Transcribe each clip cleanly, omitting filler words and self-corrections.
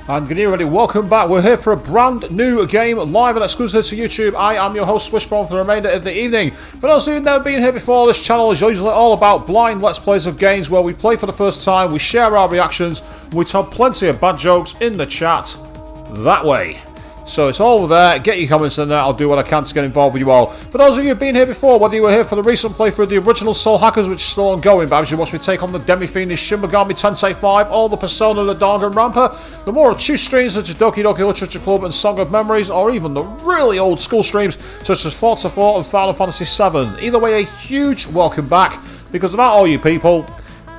And good evening, everybody. Welcome back. We're here for a brand new game, live and exclusive to YouTube. I am your host, Swishbone, for the remainder of the evening. For those of you who've never been here before, this channel is usually all about blind Let's Plays of games where we play for the first time, we share our reactions, we tell plenty of bad jokes in the chat that way. So it's all there. Get your comments in there. I'll do what I can to get involved with you all. For those of you who've been here before, whether you were here for the recent playthrough of the original Soul Hackers, which is still ongoing, but as you watch me take on the Demi-Fiendish Shin Megami Tensei 5, all the Persona, the Danganronpa, the more obtuse streams such as Doki Doki Literature Club and Song of Memories, or even the really old school streams such as Forza 4 and Final Fantasy 7. Either way, a huge welcome back, because without all you people,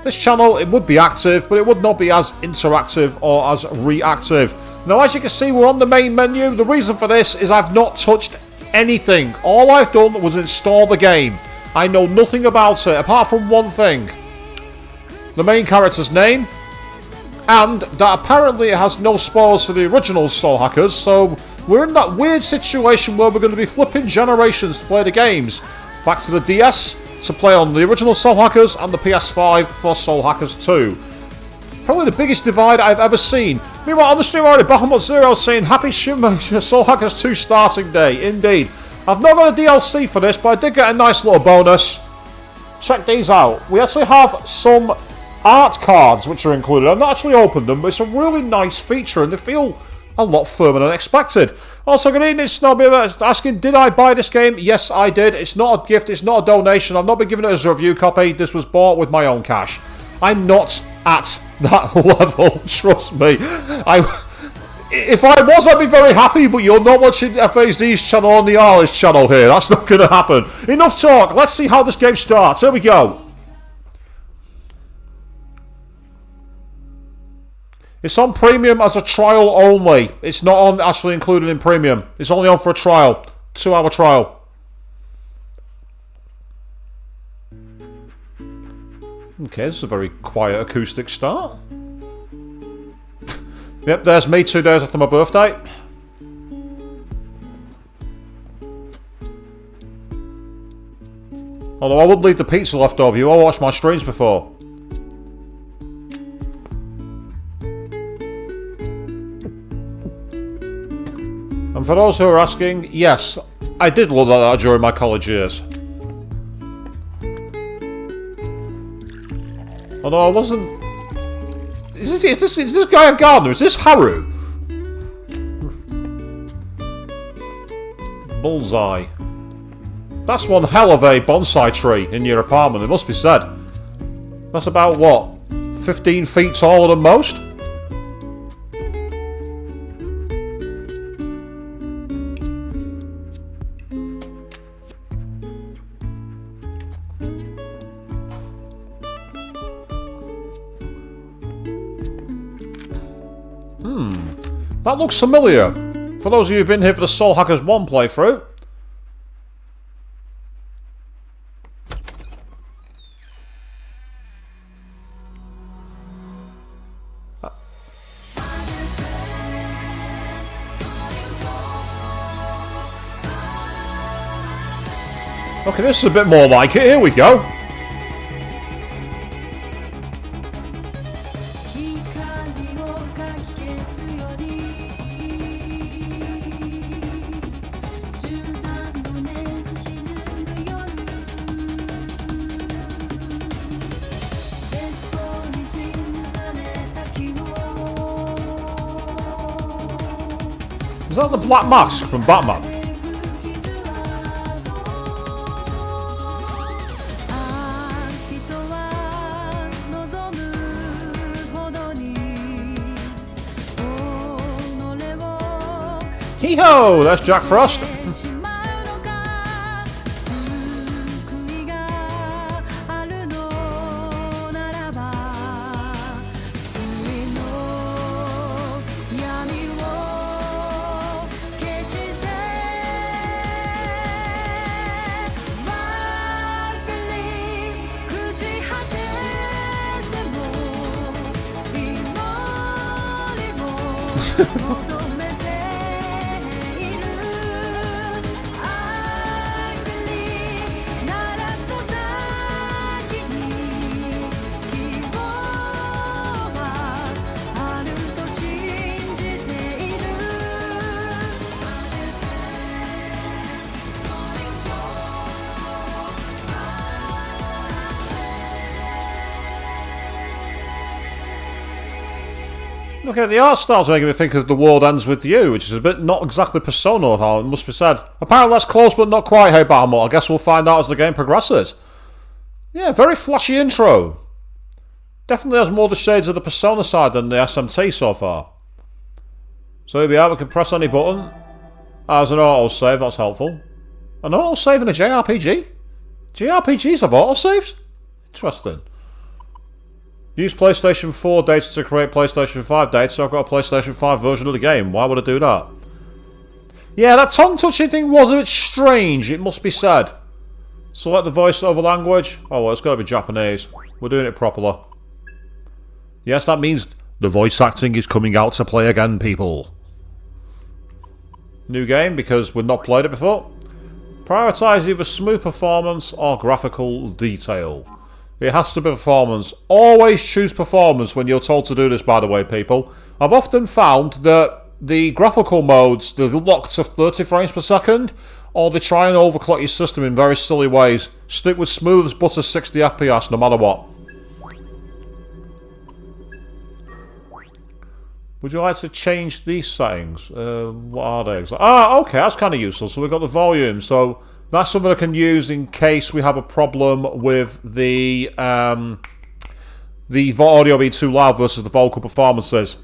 this channel, it would be active, but it would not be as interactive or as reactive. Now, as you can see, we're on the main menu. The reason for this is I've not touched anything. All I've done was install the game. I know nothing about it, apart from one thing. The main character's name. And that apparently it has no spoilers for the original Soul Hackers. So, we're in that weird situation where we're going to be flipping generations to play the games. Back to the DS to play on the original Soul Hackers and the PS5 for Soul Hackers 2. Probably the biggest divide I've ever seen. Meanwhile, on the stream already, Bahamut Zero saying happy Soul Hackers 2 starting day. Indeed. I've not got a DLC for this, but I did get a nice little bonus. Check these out. We actually have some art cards which are included. I've not actually opened them, but it's a really nice feature and they feel a lot firmer than expected. Also, good evening, Snobby, asking, did I buy this game? Yes, I did. It's not a gift, it's not a donation. I've not been given it as a review copy. This was bought with my own cash. I'm not at that level, trust me. If I was, I'd be very happy, but you're not watching FAZD's channel on the Arlish channel here. That's not going to happen. Enough talk. Let's see how this game starts. Here we go. It's on premium as a trial only. It's not on actually included in premium. It's only on for a trial. 2-hour trial. Okay, this is a very quiet acoustic start. Yep, there's me 2 days after my birthday. Although I would leave the pizza left over you, I watched my streams before. And for those who are asking, yes, I did love that during my college years. Although I wasn't... Is this guy a gardener? Is this Haru? Bullseye. That's one hell of a bonsai tree in your apartment, it must be said. That's about, what, 15 feet taller than most? That looks familiar. For those of you who've been here for the Soul Hackers 1 playthrough. Okay, this is a bit more like it. Here we go. Is that the Black Mask from Batman? Hee-ho! That's Jack Frost. Okay, the art style's making me think of The World Ends With You, which is a bit not exactly Persona, how it must be said. Apparently that's close, but not quite, hey Bahamut. I guess we'll find out as the game progresses. Yeah, very flashy intro. Definitely has more the shades of the Persona side than the SMT so far. So here we are, we can press any button. As an autosave, that's helpful. An autosave in a JRPG? JRPGs have autosaves? Interesting. Use PlayStation 4 data to create PlayStation 5 data, so I've got a PlayStation 5 version of the game. Why would I do that? Yeah, that tongue-touching thing was a bit strange, it must be said. Select the voice-over language. Oh, well, it's got to be Japanese. We're doing it properly. Yes, that means the voice acting is coming out to play again, people. New game, because we've not played it before. Prioritise either smooth performance or graphical detail. It has to be performance. Always choose performance when you're told to do this, by the way, people. I've often found that the graphical modes, they're locked to 30 frames per second, or they try and overclock your system in very silly ways. Stick with smooth as butter 60 FPS no matter what. Would you like to change these settings? What are they exactly? Ah, okay, that's kind of useful. So we've got the volume. So that's something I can use in case we have a problem with the audio being too loud versus the vocal performances.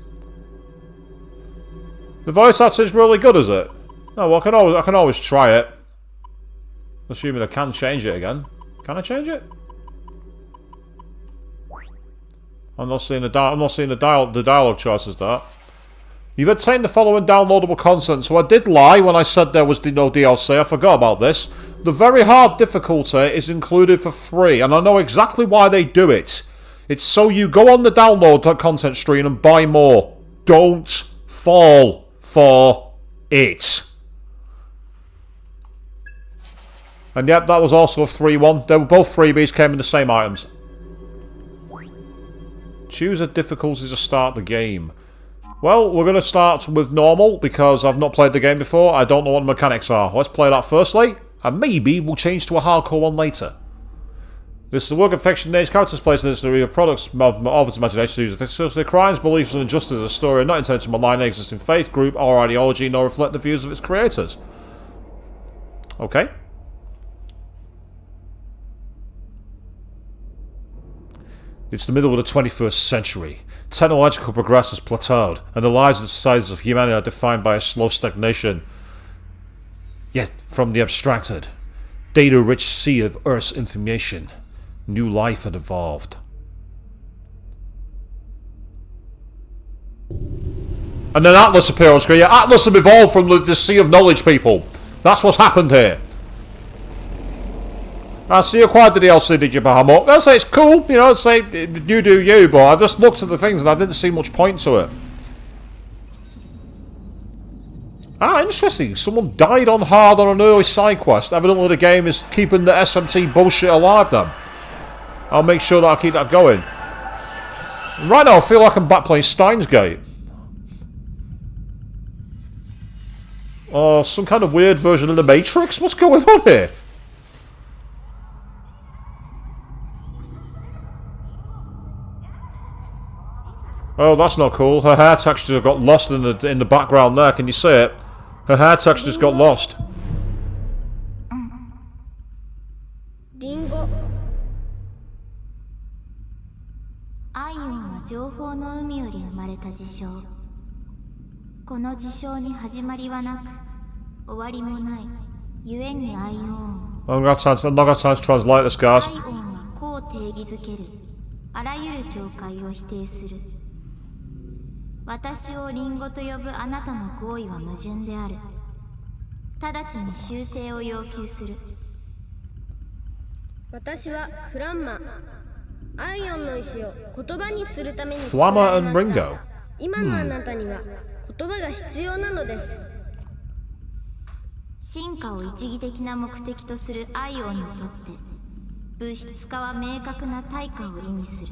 The voice acting is really good, is it? Oh, well, I can always try it. Assuming I can change it again. Can I change it? I'm not seeing the dialogue choices there. You've obtained the following downloadable content. So I did lie when I said there was no DLC. I forgot about this. The very hard difficulty is included for free, and I know exactly why they do it. It's so you go on the download content stream and buy more. Don't fall for it. And yep, that was also a free one. They were both freebies, came in the same items. Choose a difficulty to start the game. Well, we're going to start with normal because I've not played the game before. I don't know what the mechanics are. Let's play that firstly, and maybe we'll change to a hardcore one later. This is the work of fiction. These characters placed in this story of products of its imagination to use their crimes, beliefs, and injustice. A story not intended to malign an existing faith, group, or ideology, nor reflect the views of its creators. Okay. It's the middle of the 21st century. Technological progress has plateaued, and the lives and societies of humanity are defined by a slow stagnation. Yet, from the abstracted, data-rich sea of Earth's information, new life had evolved. And then Atlas appeared on screen. Yeah, Atlas have evolved from the sea of knowledge, people. That's what's happened here. I see you acquired the DLC, did you, Bahamut? I'll say it's cool, you know, I'd say you do you, but I just looked at the things and I didn't see much point to it. Ah, interesting. Someone died on hard on an early side quest. Evidently the game is keeping the SMT bullshit alive then. I'll make sure that I keep that going. Right now I feel like I'm back playing Steins Gate. Oh, some kind of weird version of the Matrix? What's going on here? Oh, that's not cool. Her hair texture got lost in the background there. Can you see it? Her hair texture's got lost. Ringo. Aion は情報の海より生まれた事象。この事象に始まりはなく、終わりもない。故にアイオン。I'm not gonna try to translate this, guys. アイオンはこう定義づける。あらゆる境界を否定する。私をリンゴと呼ぶあなたの行為は矛盾である。直ちに修正を要求する。私はフランマ。アイオンの意志を言葉にするために作られました。今のあなたには言葉が必要なのです。進化を一義的な目的とするアイオンにとって、物質化は明確な対価を意味する。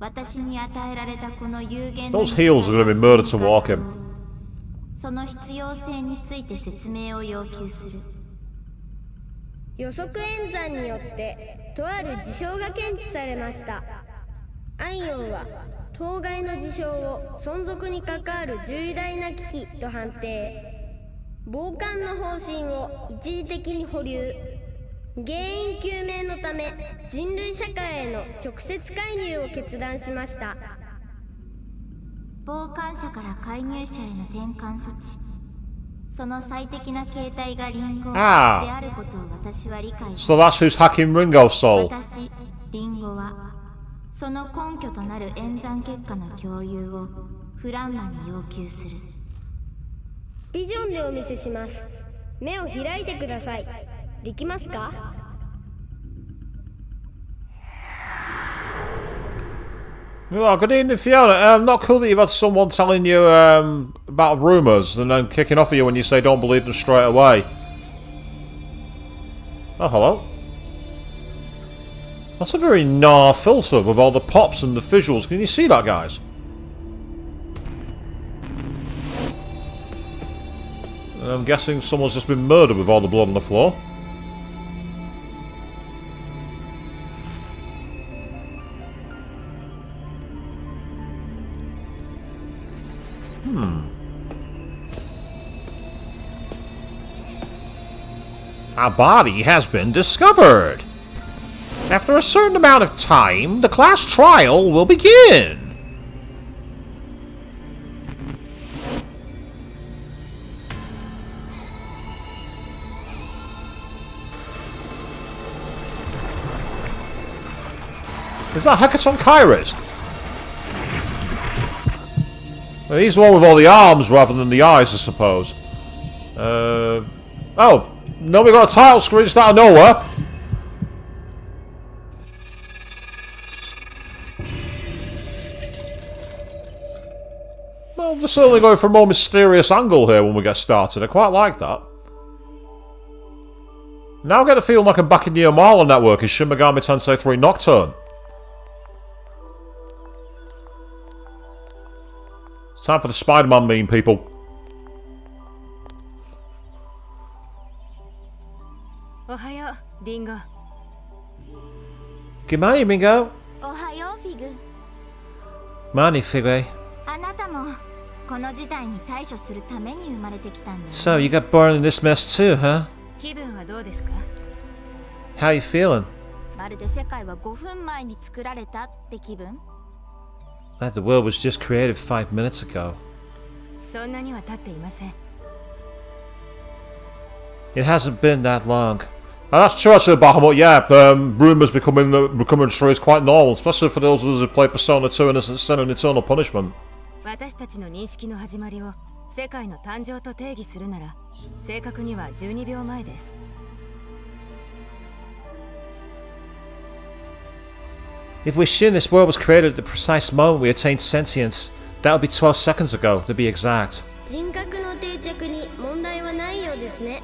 私に与えられたこの有限な Those heels are going to be murdered to walk him. その必要性について説明を要求する。予測演算によってとある事象が検知されました。アイオンは当該の事象を存続に関わる重大な危機と判定。傍観の方針を一時的に保留。原因究明のため人類社会への直接介入を決断しました。傍観者から介入者への転換措置。その最適な形態がリンゴであることを私は理解し So that's who's hacking Ringo's soul. 私、リンゴはその根拠となる演算結果の共有をフランマに要求する。ビジョンでお見せします。目を開いてください。できますか？ Well, good evening, Fiona. Not cool that you've had someone telling you about rumours and then kicking off at you when you say don't believe them straight away. Oh, hello. That's a very gnar filter with all the pops and the visuals. Can you see that, guys? I'm guessing someone's just been murdered with all the blood on the floor. A body has been discovered. After a certain amount of time, the class trial will begin. Is that Hekaton Kairos? Well, he's the one with all the arms rather than the eyes, I suppose. Oh, no, we got a title screen just out of nowhere. Well, they're certainly going for a more mysterious angle here when we get started. I quite like that. Now I get the feeling like I'm back in the Amala network in Shin Megami Tensei 3 Nocturne. It's time for the Spider-Man meme, people. Ohayo, Ringo. Good morning, Ringo. Ohayo, Fig. Morning, Figgy. あなたもこの事態に対処するために生まれてきたんだよ。 So, you got born in this mess too, huh? 気分はどうですか？ How you feeling? まるで世界は5分前に作られたって気分？ Like the world was just created 5 minutes ago. そんなには経っていません。 It hasn't been that long. And that's true actually, Bahamut, yeah. Rumours becoming true is quite normal, especially for those of us who play Persona 2 Innocent Sin and Eternal Punishment. 私たちの認識の始まりを世界の誕生と定義するなら、正確には12秒前です。 If we assume this world was created at the precise moment we attained sentience, that would be 12 seconds ago, to be exact. 人格の定着に問題はないようですね。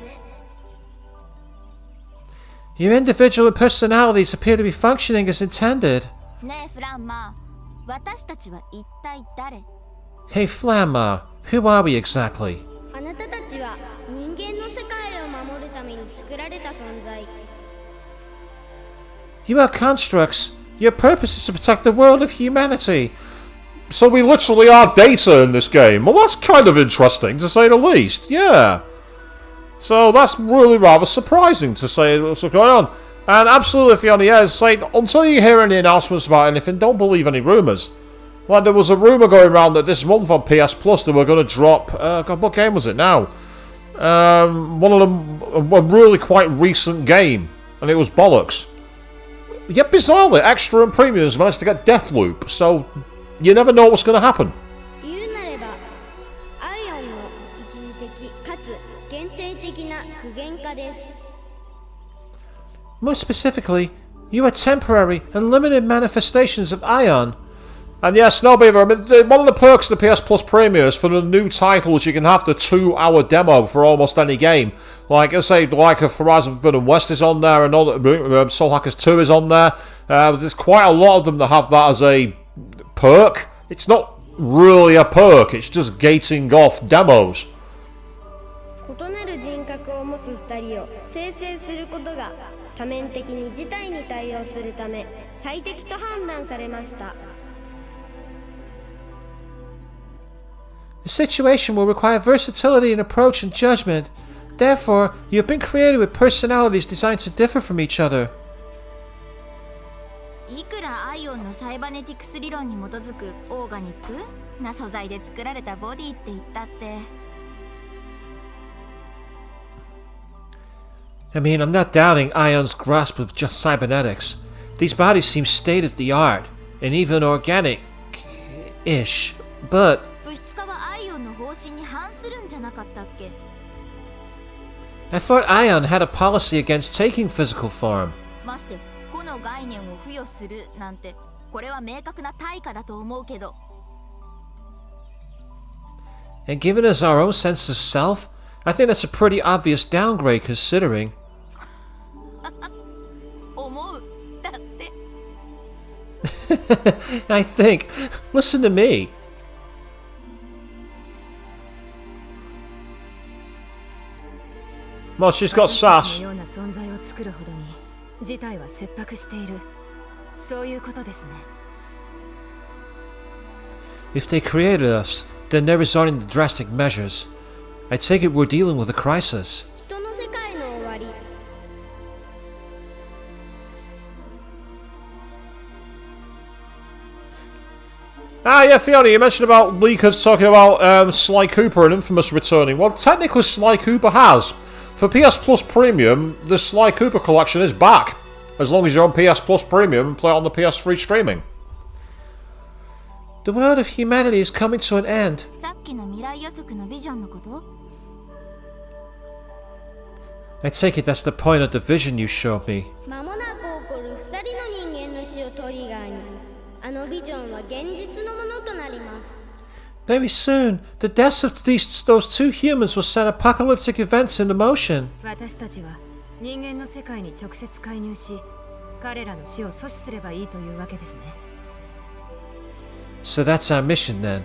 Your individual personalities appear to be functioning as intended. ねえフランマー、私たちは一体誰？ Hey Flamma, who are we exactly? あなたたちは人間の世界を守るために作られた存在。 You are constructs. Your purpose is to protect the world of humanity. So we literally are data in this game. Well, that's kind of interesting, to say the least. Yeah. So that's really rather surprising, to say what's going on. And absolutely, Fiona, yeah, it's like, until you hear any announcements about anything, don't believe any rumours. Like, there was a rumour going around that this month on PS Plus they were going to drop... God, what game was it now? One of them... A really quite recent game. And it was bollocks. Yet bizarrely, Extra and Premiums managed to get Deathloop, so you never know what's going to happen. 言うなれば、アイオンの一時的かつ限定的な具現化です。 More specifically, you are temporary and limited manifestations of Ion. And yes, Snowbeaver, I mean, one of the perks of the PS Plus Premium is for the new titles you can have the 2-hour demo for almost any game. Like, I say, like Horizon Forbidden West is on there, and all, Soul Hackers 2 is on there. There's quite a lot of them that have that as a perk. It's not really a perk, it's just gating off demos. 異なる人格を持つ2人を生成することが多面的に事態に対応するため最適と判断されました。The situation will require versatility in approach and judgment. Therefore, you have been created with personalities designed to differ from each other. いくらアイオンのサイバネティクス理論に基づくオーガニックな素材で作られたボディって言ったって。I mean, I'm not doubting Ion's grasp of just cybernetics. These bodies seem state-of-the-art, and even organic-ish, but... 物質化はアイオンの方針に反するんじゃなかったっけ？ I thought Ion had a policy against taking physical form. まして個の概念を付与するなんて、これは明確な対価だと思うけど。And given us our own sense of self, I think that's a pretty obvious downgrade considering. 思うだって。I think. Listen to me. Well, she's got sass. ような存在を作るほどに事態は切迫している。そういうことですね。If they created us, then they're resorting to drastic measures. I take it we're dealing with a crisis. 人の世界の終わり。Yeah, Fiona, you mentioned about leakers talking about Sly Cooper and Infamous returning. Well, technically Sly Cooper has. For PS Plus Premium, the Sly Cooper collection is back. As long as you're on PS Plus Premium and play it on the PS3 streaming. The world of humanity is coming to an end. さっきの未来予測のビジョンのこと？ I take it that's the point of the vision you showed me. 間もなく起こる2人の人間の死をトリガーに、あのビジョンは現実のものとなります。Very soon, the deaths of those two humans will set apocalyptic events into motion. 私たちは人間の世界に直接介入し、彼らの死を阻止すればいいというわけですね。So that's our mission then.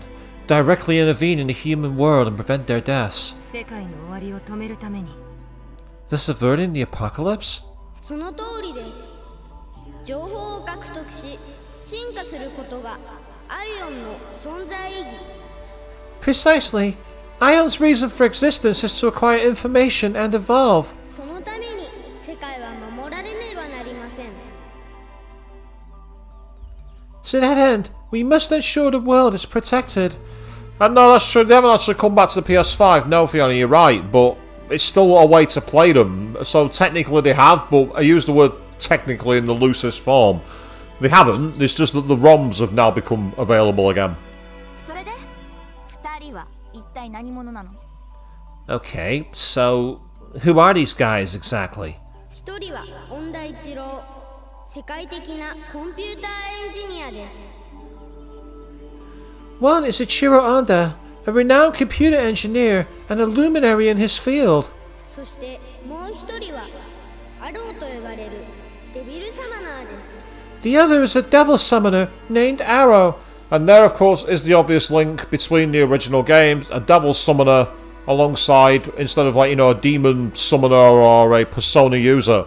Directly intervene in the human world and prevent their deaths. 世界の終わりを止めるために。Thus averting the apocalypse? その通りです。情報を獲得し、進化することがアイオンの存在意義。Precisely. Ion's reason for existence is to acquire information and evolve. そのために世界は守られねばなりません。To that end, we must ensure the world is protected. And no, that's true. They haven't actually come back to the PS5. No, Fiona, you're right. But it's still a way to play them. So technically they have, but I use the word technically in the loosest form. They haven't. It's just that the ROMs have now become available again. それで2人は一体何者なの？ Okay, so who are these guys exactly? 一人は恩田一郎、世界的なコンピューターエンジニアです。One is Ichiro Honda, a renowned computer engineer and a luminary in his field. そしてもう一人はアローと呼ばれるデビルサマナーです。The other is a devil summoner named Arrow. And there, of course, is the obvious link between the original games. A devil summoner alongside, instead of like, you know, a demon summoner or a persona user.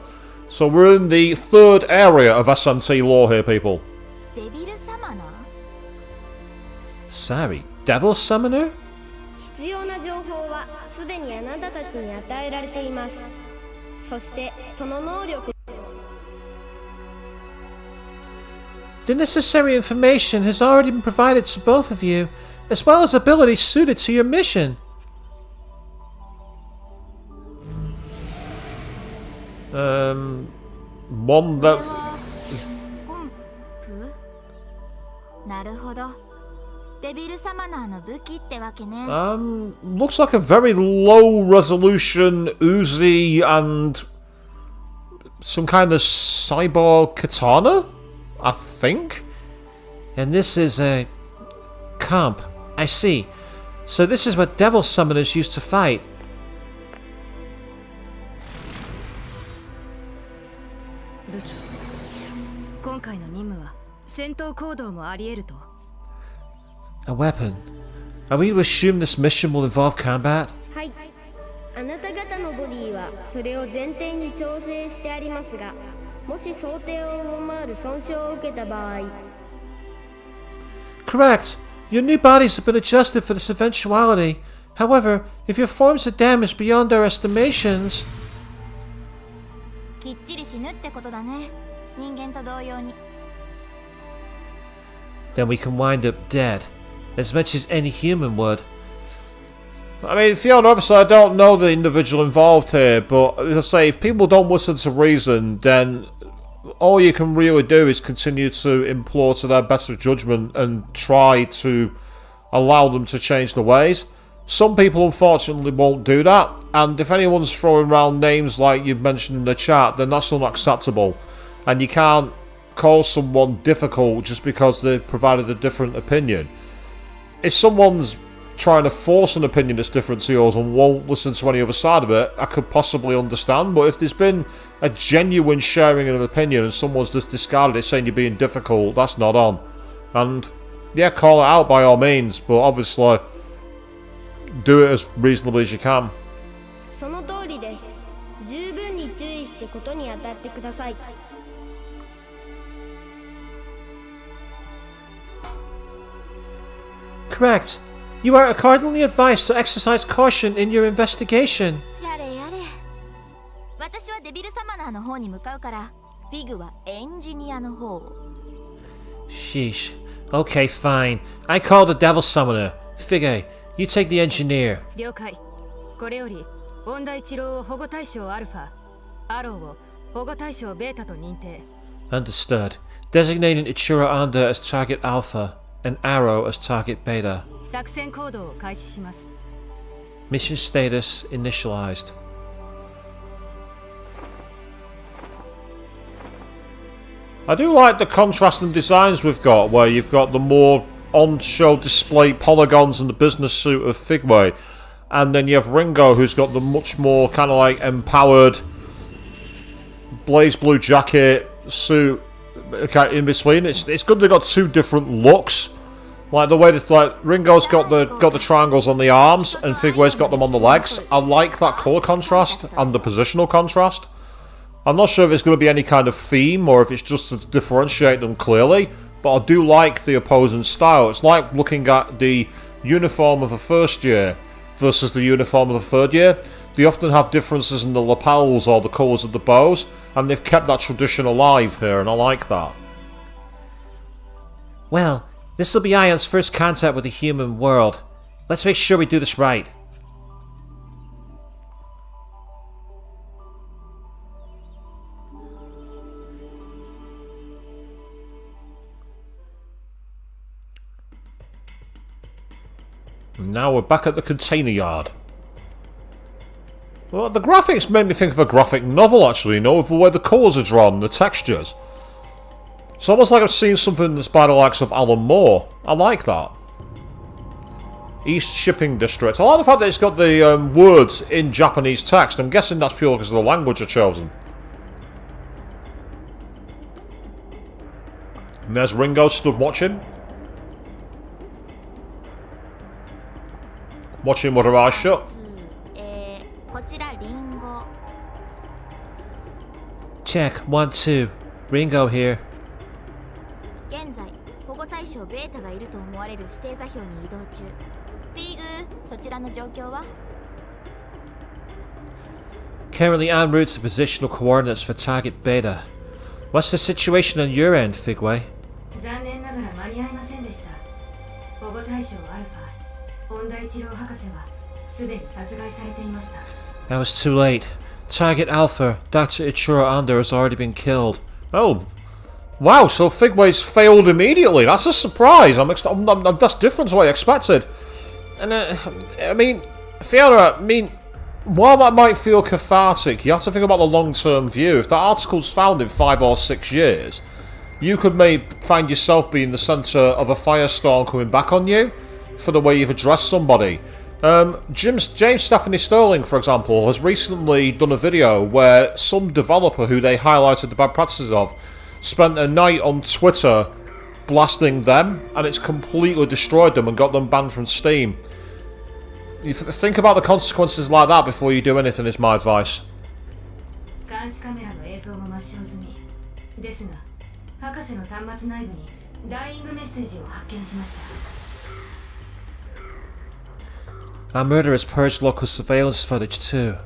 So we're in the third area of SMT lore here, people. デビルサマナー？ Sorry, devil summoner? 必要な情報はすでにあなたたちに与えられています。そしてその能力 The necessary information has already been provided to both of you, as well as abilities suited to your mission. One that... コンプ？なるほど。デビルサマナーの武器ってわけね。looks like a very low resolution Uzi and some kind of cyborg katana, I think. And this is a comp. I see. So this is what devil summoners used to fight. 武器。今回の任務は戦闘行動もあり得ると。A weapon. Are we to assume this mission will involve combat? はい。あなた方のボディはそれを前提に調整してありますが、もし想定を上回る損傷を受けた場合。Correct. Your new bodies have been adjusted for this eventuality. However, if your forms are damaged beyond our estimations... きっちり死ぬってことだね。人間と同様に。Then we can wind up dead, as much as any human would. I mean, Fiona, obviously I don't know the individual involved here, but as I say, if people don't listen to reason, then all you can really do is continue to implore to their better judgment and try to allow them to change their ways. Some people unfortunately won't do that, and if anyone's throwing around names like you've mentioned in the chat, then that's unacceptable. And you can't call someone difficult just because they've provided a different opinion. If someone's trying to force an opinion that's different to yours and won't listen to any other side of it, I could possibly understand, but if there's been a genuine sharing of an opinion and someone's just discarded it saying you're being difficult, that's not on. And yeah, call it out by all means, but obviously do it as reasonably as you can. その通りです。十分に注意してことに当たってください。Correct. You are accordingly advised to exercise caution in your investigation. やれやれ。私はデビルサマナーの方に向かうから、フィグはエンジニアの方。Sheesh. Okay, fine. I call the Devil Summoner. Figure, you take the engineer. 了解。これより音大一郎を保護対象アルファ、アローを保護対象ベータと認定。Understood. Designating Ichiro Anda as target alpha and Arrow as target beta. 作戦行動を開始します。Mission status initialized. I do like the contrasting designs we've got, where you've got the more on-show display polygons and the business suit of Figway, and then you have Ringo, who's got the much more kind of like empowered blaze blue jacket suit in between. It's good they've got two different looks. Like the way that like Ringo's got the triangles on the arms and Figway's got them on the legs. I like that colour contrast and the positional contrast. I'm not sure if it's going to be any kind of theme or if it's just to differentiate them clearly, but I do like the opposing style. It's like looking at the uniform of the first year versus the uniform of the third year. They often have differences in the lapels or the colours of the bows, and they've kept that tradition alive here, and I like that. Well, this will be Ion's first contact with the human world. Let's make sure we do this right. Now we're back at the container yard. Well, the graphics made me think of a graphic novel, actually, you know, with the way the colours are drawn and the textures. It's almost like I've seen something that's by the likes of Alan Moore. I like that. East Shipping District. I like the fact that it's got the words in Japanese text. I'm guessing that's purely because of the language I've chosen. And there's Ringo stood watching. Watching with her eyes shut. こちらリンゴ。 Check, 1, 2. Ringo here. 現在保護対象ベータがいると思われる指定座標に移動中。フィーグ、そちらの状況は？ Currently en route to positional coordinates for target beta. What's the situation on your end, Figway? 残念ながら間に合いませんでした。保護対象アルファ、音大一郎博士はすでに殺害されていました。I was too late. Target Alpha, Dr. Ichiro Anda has already been killed. Oh. Wow, so Figway's failed immediately. That's a surprise. That's different to what I expected. And, I mean, Fiona, while that might feel cathartic, you have to think about the long-term view. If that article's found in 5 or 6 years, you could find yourself being the centre of a firestorm coming back on you for the way you've addressed somebody. James Stephanie Sterling, for example, has recently done a video where some developer who they highlighted the bad practices of spent a night on Twitter blasting them, and it's completely destroyed them and got them banned from Steam. You think about the consequences like that before you do anything, is my advice. 監視カメラの映像も抹消済みですが、博士の端末内部にダイイングメッセージを発見しました。Our murderers purged local surveillance footage too.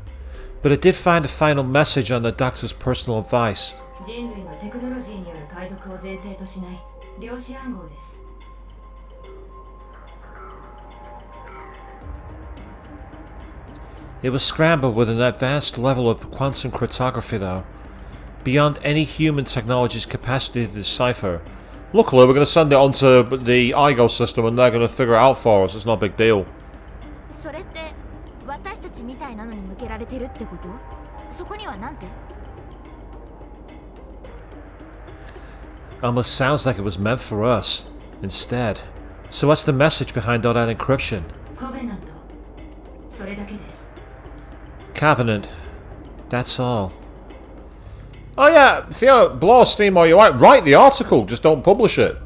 But it did find a final message on the doctor's personal advice. 人類のテクノロジーによる解読を前提としない量子暗号です。 It was scrambled with an advanced level of quantum cryptography though, beyond any human technology's capacity to decipher. Luckily, we're going to send it onto the IGO system and they're going to figure it out for us. It's not a big deal. それって私たちみたいなのに向けられてるってこと？そこにはなんて？ Almost sounds like it was meant for us, instead. So what's the message behind all that encryption? コベナント。それだけです。 Covenant. That's all. Oh yeah, if you blow steam while you're out, write the article, just don't publish it.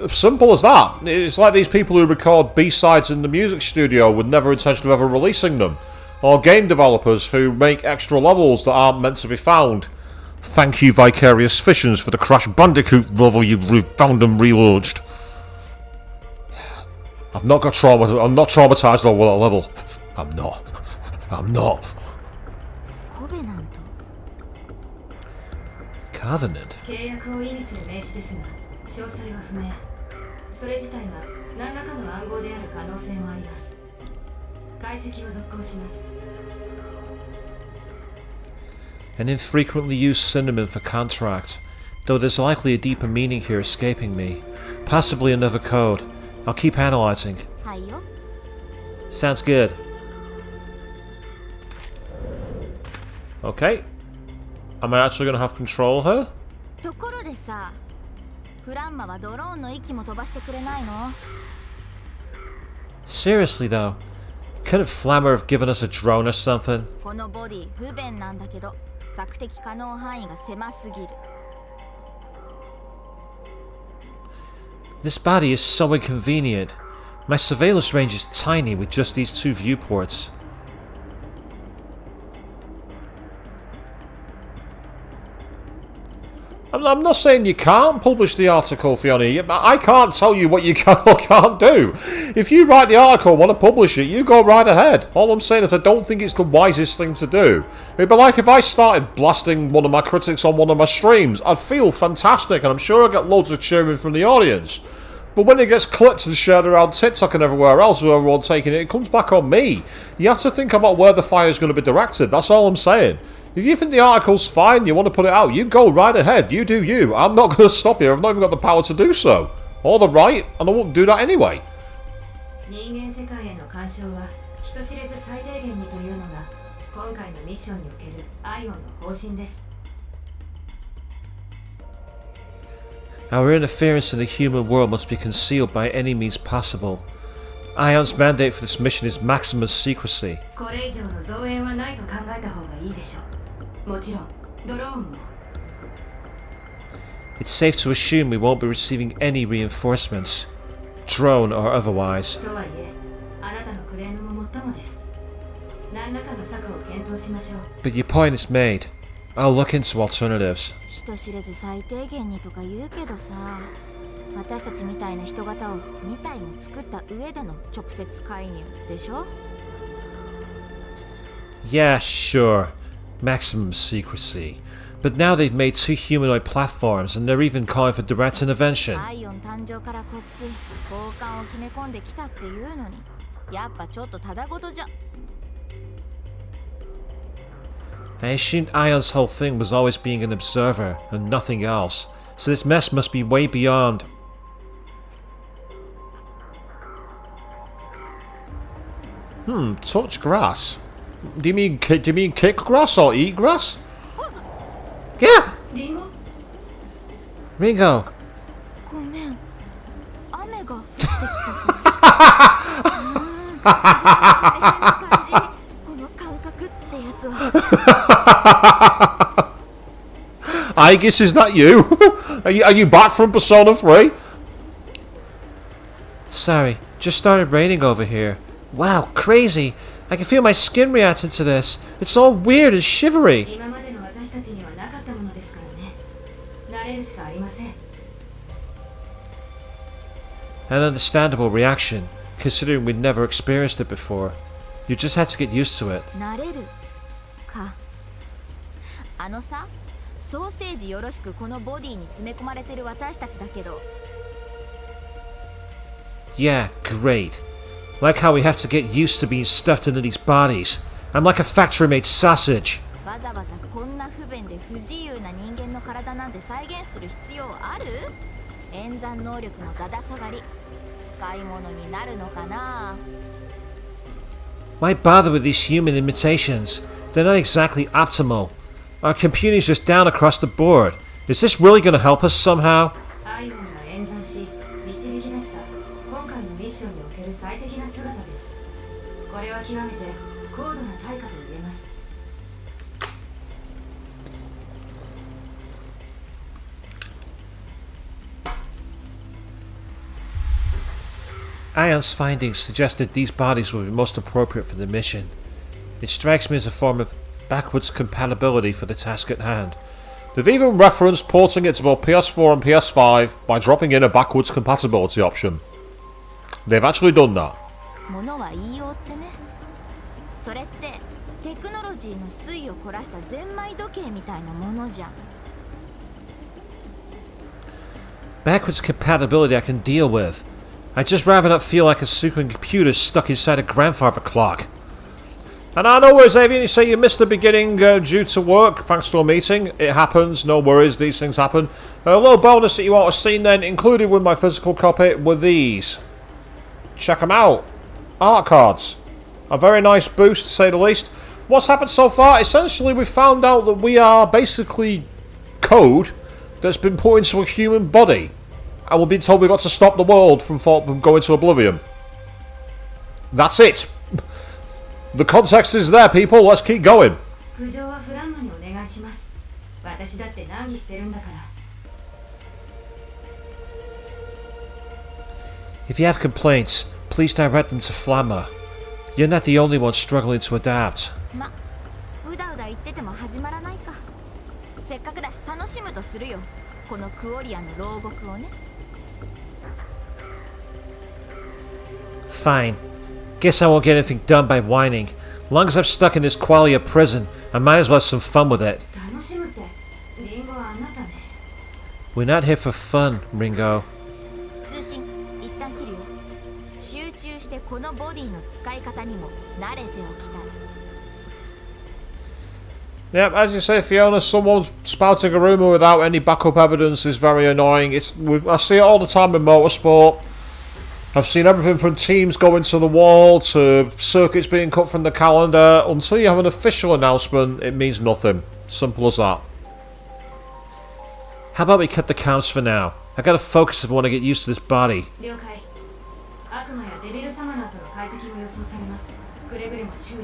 Simple as that. It's like these people who record B-sides in the music studio with never intention of ever releasing them. Or game developers who make extra levels that aren't meant to be found. Thank you, Vicarious Visions, for the Crash Bandicoot level you found and relaunched. I've not got trauma. I'm not traumatized over that level. I'm not. コベナント。 Covenant? 契約を意味する名詞ですが、詳細は不明。それ自体が何らかの暗号である可能性もあります。解析を続行します。 An infrequently used synonym for contract, though there's likely a deeper meaning here escaping me. Possibly another code. I'll keep analyzing. はいよ。 Sounds good. Okay. Am I actually going to have control here? ところでさ、フランマはドローンの息も飛ばしてくれないの？ Seriously though, couldn't Flammer have given us a drone or something? このボディ不便なんだけど、索敵可能範囲が狭すぎる。 This body is so inconvenient. My surveillance range is tiny with just these two viewports. I'm not saying you can't publish the article, Fiona. I can't tell you what you can or can't do. If you write the article and want to publish it, you go right ahead. All I'm saying is I don't think it's the wisest thing to do. It'd be like if I started blasting one of my critics on one of my streams. I'd feel fantastic and I'm sure I'd get loads of cheering from the audience. But when it gets clipped and shared around TikTok and everywhere else with everyone taking it, it comes back on me. You have to think about where the fire is going to be directed. That's all I'm saying. If you think the article's fine, you want to put it out, you go right ahead. You do you. I'm not going to stop you. I've not even got the power to do so. Or the right, and I won't do that anyway. 人間世界への干渉は人知れず最低限にというのが今回のミッションにおけるアイオンの方針です。 Our interference in the human world must be concealed by any means possible. Ion's mandate for this mission is maximum secrecy. これ以上の増援はないと考えた方がいいでしょう。もちろんドローンも。 It's safe to assume we won't be receiving any reinforcements, drone or otherwise. とはいえ、あなたのクレームももっともです。何らかの策を検討しましょう。 But your point is made. I'll look into alternatives. 人知れず最低限にとか言うけどさ、私たちみたいな人型を2体も作った上での直接介入でしょ？ Yeah, sure. Maximum secrecy. But now they've made 2 humanoid platforms and they're even calling for direct intervention. アイオン誕生からこっち交換を決め込んできたっていうのに、やっぱちょっとただごとじゃ。 I assumed Ion's whole thing was always being an observer and nothing else, so this mess must be way beyond. Touch grass? Do you mean kick grass or eat grass? Yeah! リンゴ Ringo! ごめん、雨が降ってきたから。この感覚ってやつは。I guess is that you? Are you back from Persona 3? Sorry, just started raining over here. Wow, crazy! I can feel my skin reacting to this. It's all weird and shivery. 今までの私たちにはなかったものですからね。慣れるしかありません。 An understandable reaction. considering we'd never experienced it before. You just had to get used to it. 慣れるか。あのさ、ソーセージよろしくこのボディに詰め込まれてる私たちだけど。Yeah, great. Like how we have to get used to being stuffed into these bodies. I'm like a factory-made sausage. わざわざこんな不便で不自由な人間の体なんて再現する必要ある？演算能力もだだ下がり。使い物になるのかな？ Why bother with these human imitations? They're not exactly optimal. Our computing's just down across the board. Is this really going to help us somehow? アイオンが演算し導き出した今回のミッションにおける最適な姿です。これは極めて高度な対価と言えます。Ion's findings suggested these bodies would be most appropriate for the mission. It strikes me as a form of backwards compatibility for the task at hand. They've even referenced porting it to both PS4 and PS5 by dropping in a backwards compatibility option. They've actually done that. ものは言いようってね。それってテクノロジーの粋を凝らしたゼンマイ時計みたいなものじゃん。Backwards compatibility I can deal with. I'd just rather not feel like a supercomputer stuck inside a grandfather clock. And I know, Xavier, you say you missed the beginning due to work, thanks to a meeting. It happens, no worries, these things happen. A little bonus that you ought to have seen then, included with my physical copy, were these. Check them out. Art cards. A very nice boost, to say the least. What's happened so far? Essentially, we found out that we are basically code that's been put into a human body. And we've been told we've got to stop the world from going to oblivion. That's it. The context is there, people. Let's keep going. 苦情はフランマにお願いします。私だって難儀してるんだから。If you have complaints, please direct them to Flamma. You're not the only one struggling to adapt. ま、うだうだ言ってても始まらないか。せっかくだし楽しむとするよ。このクオリアの牢獄をね。Fine. Guess I won't get anything done by whining. Long as I'm stuck in this qualia prison, I might as well have some fun with it. 楽しむって、リンゴはあなたね。We're not here for fun, Ringo. 通信一旦切るよ。集中してこのボディの使い方にも慣れておきたい。Yep, as you say, Fiona, someone spouting a rumour without any backup evidence is very annoying. I see it all the time in motorsport. I've seen everything from teams going to the wall to circuits being cut from the calendar. Until you have an official announcement, it means nothing. Simple as that. How about we cut the counts for now? I gotta focus if I want to get used to this body. 了解。悪魔やデビルサマナーとの快適も予想されます。くれぐれも注意。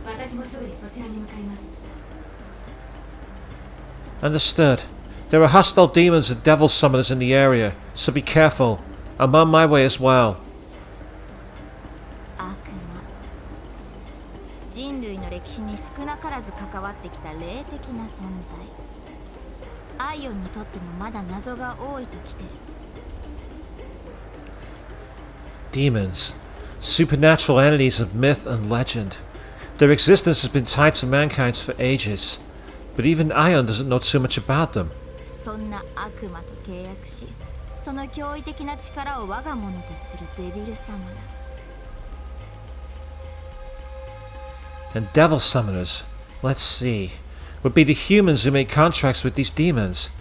私もすぐにそちらに向かいます。Understood. There are hostile demons and devil summoners in the area, so be careful. I'm on my way as well. 悪魔。人類の歴史に少なからず関わってきた霊的な存在。アイオンにとってもまだ謎が多いときてる。Demons. Supernatural entities of myth and legend. Their existence has been tied to mankind for ages, but even Ion doesn't know too much about them. そんな悪魔と契約し、その驚異的な力を我が物とするデビルサマナ。And devil summoners, let's see, would be the humans who made contracts with these demons,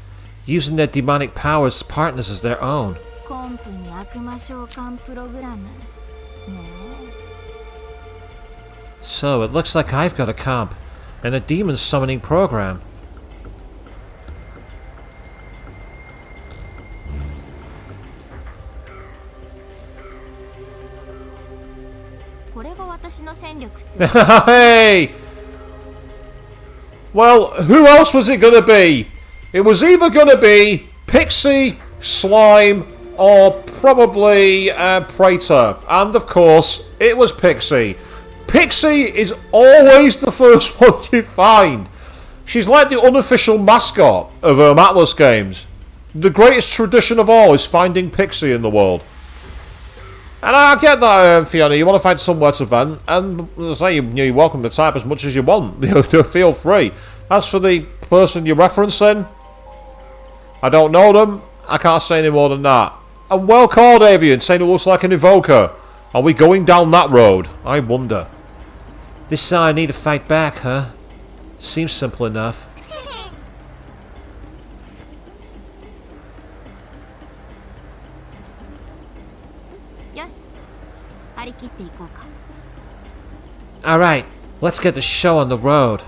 using their demonic powers as partners as their own. コンプに悪魔召喚プログラム。ねえ。So it looks like I've got a comp, and a demon summoning program. これが私の戦力って。Hey! Well, who else was it gonna be? It was either gonna be Pixie, Slime, or probably Praetor. And of course, it was Pixie. Pixie is always the first one you find. She's like the unofficial mascot of Atlas games. The greatest tradition of all is finding Pixie in the world. And I get that, Fiona, you want to find somewhere to vent, and as I say, you're welcome to type as much as you want. Feel free. As for the person you're referencing, I don't know them. I can't say any more than that. And well called, Avian, saying it looks like an evoker. Are we going down that road? I wonder. This is how I need to fight back, huh? Seems simple enough. Alright, let's get the show on the road.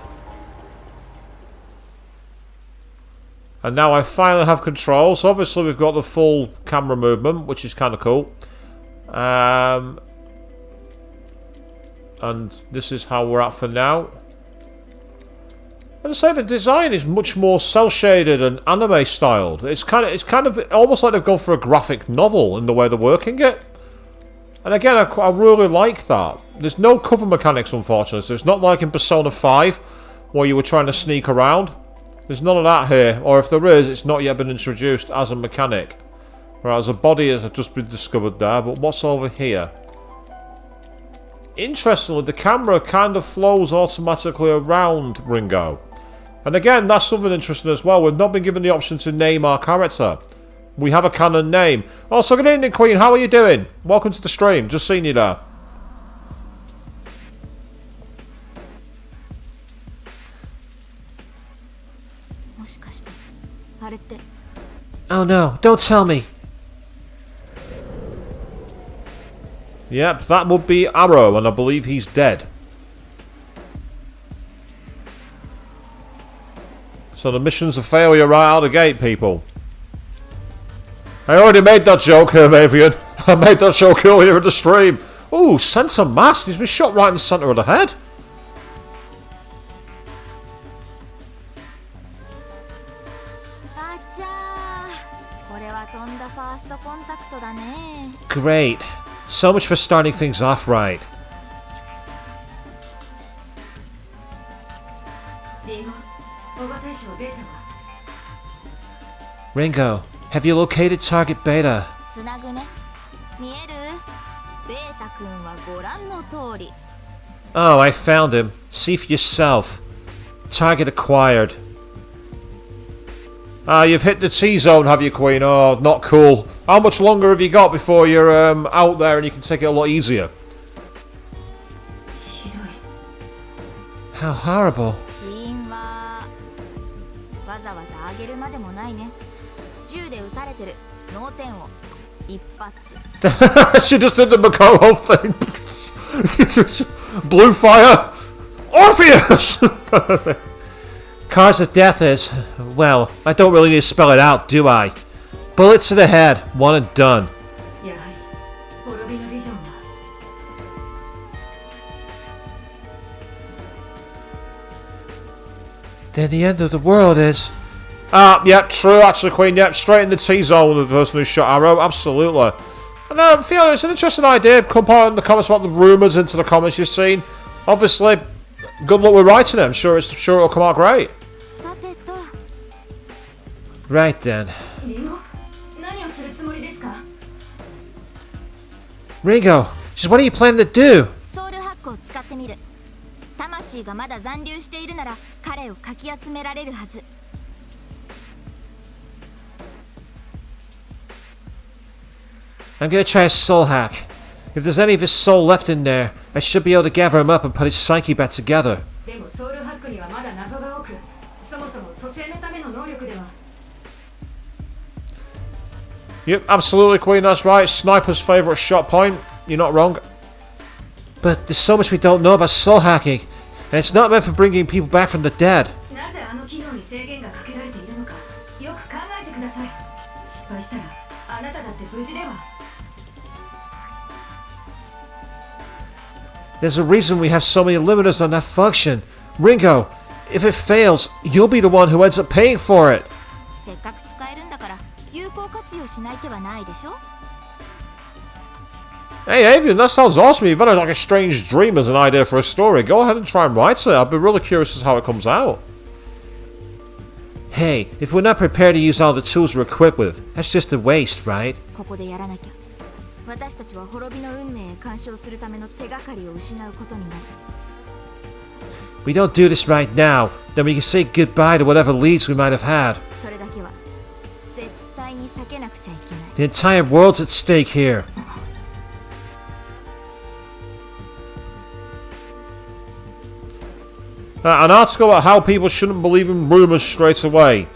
And now I finally have control. So obviously we've got the full camera movement, which is kind of cool. And this is how we're at for now. And I say the design is much more cel-shaded and anime styled. It's kind of almost like they've gone for a graphic novel in the way they're working it. And again, I really like that. There's no cover mechanics, unfortunately. So it's not like in Persona 5, where you were trying to sneak around. There's none of that here. Or if there is, it's not yet been introduced as a mechanic. Whereas a body has just been discovered there. But what's over here? Interestingly, the camera kind of flows automatically around Ringo. And again, that's something interesting as well. We've not been given the option to name our character. We have a canon name. Also, good evening, Queen. How are you doing? Welcome to the stream. Just seen you there. Oh no, don't tell me. Yep, that would be Arrow, and I believe he's dead. So the mission's a failure right out of the gate, people. I already made that joke, Avian. I made that joke earlier in the stream. Ooh, center mass. He's been shot right in the center of the head. Great. So much for starting things off right. Ringo, have you located target Beta? Oh, I found him. See for yourself. Target acquired. You've hit the T-zone, have you, Queen? Oh, not cool. How much longer have you got before you're out there and you can take it a lot easier? How horrible. She just did the Makarov thing. Blue fire. Orpheus! Cause of death is, well, I don't really need to spell it out, do I? Bullet to the head, one and done. Then the end of the world is... yep, true, actually, Queen, yep, straight in the T-zone of the person who shot Arrow, absolutely. And Fiona, it's an interesting idea, come out in the comments about the rumours into the comments you've seen. Obviously, good luck with writing it, I'm sure it'll come out great. Right then. Ringo, just what are you planning to do? I'm gonna try a soul hack. If there's any of his soul left in there, I should be able to gather him up and put his psyche back together. Yep, absolutely, Queen, that's right. Sniper's favourite shot point. You're not wrong. But there's so much we don't know about soul hacking, and it's not meant for bringing people back from the dead. There's a reason we have so many limiters on that function. Ringo, if it fails, you'll be the one who ends up paying for it. Hey, Avian, that sounds awesome. You've had like a strange dream as an idea for a story. Go ahead and try and write it. I'd be really curious as to how it comes out. Hey, if we're not prepared to use all the tools we're equipped with, that's just a waste, right? 私たちは滅びの運命へ干渉するための手がかりを失うことになる。 We don't do this right now, then we can say goodbye to whatever leads we might have had. それだけは絶対に避けなくちゃいけない。 The entire world's at stake here. An article about how people shouldn't believe in rumours straight away.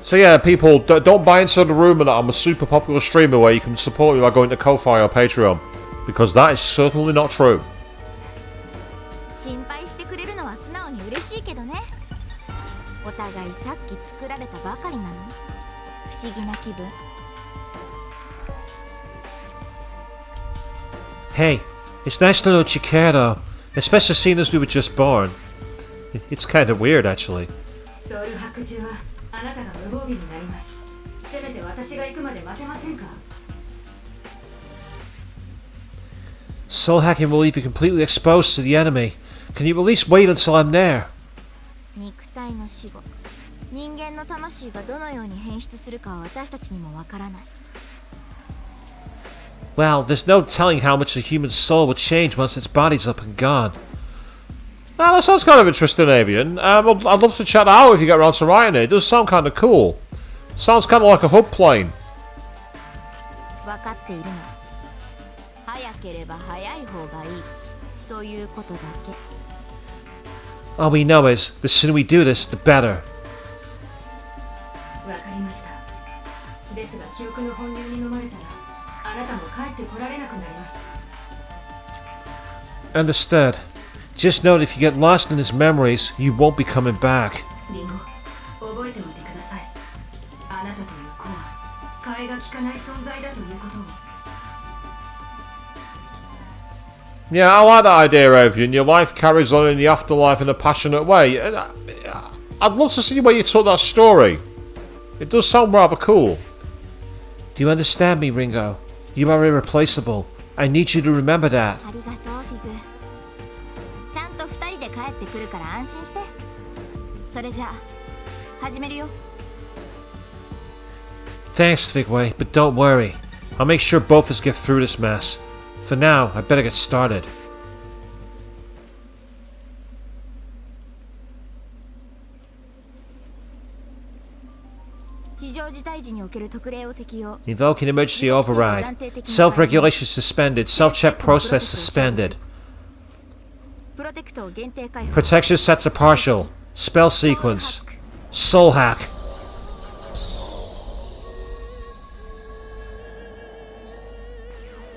So yeah, people, don't buy into the rumour that I'm a super popular streamer where you can support me by going to Ko-Fi or Patreon. Because that is certainly not true. 心配してくれるのは素直に嬉しいけどね。お互いさっき作られたばかりなの。不思議な気分。 Hey, it's nice to know that you care though, especially seeing as we were just born. It's kind of weird actually. ソウル白獣はあなたが無防備になります。せめて私が行くまで待てませんか？ Soul hacking will leave you completely exposed to the enemy. Can you at least wait until I'm there? 肉体の死後、人間の魂がどのように変質するかは私たちにもわからない。 Well, there's no telling how much a human soul will change once its body's up and gone. Ah, that sounds kind of interesting, Avian. I'd love to check that out if you get around to writing it. It does sound kind of cool. Sounds kind of like a hub plane. 分かっているの。早ければ早い方がいいということだけ。 All we know is, the sooner we do this, the better. わかりました。ですが記憶の本流に飲まれたらあなたも帰ってこられなくなります。 Understood. Just know that if you get lost in his memories, you won't be coming back. リンゴ、覚えておいてください。あなたという子は替えが利かない存在だということを。 Yeah, I like that idea, Avian. Your life carries on in the afterlife in a passionate way. I'd love to see where you took that story. It does sound rather cool. Do you understand me, Ringo? You are irreplaceable. I need you to remember that. ありがとう、フィグ。ちゃんと二人で帰ってくるから安心して。それじゃあ、始めるよ。 Thanks, Figway, but don't worry. I'll make sure both of us get through this mess. For now, I better get started. 非常事態時における特例を適用。 Invoking emergency override. Self-regulation suspended. Self-check process suspended. プロテクトを限定解放。 Protection set to partial. Spell sequence. Soul hack.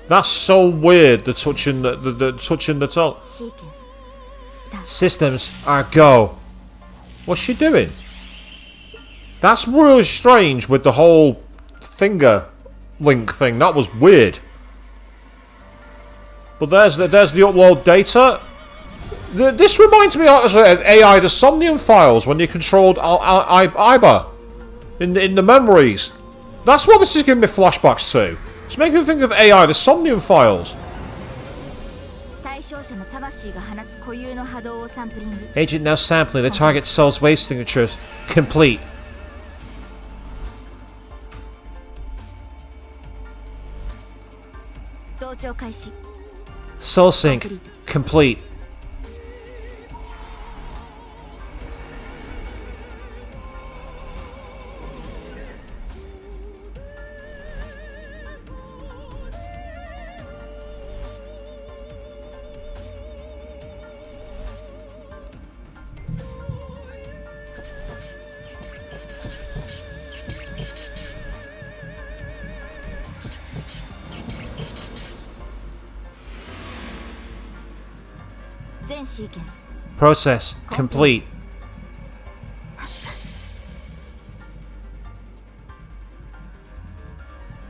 That's so weird. The touching the touching the tongue. シーケンス。スタート。 Systems are go. What's she doing? That's really strange with the whole finger link thing. That was weird. But there's the upload data. This reminds me actually of AI the Somnium files when you controlled Iba in the memories. That's what this is giving me flashbacks to. It's making me think of AI the Somnium files. 対象者の魂が放つ固有の波動をサンプリング。 Agent now sampling the target soul's wave signatures. Complete. 同調開始。 Soul sync. Complete. Process complete.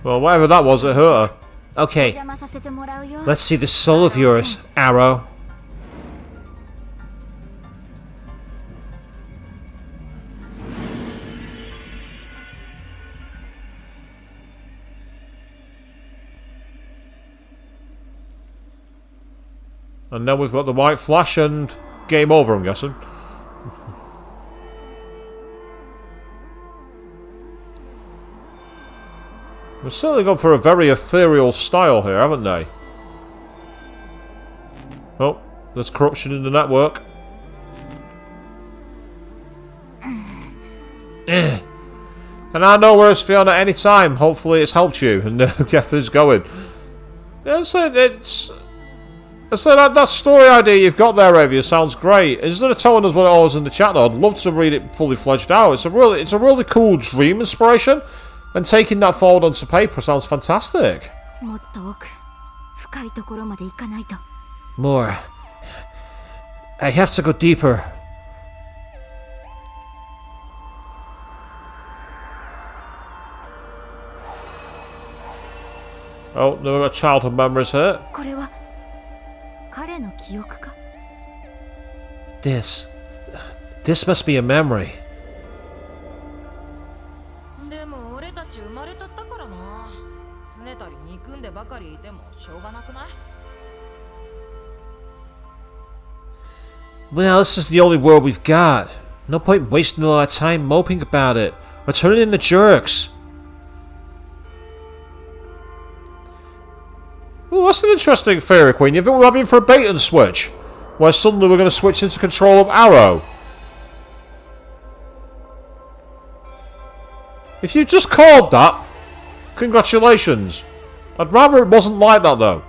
Well, whatever that was, it hurt her. Okay, let's see this soul of yours, Arrow. And then we've got the white flash and game over, I'm guessing. They've certainly gone for a very ethereal style here, haven't they? Oh, there's corruption in the network. And I know where it's Fiona any time. Hopefully it's helped you and get things going. Yeah, that story idea you've got there, Avia, sounds great. Instead of telling us what it was in the chat, though, I'd love to read it fully fledged out. It's a really cool dream inspiration, and taking that forward onto paper sounds fantastic. More. I have to go deeper. Oh, no, we've got childhood memories here. This must be a memory. Well, this is the only world we've got. No point wasting a lot of time moping about it, or turning into jerks. Oh, that's an interesting theory, Queen. You think we're having for a bait and switch? Where suddenly we're going to switch into control of Arrow? If you just called that, congratulations. I'd rather it wasn't like that, though.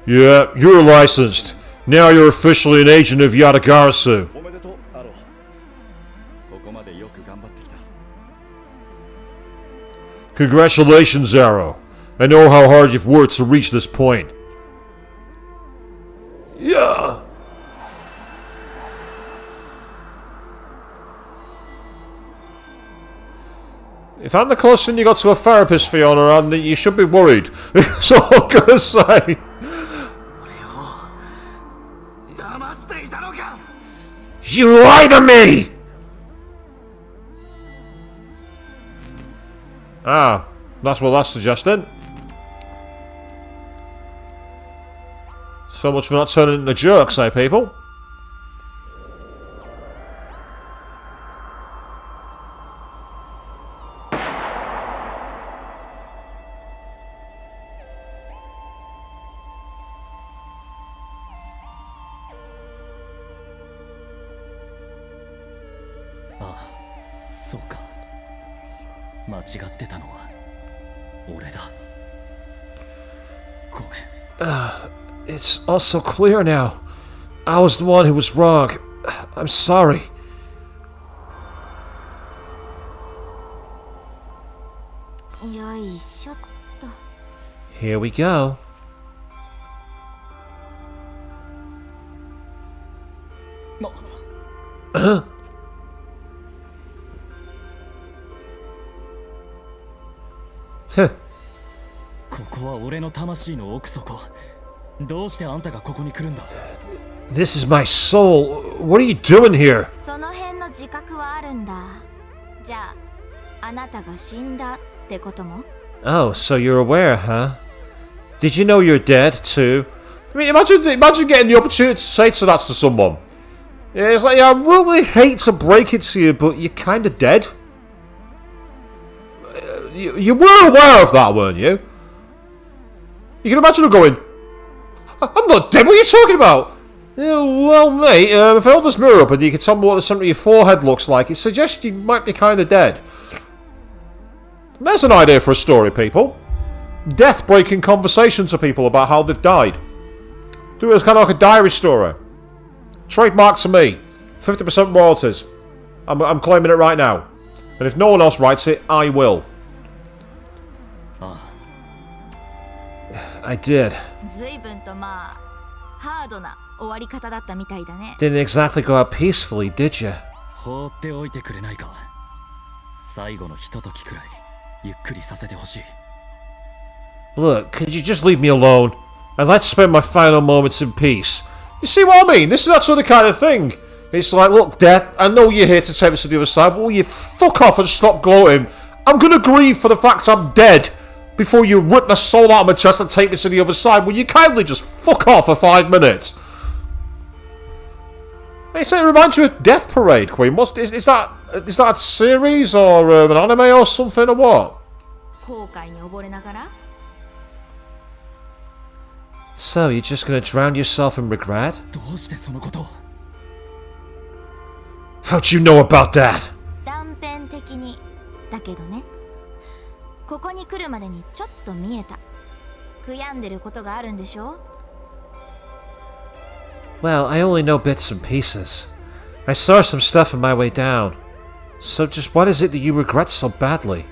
Yeah, you're licensed. Now you're officially an agent of Yatagarasu. Congratulations, Arrow. I know how hard you've worked to reach this point. Yeah. If I'm the closest thing you got to a therapist, Fiona, and you should be worried. That's all I'm gonna say. You lied to me! Ah, that's what that's suggesting. So much for not turning into jerks, eh, people? It's all so clear now. I was the one who was wrong. I'm sorry. Here we go. This is my soul. What are you doing here? Oh, so you're aware, huh? Did you know you're dead too? I mean, imagine getting the opportunity to say that to someone. Yeah, it's like, yeah, I really hate to break it to you, but you're kind of dead. You were aware of that, weren't you? You can imagine her going, I'm not dead, what are you talking about? Yeah, well, mate, if I hold this mirror up and you can tell me what the centre of your forehead looks like, it suggests you might be kind of dead. And there's an idea for a story, people. Death-breaking conversation to people about how they've died. Do it as kind of like a diary story. Trademark to me. 50% royalties. I'm claiming it right now. And if no one else writes it, I will. I did. Didn't exactly go out peacefully, did you? Look, could you just leave me alone? I'd like to spend my final moments in peace. You see what I mean? This is that sort of kind of thing. It's like, look, Death, I know you're here to take me to the other side, but will you fuck off and stop gloating? I'm gonna grieve for the fact I'm dead before you rip my soul out of my chest and take me to the other side. Will you kindly just fuck off for 5 minutes? It reminds you of Death Parade, Queen. Is that a series or an anime or something or what? 後悔に溺れながら So, you're just gonna drown yourself in regret? どうしてそのことを How'd you know about that? 断片的にだけどねここに来るまでにちょっと見えた悔やんでることがあるんでしょ Well, I only know bits and pieces. I saw some stuff on my way down. So just what is it that you regret so badly?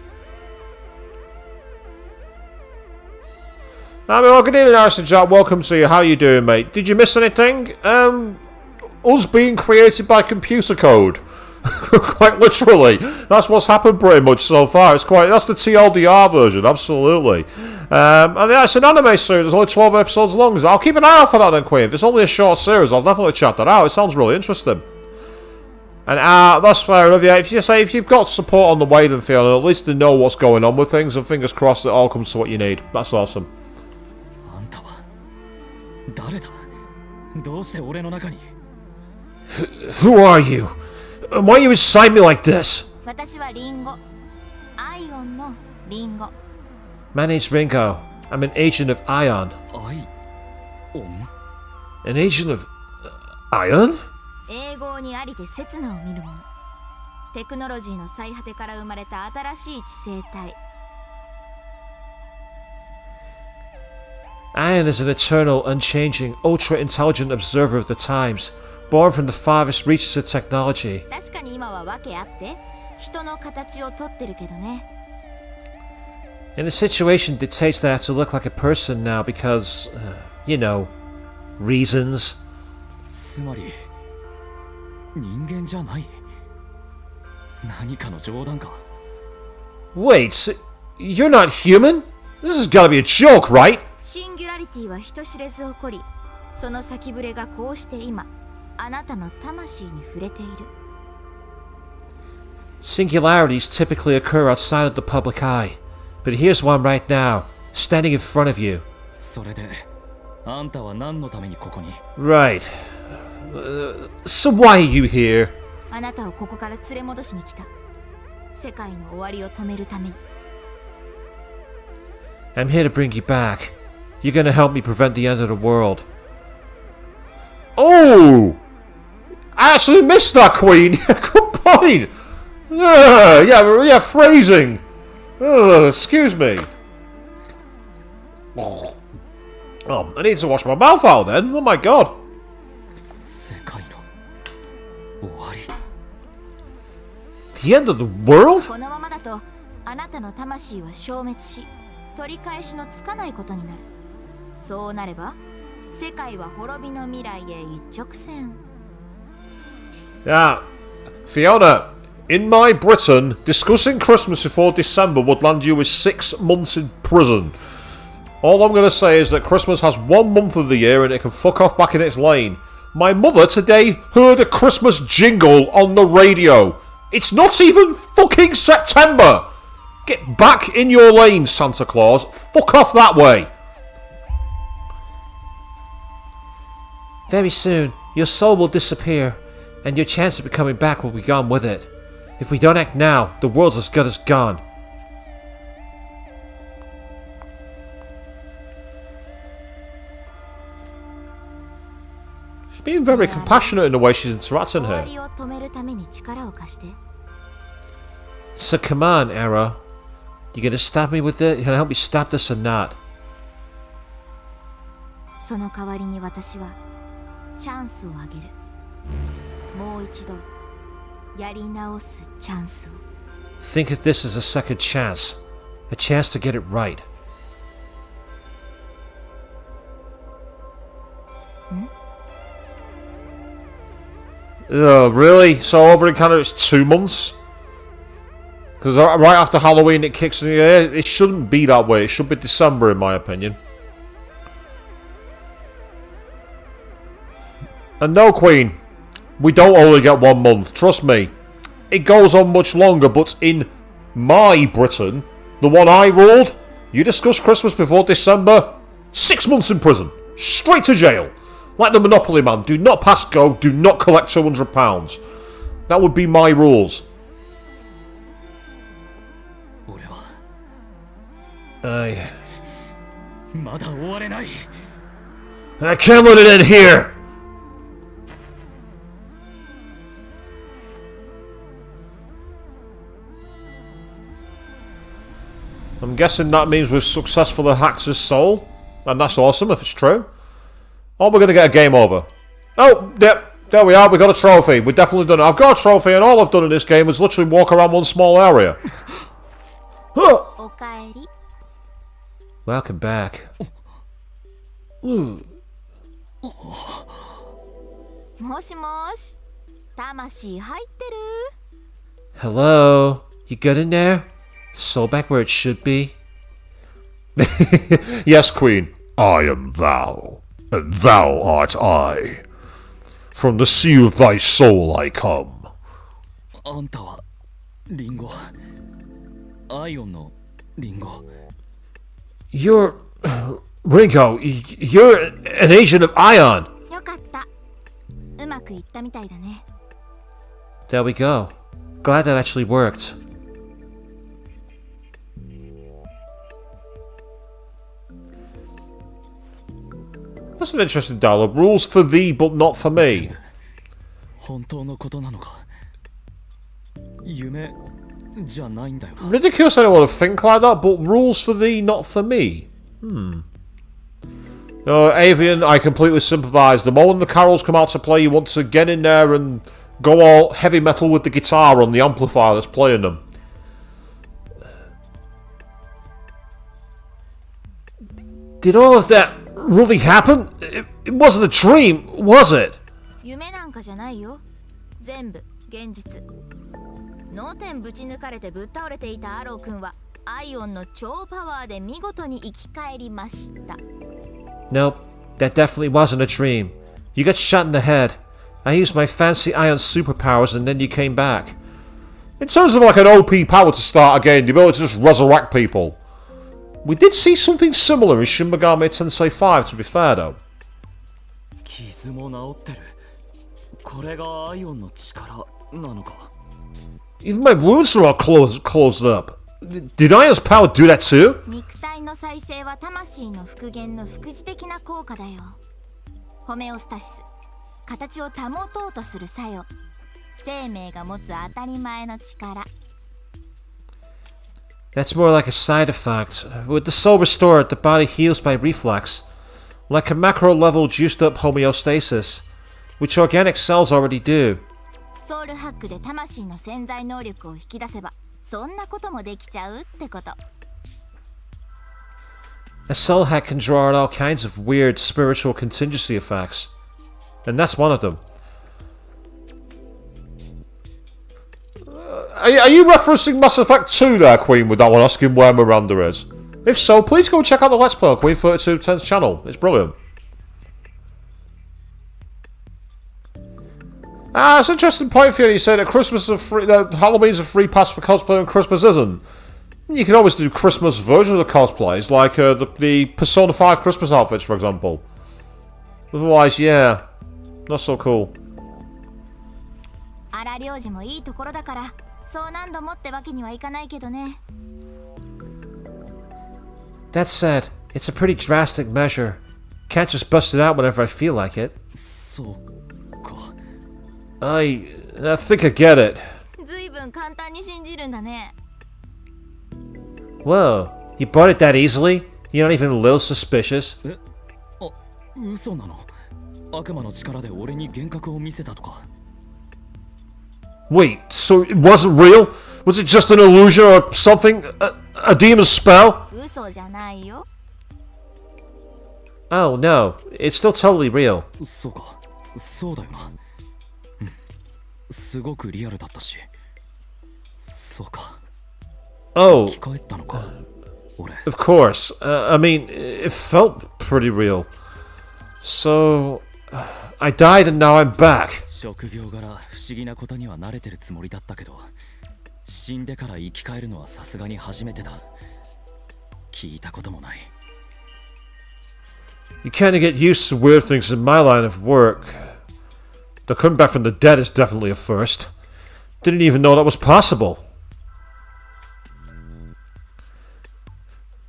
Well, good evening, Harrison Jack. Welcome to you. How you doing, mate? Did you miss anything? Us being created by computer code. Quite literally. That's what's happened pretty much so far. That's the TLDR version, absolutely. And yeah, it's an anime series. It's only 12 episodes long. I'll keep an eye out for that then, Queen. If it's only a short series, I'll definitely check that out. It sounds really interesting. And that's fair enough. Yeah, if you've got support on the way, then feeling at least to know what's going on with things, and fingers crossed it all comes to what you need. That's awesome. あんたは誰だどうして俺の中に Who are you? And why are you inside me like this? 私はリンゴアイオンのリンゴ My name's Ringo. I'm an agent of Ion. アイオン An agent of Ion? 英語にありて刹那を見るものテクノロジーの最果てから生まれた新しい知性体 Ion is an eternal, unchanging, ultra-intelligent observer of the times, born from the farthest reaches of technology. 確かに今は訳あって人の形をとってるけどね And the situation dictates that I have to look like a person now because, you know, reasons. つまり人間じゃない何かの冗談か Wait, so you're not human? This has gotta be a joke, right? シンギュラリティは人知れず起こりその先触れがこうして今あなたの魂に触れている Singularities typically occur outside of the public eye, but here's one right now, standing in front of you. それであんたは何のためにここに Right. So why are you here? あなたをここから連れ戻しに来た世界の終わりを止めるために I'm here to bring you back. You're gonna help me prevent the end of the world. Oh! I actually missed that, Queen! Good point! Yeah, phrasing! Excuse me. Oh, I need to wash my mouth out then. Oh my god. 世界の終わり The end of the world? このままだとあなたの魂は消滅し取り返しのつかないことになるそうなれば世界は滅びの未来へ一直線 Yeah. Fiona, in my Britain, discussing Christmas before December would land you with 6 months in prison. All I'm going to say is that Christmas has 1 month of the year and it can fuck off back in its lane. My mother today heard a Christmas jingle on the radio. It's not even fucking September! Get back in your lane, Santa Claus. Fuck off that way. Very soon, your soul will disappear, and your chance of becoming back will be gone with it. If we don't act now, the world's as good as gone. She's being very compassionate in the way she's interacting 終わ here. りを止めるために力を貸して So come on, Arrow. You gonna stab me with it? You gonna help me stab this or not? その代わりに私はチャンスをあげるもう一度やり直すチャンスを Think of this as a second chance. A chance to get it right. Really? So over in Canada it's 2 months? Because right after Halloween it kicks in the air. It shouldn't be that way. It should be December in my opinion. And no, Queen. We don't only get 1 month. Trust me. It goes on much longer, but in my Britain, the one I ruled, you discuss Christmas before December, 6 months in prison. Straight to jail. Like the Monopoly man, do not pass go, do not collect £200. That would be my rules. 俺は I まだ終われない。 can't let it end here! I'm guessing that means we've successfully hacked his soul. And that's awesome if it's true. Or we're going to get a game over. Oh, yep, there we are, we got a trophy. We've definitely done it. I've got a trophy and all I've done in this game is literally walk around one small area. Huh. おかえり。 Welcome back. もしもし。魂入ってる？ Hello? You good in there? Soul back where it should be? Yes, Queen. I am thou, and thou art I. From the sea of thy soul I come. あんたはリンゴ。アイオンのリンゴ。 You're... Ringo, you're an agent of Ion. よかった。うまくいったみたいだね。 There we go. Glad that actually worked. That's an interesting dialogue. Rules for thee, but not for me. 本当のことなのか。夢じゃないんだよな。 Ridiculous anyone would think like that, but rules for thee, not for me. Avian, I completely sympathise. The moment the carols come out to play, you want to get in there and go all heavy metal with the guitar on the amplifier that's playing them. Did all of that really happen? It wasn't a dream, was it? 夢なんかじゃないよ。全部現実。脳天ぶち抜かれてぶっ倒れていたアロー君はアイオンの超パワーで見事に生き返りました。 Nope, that definitely wasn't a dream. You got shot in the head. I used my fancy ion superpowers and then you came back. In terms of like an OP power to start a game, the ability to just resurrect people. We did see something similar in Shin Megami Tensei 5, to be fair though. 傷も治ってる。これがアイオンの力なのか。 Even my wounds are all closed up. Did Ion's power do that too? 肉体の再生は魂の復元の副次的な効果だよ。ホメオスタシス、形を保とうとする作用。生命が持つ当たり前の力。 That's more like a side effect. With the soul restored, the body heals by reflex. Like a macro-level juiced-up homeostasis, which organic cells already do. ソウルハックで魂の潜在能力を引き出せば、そんなこともできちゃうってこと。 A soul hack can draw on all kinds of weird spiritual contingency effects. And that's one of them. Are you referencing Mass Effect 2 there, Queen, with that one, asking where Miranda is? If so, please go check out the Let's Play on Queen3210's channel. It's brilliant. It's an interesting point for you. You say that Christmas is free, Halloween's a free pass for cosplay and Christmas isn't. You can always do Christmas versions of cosplays, like the Persona 5 Christmas outfits, for example. Otherwise, yeah, not so cool. 荒領事もいいところだから、そう何度もってわけにはいかないけどね。 That said, it's a pretty drastic measure. Can't just bust it out whenever I feel like it. そうか。 I think I get it. ずいぶん簡単に信じるんだね。 Whoa, you bought it that easily? You're not even a little suspicious? え、あ、嘘なの。悪魔の力で俺に幻覚を見せたとか。 Wait, so it wasn't real? Was it just an illusion or something? A demon's spell? 嘘じゃないよ。 Oh no, it's still totally real. そうか。そうだよな。うん。すごくリアルだったし。そうか。 Oh, 生き返ったのか。俺。 of course. I mean, it felt pretty real. So, I died and now I'm back. 職業柄不思議なことには慣れてるつもりだったけど、死んでから生き返るのはさすがに初めてだ。聞いたこともない。You kind of get used to weird things in my line of work. The coming back from the dead is definitely a first. Didn't even know that was possible.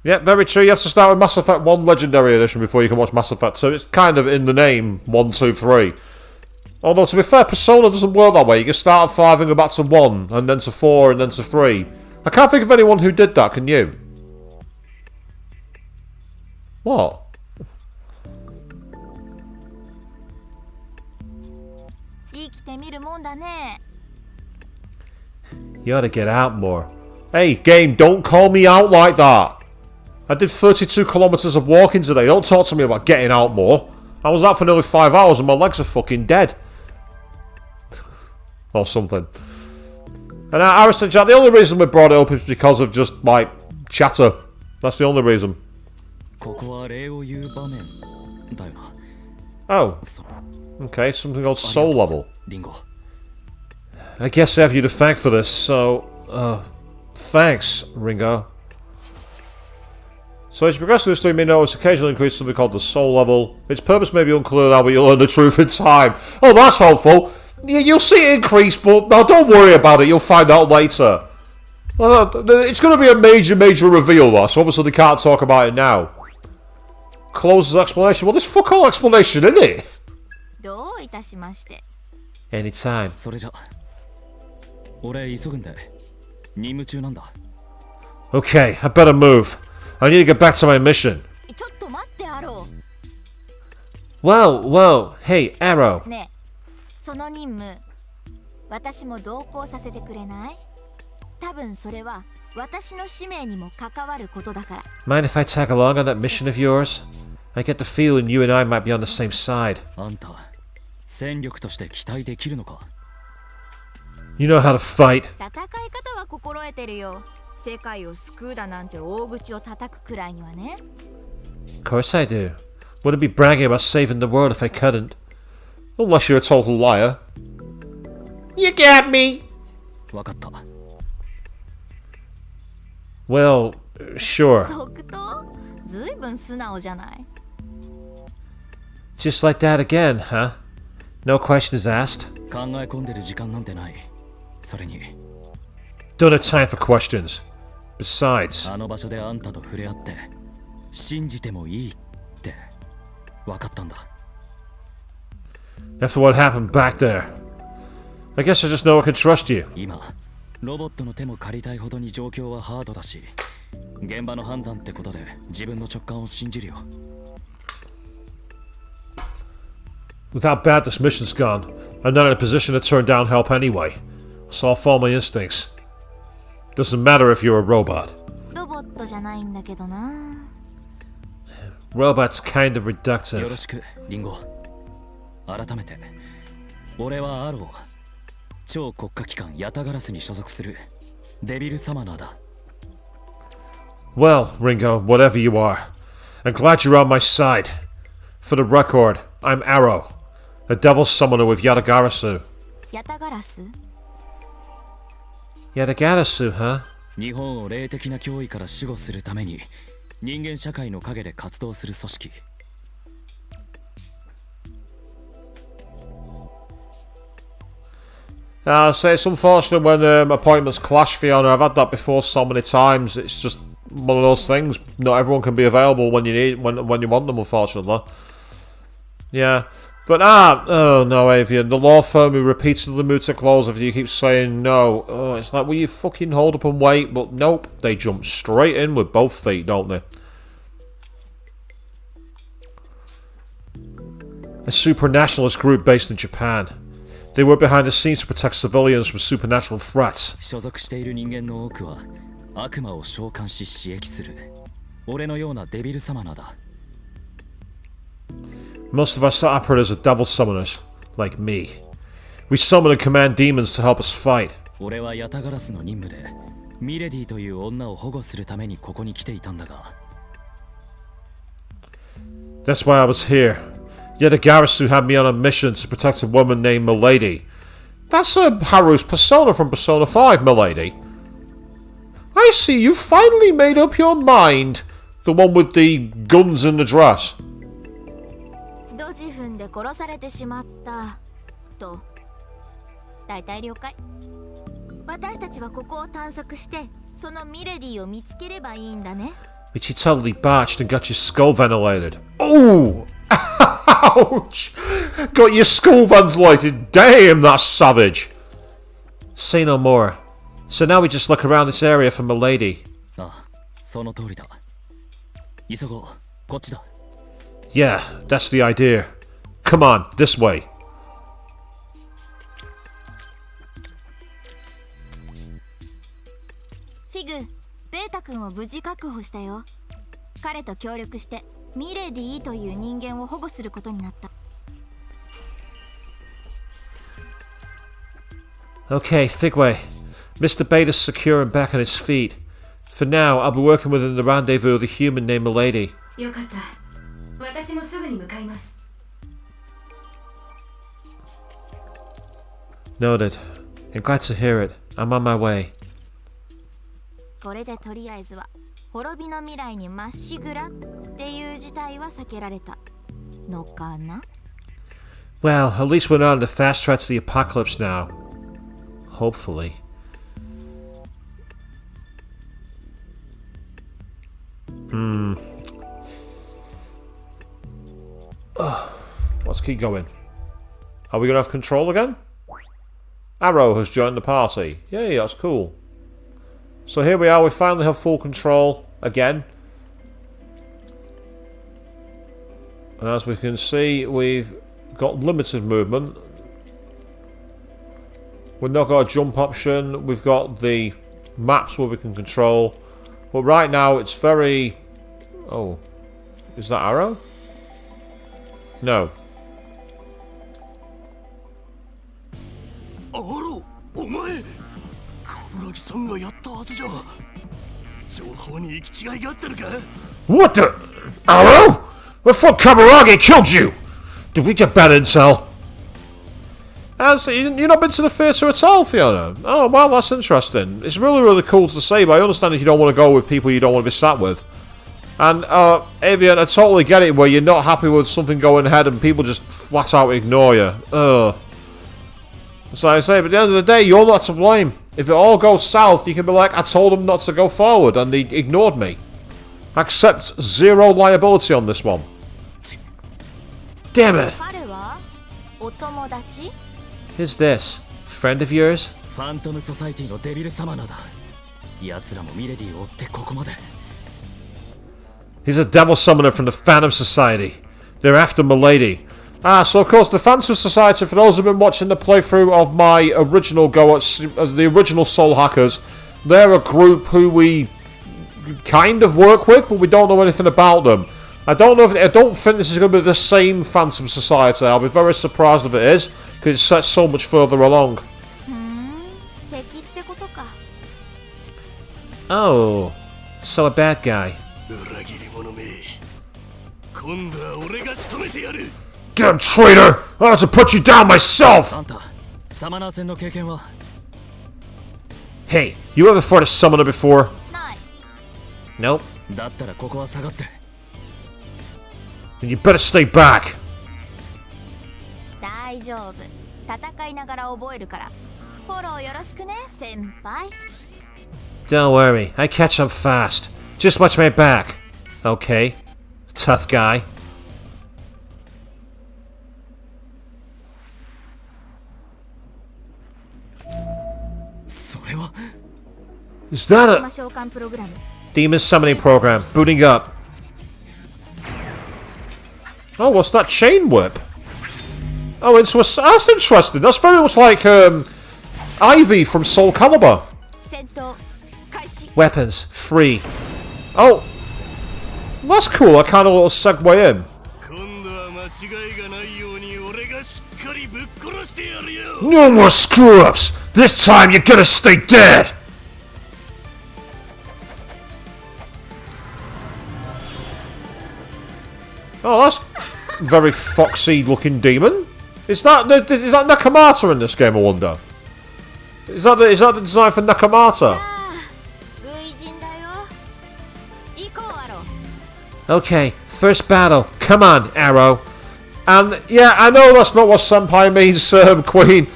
Yeah, very true. You have to start with Mass Effect 1 Legendary Edition before you can watch Mass Effect 2. It's kind of in the name, 1, 2, 3. Although, to be fair, Persona doesn't work that way. You can start at 5 and go back to 1, and then to 4, and then to 3. I can't think of anyone who did that, can you? What? You ought to get out more. Hey, game, don't call me out like that. I did 32 kilometers of walking today. Don't talk to me about getting out more. I was out for nearly 5 hours and my legs are fucking dead. Or something. And Ariston Jack, the only reason we brought it up is because of just, like, chatter. That's the only reason. Oh. Okay, something called soul level. I guess I have you to thank for this, so... thanks, Ringo. So as you progress through the stream, you know it's occasionally increased something called the soul level. Its purpose may be unclear now, but you'll learn the truth in time. Oh, that's helpful. Yeah, you'll see it increase, but no, don't worry about it. You'll find out later. It's going to be a major reveal, though, so obviously they can't talk about it now. Closes explanation. Well, there's fuck all explanation, isn't it? Anytime. Okay, I better move. I need to get back to my mission. Whoa, hey, Arrow. Mind if I tag along on that mission of yours? I get the feeling you and I might be on the same side. You know how to fight. Of course I do. Wouldn't be bragging about saving the world if I couldn't. Unless you're a total liar. You got me! Well, sure. Just like that again, huh? No questions asked? Don't have time for questions. Besides... After what happened back there, I guess I just know I can trust you. With how bad this mission's gone, I'm not in a position to turn down help anyway, so I'll follow my instincts. Doesn't matter if you're a robot. Robot's kind of reductive. Well, Ringo, whatever you are, I'm glad you're on my side. For the record, I'm Arrow, a devil summoner with Yatagarasu. Yatagarasu, huh? I'll say it's unfortunate when appointments clash, Fiona. I've had that before so many times. It's just one of those things. Not everyone can be available when you need when you want them, unfortunately. Yeah. But oh no, Avian, the law firm who repeatedly moved to close if you keep saying no. Oh, it's like, will you fucking hold up and wait? But nope, they jump straight in with both feet, don't they? A supranationalist group based in Japan. They work behind the scenes to protect civilians from supernatural threats. Most of us operators are devil summoners, like me. We summon and command demons to help us fight. That's why I was here. Yatagarasu had me on a mission to protect a woman named Milady. That's Haru's persona from Persona 5, Milady. I see, you finally made up your mind. The one with the guns in the dress. で殺されてしまったと。だいたい了解。私たちはここを探索してそのミレディを見つければいいんだね。 But you totally botched and got your skull ventilated. Oh! Ouch! Got your skull ventilated. Damn, that's savage. Say no more. So now we just look around this area for Milady. あ、その通りだ。急ごう。こっちだ。Yeah, that's the idea. Come on, this way. フィグ、ベータ君を無事確保したよ。彼と協力してミレディという人間を保護することになった。Okay, Thigway. Mr. Beta's secure and back on his feet. For now, I'll be working within the rendezvous of a human named Milady. よかった。私もすぐに向かいます。Noted. I'm glad to hear it. I'm on my way. これでとりあえずは滅びの未来にまっしぐらっていう事態は避けられたのかな。 Well, at least we're not on the fast track to the apocalypse now. Hopefully. Let's keep going. Are we going to have control again? Arrow has joined the party. Yay, that's cool. So here we are, we finally have full control again. And as we can see, we've got limited movement. We've not got a jump option, we've got the maps where we can control. But right now it's very... Oh, is that Arrow? No. アロ、お前、冠城さんがやったはずじゃ。情報に行き違いがあったのか？ What the... Arrow? I thought Kaburagi killed you! Did we get bad intel? As you've not been to the theatre at all, Fiona? Oh, well, that's interesting. It's really, really cool to say, but I understand if you don't want to go with people you don't want to be sat with. And, Avian, I totally get it where you're not happy with something going ahead and people just flat out ignore you. Ugh. So I say, but at the end of the day, you're not to blame. If it all goes south, you can be like, I told them not to go forward and they ignored me. Accept zero liability on this one. Damn it! 彼はお友達？ Who's this? Friend of yours? ファントムソサイティのデビルサマナだ。奴らもミレディを追ってここまで。He's a devil summoner from the Phantom Society. They're after Milady. Ah, so of course the Phantom Society, for those who've been watching the playthrough of my original go at the original Soul Hackers, they're a group who we kind of work with, but we don't know anything about them. I don't think this is going to be the same Phantom Society. I'll be very surprised if it is, because it's set so much further along. 敵ってことか。 Oh, so a bad guy. 裏切り者め。今度は俺が仕留めてやる。Get him, traitor! I'll have to put you down myself! あんた、サマナー戦の経験は？ Hey, you ever fought a summoner before? ない。 Nope. だったらここは下がって。 Then you better stay back. 大丈夫。戦いながら覚えるから。フォローよろしくね、先輩。 Don't worry, I catch up fast. Just watch my back. Okay. Tough guy. Is that a 召喚プログラム。 demon summoning program? Booting up. Oh, what's that chain whip? Oh, into a... That's interesting. That's very much like Ivy from Soul Calibur. 戦闘開始。 Weapons free. Oh, that's cool. A kind of little segue in. 今度は間違いがないように俺がしっかりぶっ殺してやるよ。 No more screw ups. This time you're gonna stay dead. Oh, that's very foxy looking demon. Is that Nakamata in this game? I wonder. Is that the design for Nakamata? 初陣だよ。行こうアロー。 Okay, first battle. Come on, Arrow. And yeah, I know that's not what senpai means, Queen,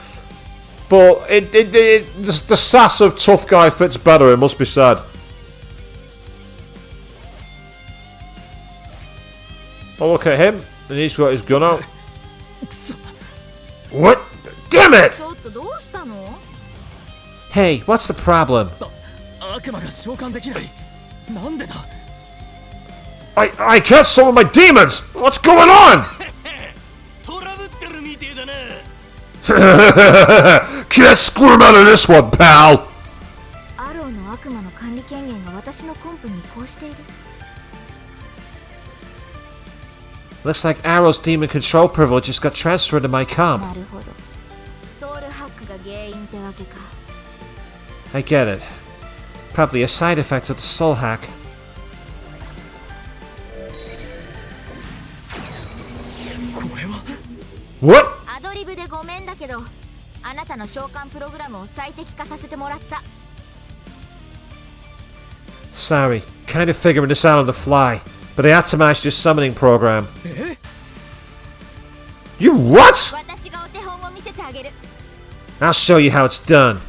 but the sass of tough guy fits better, it must be said. Oh, look at him, and he's got his gun out. What? Damn it! ちょっとどうしたの？ Hey, what's the problem? 悪魔が召喚できない。なんでだ？ I can't summon my demons! What's going on? トラブってるみてえだな。 Can't squirm out of this one, pal! アローの悪魔の管理権限が私のコンプに移行している。 Looks like Arrow's demon control privileges got transferred to my comp. なるほど。ソウルハックが原因ってわけか。 I get it. Probably a side effect of the soul hack. これは What? アドリブでごめんだけど、あなたの召喚プログラムを最適化させてもらった。 Sorry, kind of figuring this out on the fly, but I optimized your summoning program. え You what? 私がお手本を見せてあげる。 I'll show you how it's done.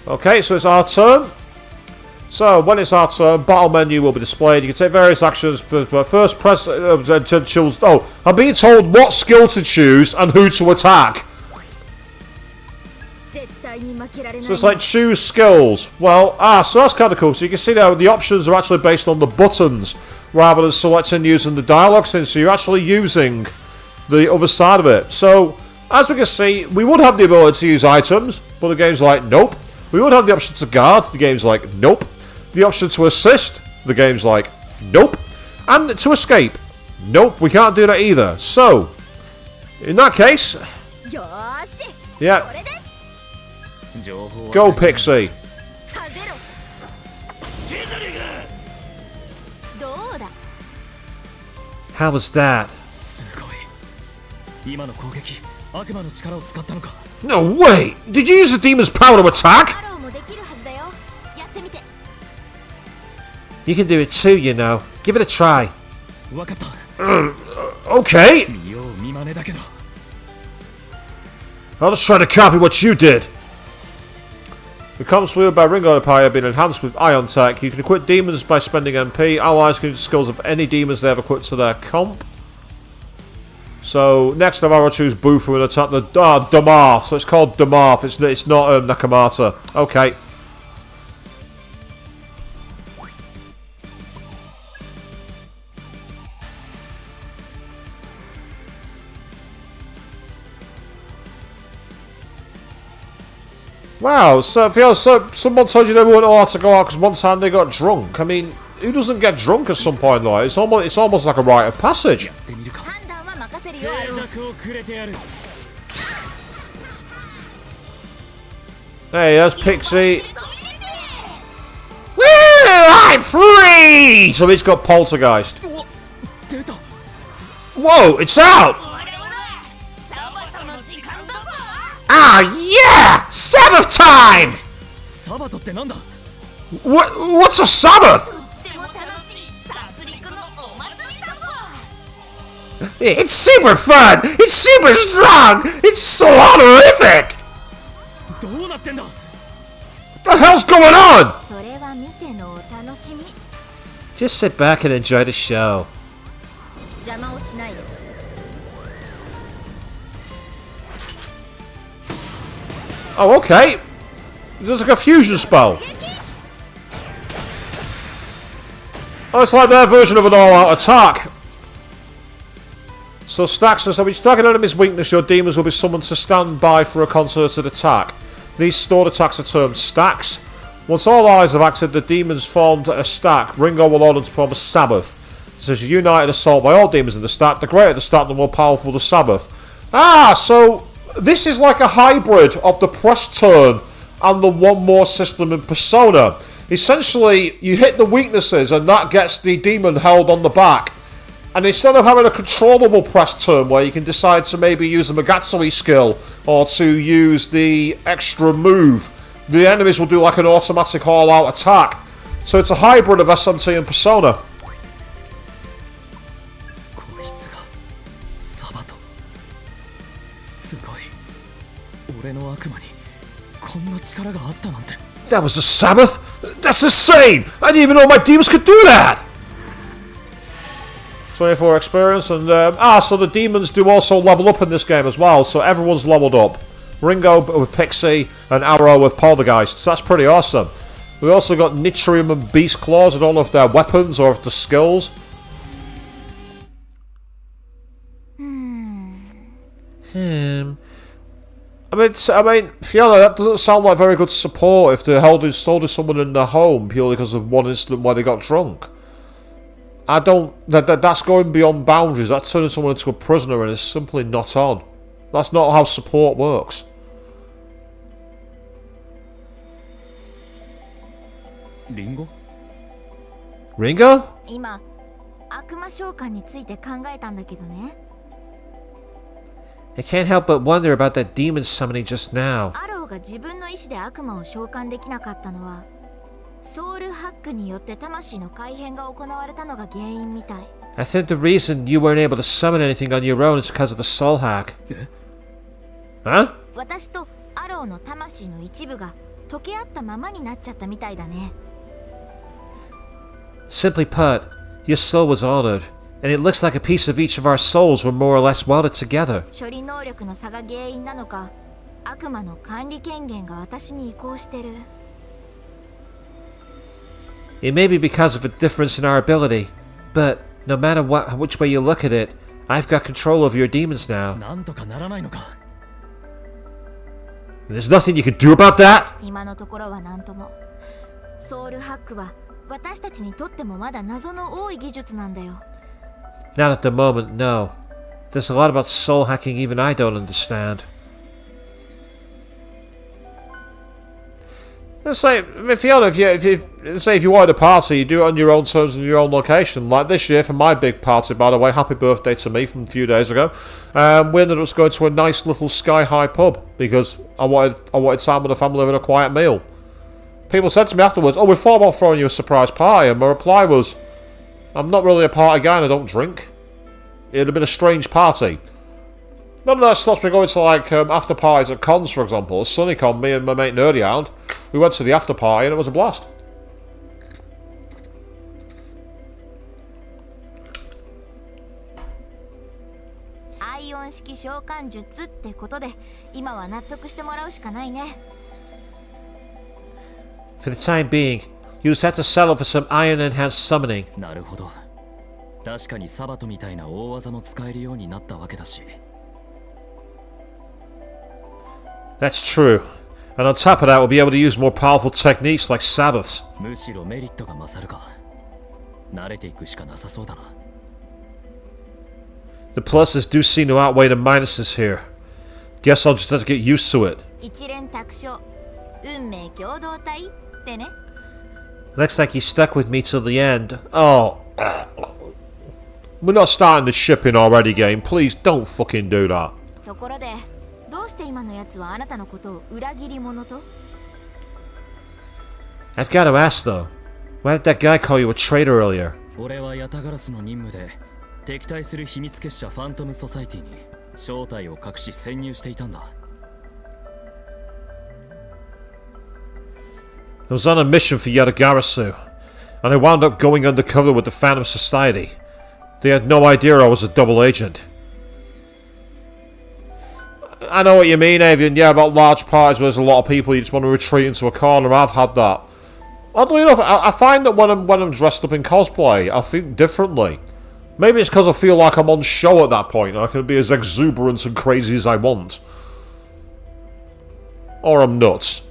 Okay, so it's our turn. So, when it's our turn, battle menu will be displayed. You can take various actions, but first press to choose... Oh, I'm being told what skill to choose and who to attack. 絶対に負けられない。 So it's like choose skills. Well, so that's kind of cool. So you can see now the options are actually based on the buttons rather than selecting using the dialogue thing. So you're actually using the other side of it. So, as we can see, we would have the ability to use items, but the game's like, nope. We would have the option to guard, the game's like, nope. The option to assist, the game's like, nope. And to escape, nope, we can't do that either. So, in that case, よーし。 yeah, これで 情報は go Pixie. はぜろ。どうだ。 How was that? すごい。今の攻撃、悪魔の力を使ったのか。 No way! Did you use the demon's power to attack? アローもできるはずだよ。やってみて。 You can do it too, you know. Give it a try. わかった。 Okay. 見よう見まねだけど。 I'll just try to copy what you did. The comps wheeled by Ringo Empire have been enhanced with Ion Tech. You can equip demons by spending MP. Allies can use skills of any demons they have equipped to their comp. So, next time I will choose Bufu and attack the Damarth. So it's called Damarth, it's not Nakamata. Okay. Wow, so someone told you they weren't allowed to go out because one time they got drunk. I mean, who doesn't get drunk at some point though? It's almost like a rite of passage. ってみるか。判断は任せるよ。アロー。静寂をくれてやる。 Hey, there's Pixie. Woo! I'm free! So he's got Poltergeist. お、出た。 Whoa, it's out! Ah, yeah! Sabbath time! サバトってなんだ。 What's a Sabbath? でも楽しい殺戮のお祭りだぞ。 It's super fun! It's super strong! It's so honorific! どうなってんだ。 What the hell's going on? それは見てのお楽しみ。 Just sit back and enjoy the show. 邪魔をしないで。 Oh, okay. There's like a fusion spell. Oh, it's like their version of an all-out attack. So stacks says, when you attack an enemy's weakness, your demons will be summoned to stand by for a concerted attack. These stored attacks are termed stacks. Once all allies have acted, the demons formed a stack. Ringo will order to perform a Sabbath. It says, a united assault by all demons in the stack. The greater the stack, the more powerful the Sabbath. Ah, so this is like a hybrid of the press turn and the one more system in Persona. Essentially, you hit the weaknesses and that gets the demon held on the back. And instead of having a controllable press turn where you can decide to maybe use the Magatsui skill or to use the extra move, the enemies will do like an automatic all-out attack. So it's a hybrid of SMT and Persona. こいつがの悪魔にこんな力があったなんて。 That was a Sabbath? That's insane! I didn't even know my demons could do that! 24 experience, and so the demons do also level up in this game as well, so everyone's leveled up. Ringo with Pixie and Arrow with Poltergeist, so that's pretty awesome. We also got Nitrium and Beast Claws. I don't know if they're weapons or if they're skills. I mean, Fiona, that doesn't sound like very good support if they're holding someone in their home purely because of one incident where they got drunk. I don't... That's going beyond boundaries. That's turning someone into a prisoner and it's simply not on. That's not how support works. Ringo? Ringo? 今悪魔召喚について考えたんだけどね。 I can't help but wonder about that demon summoning just now. アローが自分の意志で悪魔を召喚できなかったのはソウルハックによって魂の改変が行われたのが原因みたい。 I think the reason you weren't able to summon anything on your own is because of the soul hack. Huh? 私とアローの魂の一部が溶け合ったままになっちゃったみたいだね。 Simply put, your soul was altered, and it looks like a piece of each of our souls were more or less welded together. 処理能力の差が原因なのか、悪魔の管理権限が私に移行してる。 It may be because of a difference in our ability, but no matter which way you look at it, I've got control over your demons now. なんとかならないのか。 There's nothing you can do about that? 今のところは何とも。ソウルハックは私たちにとってもまだ謎の多い技術なんだよ。 Not at the moment, no. There's a lot about soul hacking even I don't understand. Let's say, Fiona, if you wanted a party, you do it on your own terms and your own location. Like this year for my big party, by the way, happy birthday to me from a few days ago. We ended up going to a nice little sky-high pub because I wanted time with the family having a quiet meal. People said to me afterwards, "Oh, we thought about throwing you a surprise party," and my reply was, "I'm not really a party guy and I don't drink. It'd have been a strange party." None of that stops me going to like after parties at cons, for example. At SunnyCon, me and my mate Nerdyhound, we went to the after party and it was a blast. アイオン式召喚術ってことで、今は納得してもらうしかないね。 For the time being, you just have to settle for some iron-enhanced summoning. なるほど。確かにサバトみたいな大技も使えるようになったわけだし。 That's true. And on top of that, we'll be able to use more powerful techniques like Sabbaths. むしろメリットが勝るか。慣れていくしかなさそうだな。 The pluses do seem to outweigh the minuses here. Guess I'll just have to get used to it. 一連卓章、運命共同体ってね。 Looks like you stuck with me till the end. Oh. We're not starting the shipping already, game. Please don't fucking do that. ところで、どうして今のやつはあなたのことを裏切り者と？ I've got to ask though. Why did that guy call you a traitor earlier? 俺はヤタガラスの任務で敵対する秘密結社ファントムソサイティに正体を隠し潜入していたんだ。 I was on a mission for Yatagarasu, and I wound up going undercover with the Phantom Society. They had no idea I was a double agent. I know what you mean, Avian. Yeah, about large parties where there's a lot of people, you just want to retreat into a corner. I've had that. Oddly enough, I find that when I'm dressed up in cosplay, I think differently. Maybe it's because I feel like I'm on show at that point, and I can be as exuberant and crazy as I want. Or I'm nuts.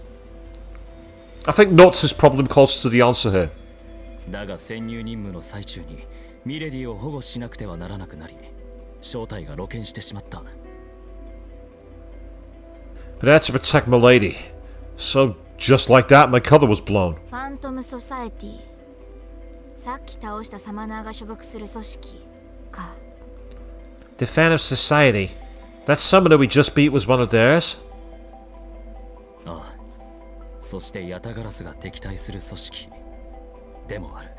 I think nuts is probably closer to the answer here. だが潜入任務の最中にミレディを保護しなくてはならなくなり、正体が露見してしまった。 But I had to protect my lady. So, just like that, my cover was blown. ファントムソサエティ。さっき倒したサマナーが所属する組織か。 The Phantom Society. That summoner we just beat was one of theirs? ああ。そしてヤタガラスが敵対する組織でもある。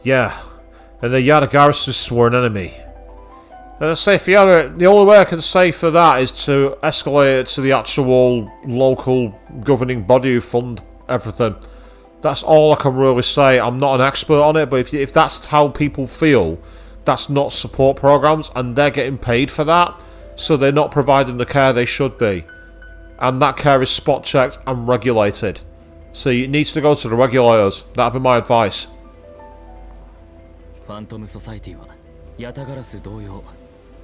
Yeah, and the Yatagarasu sworn enemy. And I say, Fiona, the only way I can say for that is to escalate it to the actual local governing body who fund everything. That's all I can really say. I'm not an expert on it, but if that's how people feel, that's not support programs, and they're getting paid for that, so they're not providing the care they should be. And that care is spot checked and regulated. So it needs to go to the regulators. That'd be my advice. Phantom Society はヤタガラス同様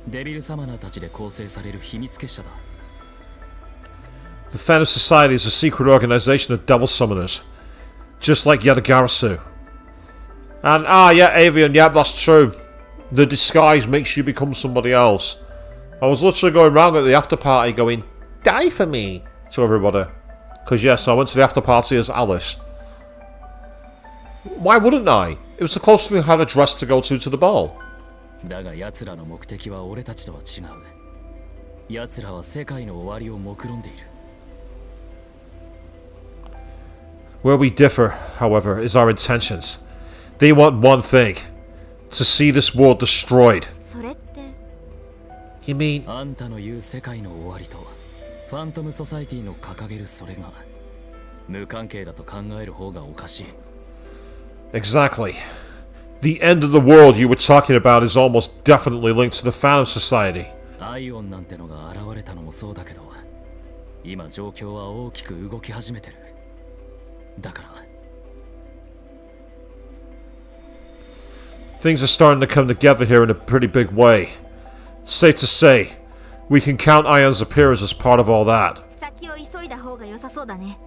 デビルサマナーたちで構成される秘密結社だ。The Phantom Society is a secret organization of devil summoners. Just like Yatagarasu. And, yeah, Avian, yeah, that's true. The disguise makes you become somebody else. I was literally going around at the after party going, die for me, to everybody. Because, yes, I went to the after party as Alice. Why wouldn't I? It was the closest thing I had a dress to go to the ball. だが奴らの目的は俺たちとは違う。奴らは世界の終わりを目論んでいる。Where we differ, however, is our intentions. They want one thing. To see this world destroyed. それって You mean... あんたの言う世界の終わりとファントムソサイティの掲げるそれが無関係だと考える方がおかしい。Exactly. The end of the world you were talking about is almost definitely linked to the Phantom Society. アイオンなんてのが現れたのもそうだけど、今状況は大きく動き始めてる。だから Things are starting to come together here in a pretty big way. Safe to say, we can count Ion's appearance as part of all that. 先を急いだ方が良さそうだね。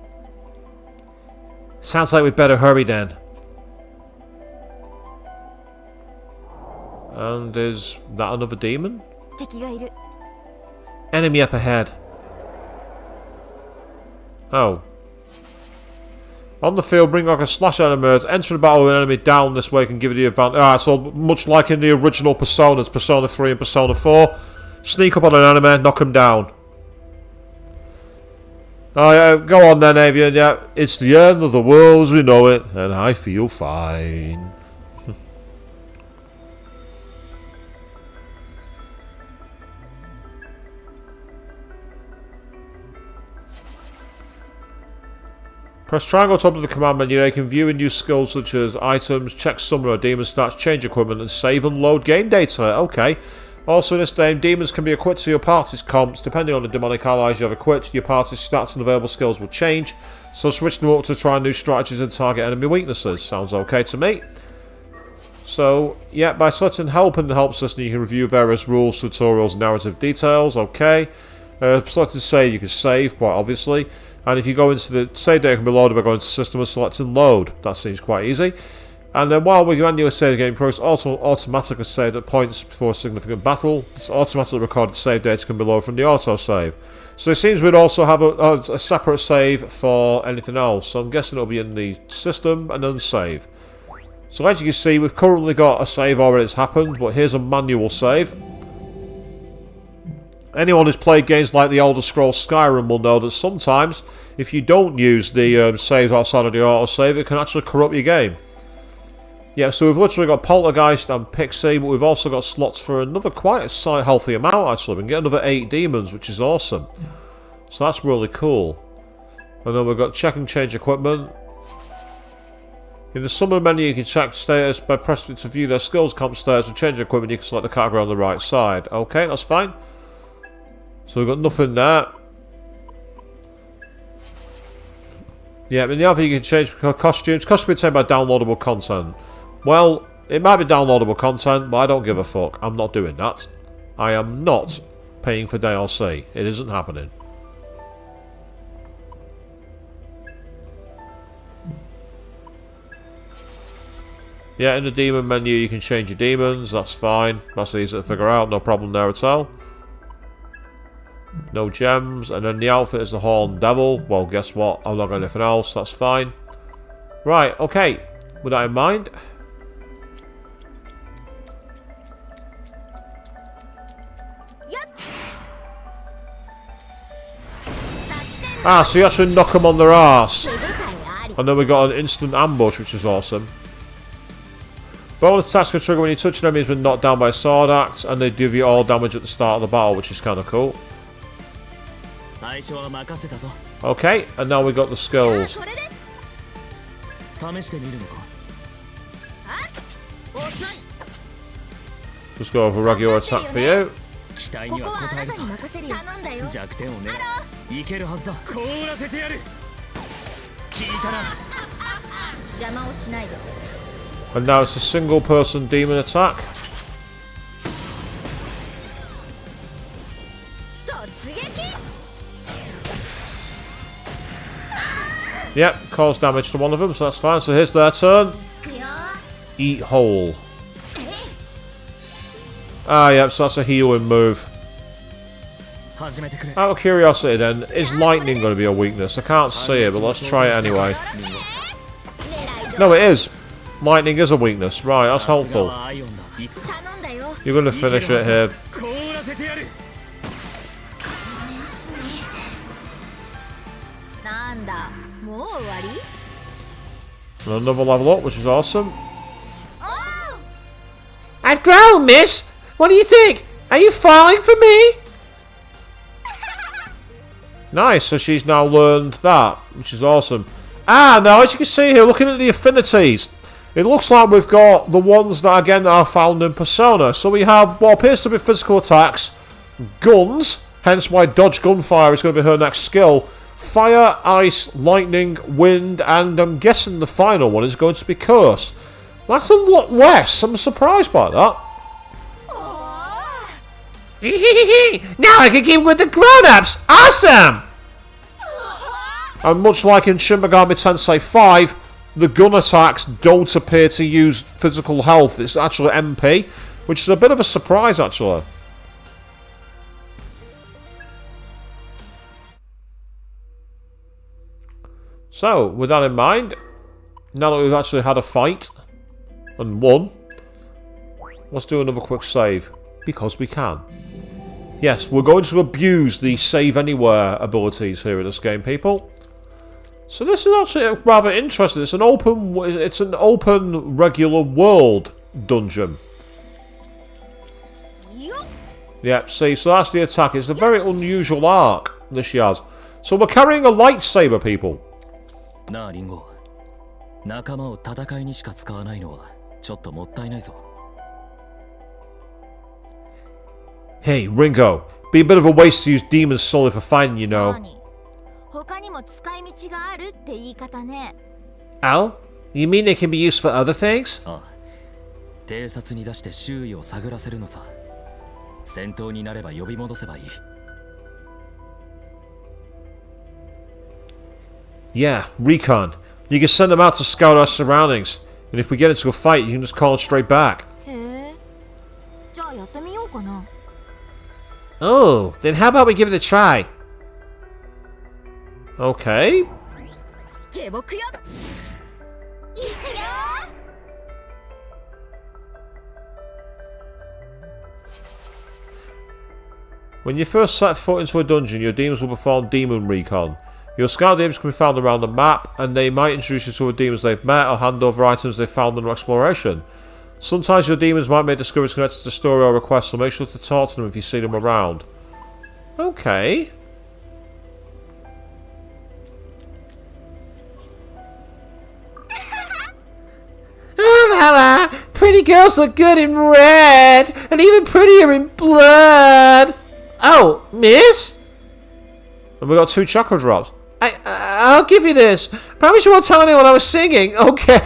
Sounds like we'd better hurry then. And is that another demon? 敵がいる。 Enemy up ahead. Oh. On the field, bring like a slash enemies. Enter the battle with an enemy down this way can give you the advantage. Alright, so much like in the original Personas, Persona 3 and Persona 4. Sneak up on an enemy, knock him down. Oh yeah, go on then, Avian. Yeah, it's the end of the world as we know it, and I feel fine. Press triangle top of the command menu. You can view and use skills such as items, check summon or demon stats, change equipment, and save and load game data. Okay. Also in this game, demons can be equipped to your party's comps. Depending on the demonic allies you have equipped, your party's stats and available skills will change. So switch them up to try new strategies and target enemy weaknesses. Sounds okay to me. So, yeah, by selecting help in the help system, you can review various rules, tutorials, narrative details. Okay. Selecting save, you can save, quite obviously. And if you go into the save data can be loaded by going to system and selecting load. That seems quite easy. And then while we manually save the game progress, also automatically saved at points before a significant battle. This automatically recorded save data can be loaded from the autosave. So it seems we'd also have a separate save for anything else. So I'm guessing it'll be in the system and then save. So as you can see, we've currently got a save already that's happened, but here's a manual save. Anyone who's played games like the Elder Scrolls Skyrim will know that sometimes, if you don't use the saves outside of the autosave, it can actually corrupt your game. Yeah, so we've literally got Poltergeist and Pixie, but we've also got slots for another quite a healthy amount, actually. We can get another 8 demons, which is awesome. So that's really cool. And then we've got check and change equipment. In the summon menu, you can check status by pressing to view their skills comp status and change equipment. You can select the category on the right side. Okay, that's fine. So we've got nothing there. Yeah, in the other you can change costumes. Costumes obtained by downloadable content. Well, it might be downloadable content, but I don't give a fuck. I'm not doing that. I am not paying for DLC. It isn't happening. Yeah, in the demon menu you can change your demons. That's fine. That's easy to figure out. No problem there at all. No gems, and then the outfit is the Horned Devil. Well, guess what? I'm not got anything else. That's fine. Right, okay. With that in mind. Ah, so you actually knock them on their arse. And then we got an instant ambush, which is awesome. Bonus attacks can trigger when you touch an enemy has been knocked down by a sword axe, and they give you all damage at the start of the battle, which is kind of cool. Okay, and now we got the skills. Just go over regular attack for you. And now it's a single person demon attack. Yep, cause damage to one of them, so that's fine. So here's their turn. Eat whole. Ah, yep, so that's a healing move. Out of curiosity then, is lightning going to be a weakness? I can't see it, but let's try it anyway. No, it is. Lightning is a weakness. Right, that's helpful. You're going to finish it here. And another level up, which is awesome. I've grown, miss! What do you think? Are you falling for me? Nice, so she's now learned that, which is awesome. Ah, now as you can see here, looking at the affinities, it looks like we've got the ones that again are found in Persona. So we have what appears to be physical attacks, guns, hence why dodge gunfire is going to be her next skill, fire, ice, lightning, wind, and I'm guessing the final one is going to be curse. That's a lot less. I'm surprised by that. Now I can keep with the grown-ups. Awesome! And much like in Shin Megami Tensei 5, the gun attacks don't appear to use physical health. It's actually MP, which is a bit of a surprise, actually. So, with that in mind, now that we've actually had a fight and won, let's do another quick save, because we can. Yes, we're going to abuse the save anywhere abilities here in this game, people. So this is actually rather interesting. It's an open regular world dungeon. Yep, see, so that's the attack. It's a very unusual arc that she has. So we're carrying a lightsaber, people. Hey, Ringo. Be a bit of a waste to use demons solely for fighting, you know. Oh? You mean they can be used for other things? Yeah, recon. You can send them out to scout our surroundings. And if we get into a fight, you can just call it straight back. Oh, then how about we give it a try? Okay. When you first set foot into a dungeon, your demons will perform demon recon. Your scout demons can be found around the map, and they might introduce you to other demons they've met or hand over items they've found in their exploration. Sometimes your demons might make discoveries connected to the story or request, so make sure to talk to them if you see them around. Okay. Oh, la, pretty girls look good in red, and even prettier in blood. Oh, miss? And we got 2 chakra drops. I'll give you this. Promise you won't tell anyone I was singing, okay?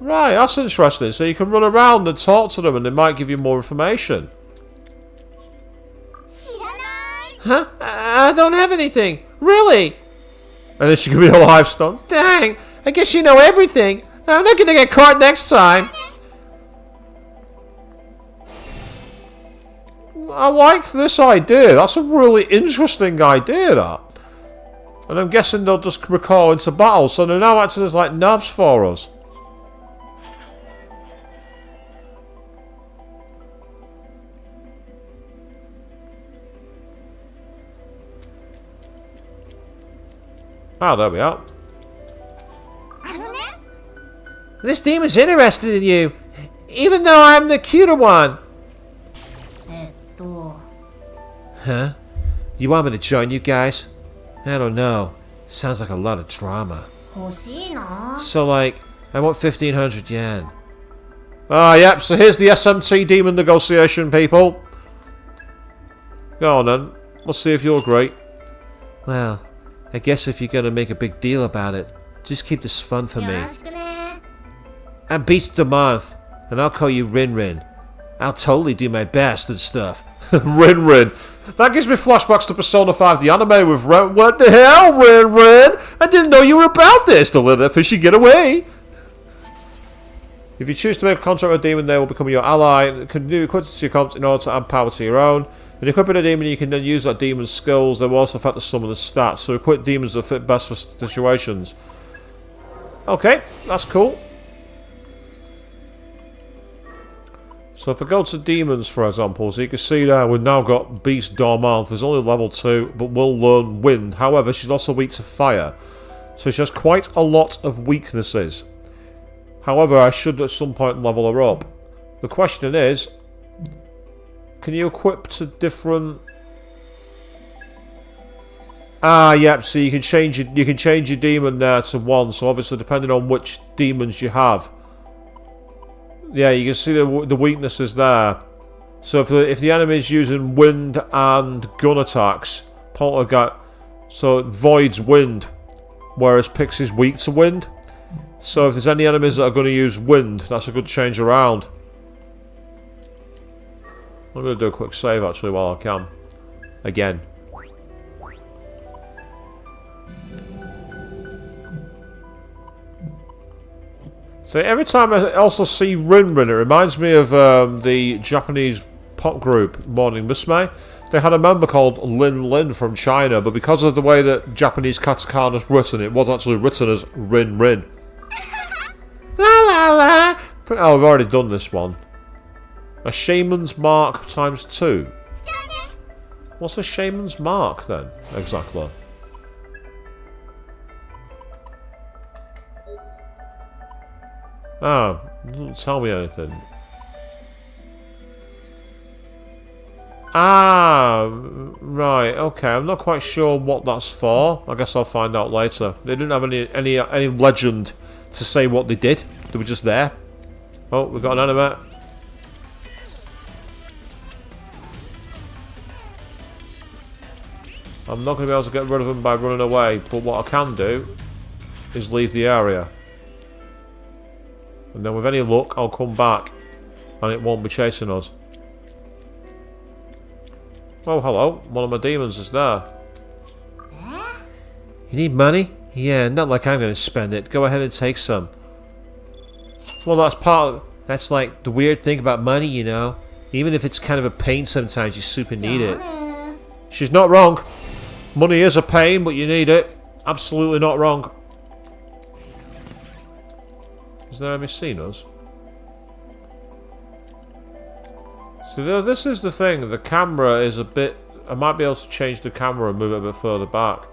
Right, that's interesting. So you can run around and talk to them and they might give you more information. Huh? I don't have anything. Really? And then she can be a live stone. Dang, I guess you know everything. I'm not gonna get caught next time. I like this idea. That's a really interesting idea, that. And I'm guessing they'll just recall into battle, so they're now acting as like navs for us. Ah, there we are. This demon's interested in you, even though I'm the cuter one. Huh? You want me to join you guys? I don't know. Sounds like a lot of drama. So, like, I want 1,500 yen. Ah, yep, so here's the SMT demon negotiation, people. Go on then. Let's see if you're great. Well, I guess if you're gonna make a big deal about it, just keep this fun for me. I'm Beast of the Month, and I'll call you Rin Rin. I'll totally do my best and stuff. Rin Rin. That gives me flashbacks to Persona 5, the anime with Rin. What the hell, Rin Rin? I didn't know you were about this. Don't let that fishy get away. If you choose to make a contract with a demon, they will become your ally and can do equip to your comps in order to add power to your own. When equipping a demon, you can then use that demon's skills. They will also affect the summoner's stats, so equip demons that fit best for situations. Okay, that's cool. So if I go to demons, for example, so you can see there we've now got Beast Dormant. There's only level 2, but will learn wind. However, she's also weak to fire. So she has quite a lot of weaknesses. However, I should at some point level her up. The question is, can you equip to different... Ah, yep, so you can change your demon there to 1, so obviously depending on which demons you have. Yeah, you can see the weaknesses there. So if the enemy is using wind and gun attacks, Poltergeist, so it voids wind, whereas Pixie's weak to wind. So if there's any enemies that are going to use wind, that's a good change around. I'm going to do a quick save actually while I can. Again. So every time I also see Rin Rin, it reminds me of the Japanese pop group Morning Musume. They had a member called Lin Lin from China, but because of the way that Japanese katakana is written, it was actually written as Rin Rin. La la la! Oh, I've already done this one. A Shaman's Mark times 2. What's a Shaman's Mark then, exactly? Ah, it doesn't tell me anything. Ah, right, okay. I'm not quite sure what that's for. I guess I'll find out later. They didn't have any legend to say what they did. They were just there. Oh, we've got an enemy. I'm not going to be able to get rid of them by running away, but what I can do is leave the area. And then with any luck, I'll come back and it won't be chasing us. Oh, hello. One of my demons is there. You need money? Yeah, not like I'm going to spend it. Go ahead and take some. Well, that's part of... That's like the weird thing about money, you know. Even if it's kind of a pain sometimes, you super need it. She's not wrong. Money is a pain, but you need it. Absolutely not wrong. Is there any seen us? So this is the thing. The camera is a bit... I might be able to change the camera and move it a bit further back.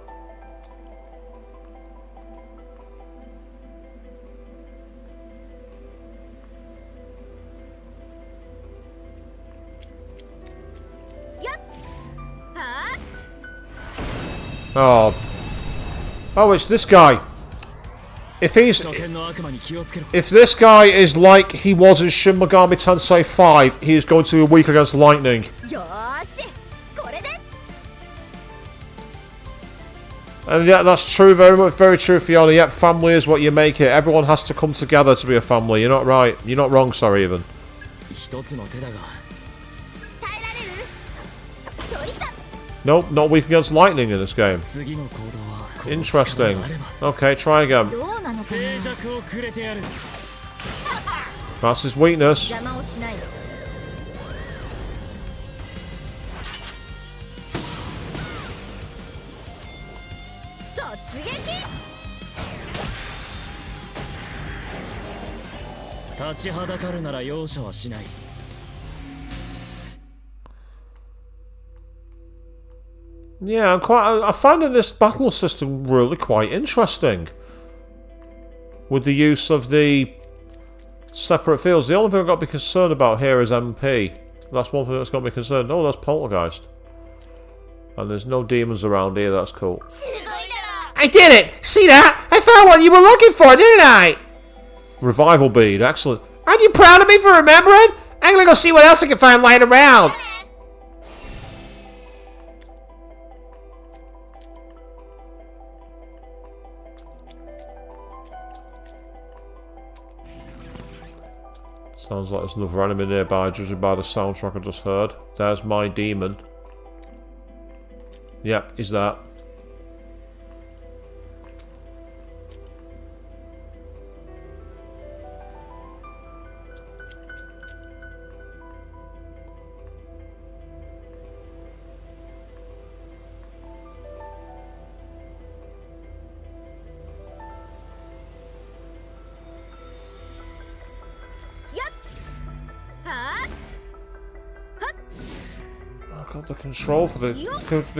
Oh. Oh, it's this guy. If this guy is like he was in Shin Megami Tensei 5, he is going to be weak against lightning. And yeah, that's true, very true, Fiona. Yep, family is what you make it. Everyone has to come together to be a family. You're not right. You're not wrong, sorry, even. Nope, not weak against lightning in this game. Interesting. Okay, try again. That's his weakness. Yeah, I find that this battle system really quite interesting. With the use of the separate fields. The only thing I've got to be concerned about here is MP. That's one thing that's got me concerned. Oh, that's Poltergeist. And there's no demons around here, that's cool. I did it! See that? I found what you were looking for, didn't I? Revival bead, excellent. Aren't you proud of me for remembering? I'm gonna go see what else I can find lying around. Sounds like there's another enemy nearby, judging by the soundtrack I just heard. There's my demon. Yep, he's that. God, the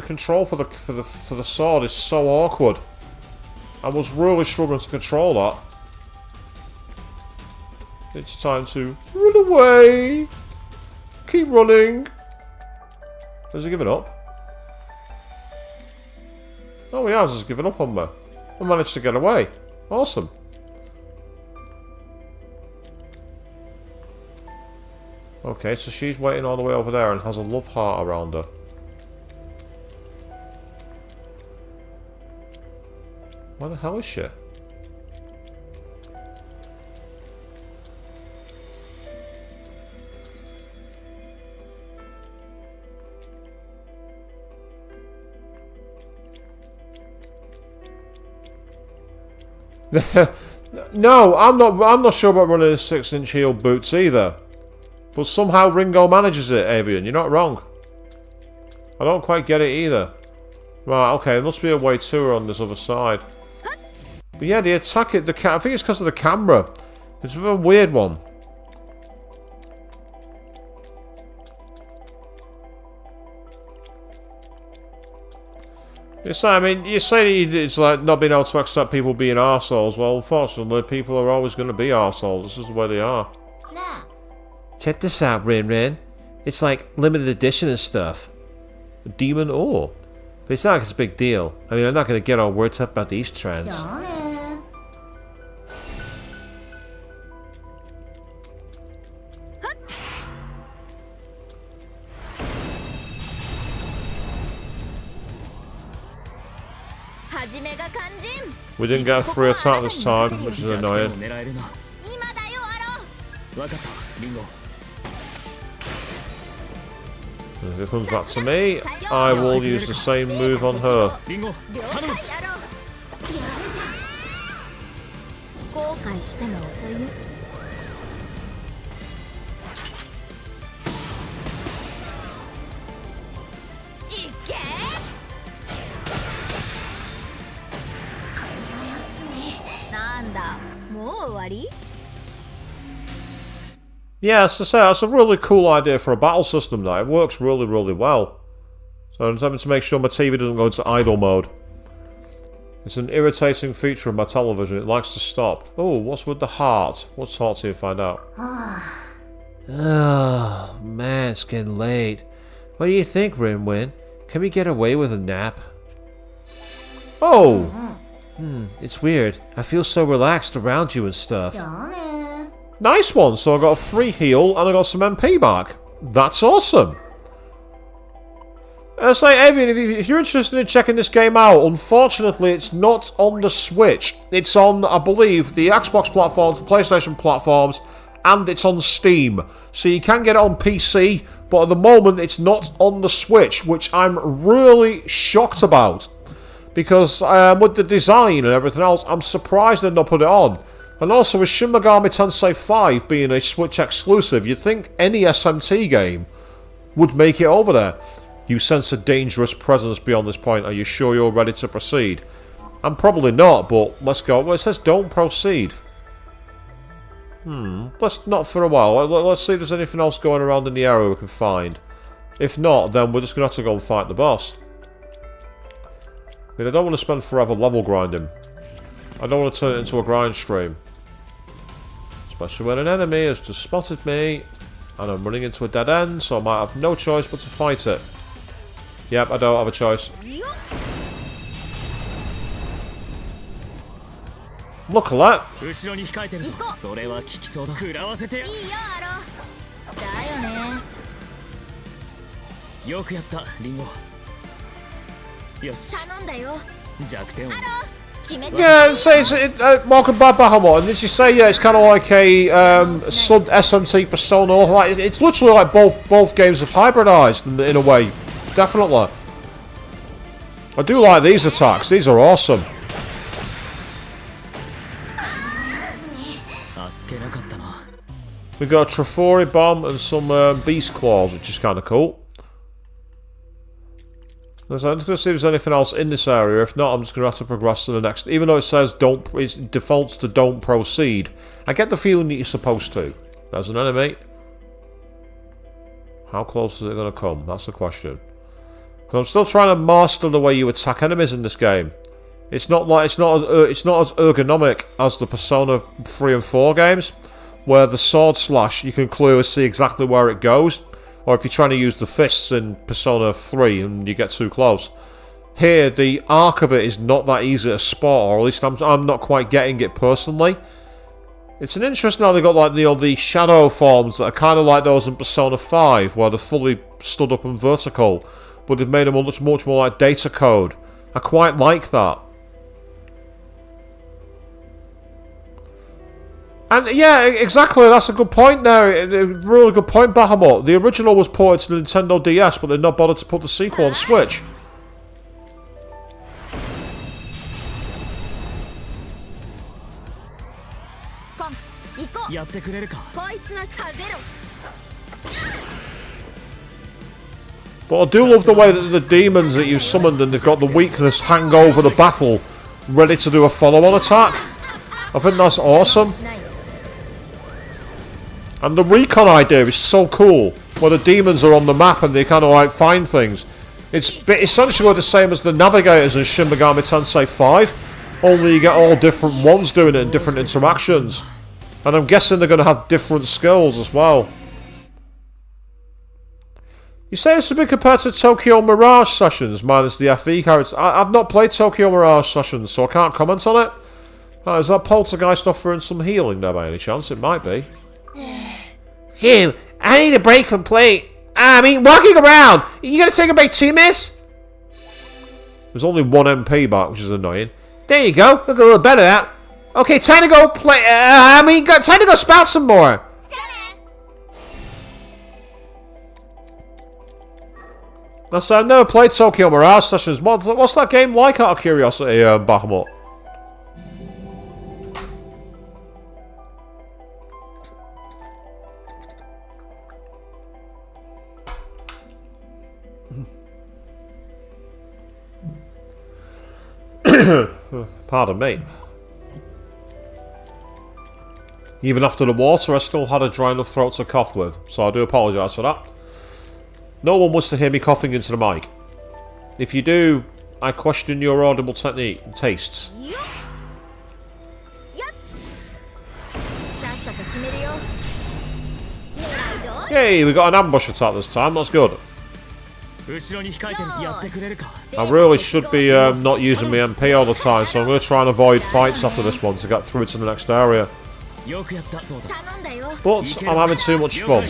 control for the sword is so awkward. I was really struggling to control that. It's time to run away. Keep running. Has he given up? Oh, he has. He's given up on me. I managed to get away. Awesome. Okay, so she's waiting all the way over there and has a love heart around her. Where the hell is she? No, I'm not sure about running a 6-inch heel boots either. But somehow Ringo manages it, Avian. You're not wrong. I don't quite get it either. Right, okay, there must be a way to her on this other side. But yeah, the attack, I think it's because of the camera. It's a weird one. It's like, I mean, you say it's like not being able to accept people being arseholes. Well, unfortunately, people are always going to be arseholes. This is the way they are. Check this out, Rin Rin. It's like limited edition and stuff. A demon ore. But it's not like it's a big deal. I mean, I'm not going to get all worked up about these trends. We didn't get a free attack this time, which is annoying. If it comes back to me, I will use the same move on her. Yeah, as I say, that's a really cool idea for a battle system now. It works really, really well. So I'm having to make sure my TV doesn't go into idle mode. It's an irritating feature of my television. It likes to stop. Oh, what's with the heart? Let's talk to you and find out. Oh, man, it's getting late. What do you think, Rinwin? Can we get away with a nap? Oh! It's weird. I feel so relaxed around you and stuff. Nice one! So I got a free heal and I got some MP back. That's awesome! Say, Evian, if you're interested in checking this game out, unfortunately it's not on the Switch. It's on, I believe, the Xbox platforms, the PlayStation platforms, and it's on Steam. So you can get it on PC, but at the moment it's not on the Switch, which I'm really shocked about. Because with the design and everything else, I'm surprised they've not put it on. And also with Shin Megami Tensei 5 being a Switch exclusive, you'd think any SMT game would make it over there. You sense a dangerous presence beyond this point. Are you sure you're ready to proceed? I'm probably not, but let's go. Well, it says don't proceed. Let's not for a while. Let's see if there's anything else going around in the area we can find. If not, then we're just going to have to go and fight the boss. I mean, I don't want to spend forever level grinding. I don't want to turn it into a grind stream. Especially when an enemy has just spotted me and I'm running into a dead end, so I might have no choice but to fight it. Yep, I don't have a choice. Look at that. 後ろに控えてるぞ。それは効きそうだ。食らわせてや。いいよアロだよね。よくやったリンゴ。よし。頼んだよ。弱点を。決めて。 Yeah, it says welcome back, Bahamut. And did you say it's kind of like a sub SMT Persona? Like it's literally like both games have hybridized in a way. Definitely. I do like these attacks. These are awesome. あっけなかったな。 We got a Trifori bomb and some beast claws, which is kind of cool. So I'm just going to see if there's anything else in this area. If not, I'm just going to have to progress to the next. Even though it says don't, it defaults to don't proceed. I get the feeling that you're supposed to. There's an enemy. How close is it going to come? That's the question. Because I'm still trying to master the way you attack enemies in this game. It's not as ergonomic as the Persona 3 and 4 games, where the sword slash you can clearly see exactly where it goes. Or if you're trying to use the fists in Persona 3 and you get too close. Here, the arc of it is not that easy to spot, or at least I'm not quite getting it personally. It's an interesting how they got like the shadow forms that are kind of like those in Persona 5, where they're fully stood up and vertical, but they've made them much more like data code. I quite like that. And yeah, exactly, that's a good point there. A really good point, Bahamut. The original was ported to the Nintendo DS, but they've not bothered to put the sequel on Switch. Come, 行こう。やってくれるか。こいつの風ろ。 But I do love the way that the demons that you summoned and they've got the weakness hang over the battle, ready to do a follow-on attack. I think that's awesome. And the recon idea is so cool, where the demons are on the map and they kind of like find things. It's essentially the same as the navigators in Shin Megami Tensei 5, only you get all different ones doing it in different interactions. And I'm guessing they're going to have different skills as well. You say this would be compared to Tokyo Mirage Sessions, minus the FE characters. I've not played Tokyo Mirage Sessions, so I can't comment on it. Is that poltergeist offering some healing there by any chance? It might be. Phew, I need a break from playing. Walking around. You gonna take a break too, miss? There's only one MP back, which is annoying. There you go. Look a little better at. Okay, time to go play. Time to go spout some more. I've never played Tokyo Mirage Sessions. What's that game like, out of curiosity, Bahamut? Pardon me. Even after the water, I still had a dry enough throat to cough with, so I do apologise for that. No one wants to hear me coughing into the mic. If you do, I question your audible tastes. Yay, we got an ambush attack this time, that's good. I really should be not using my MP all the time, so I'm going to try and avoid fights after this one to get through to the next area. But I'm having too much fun.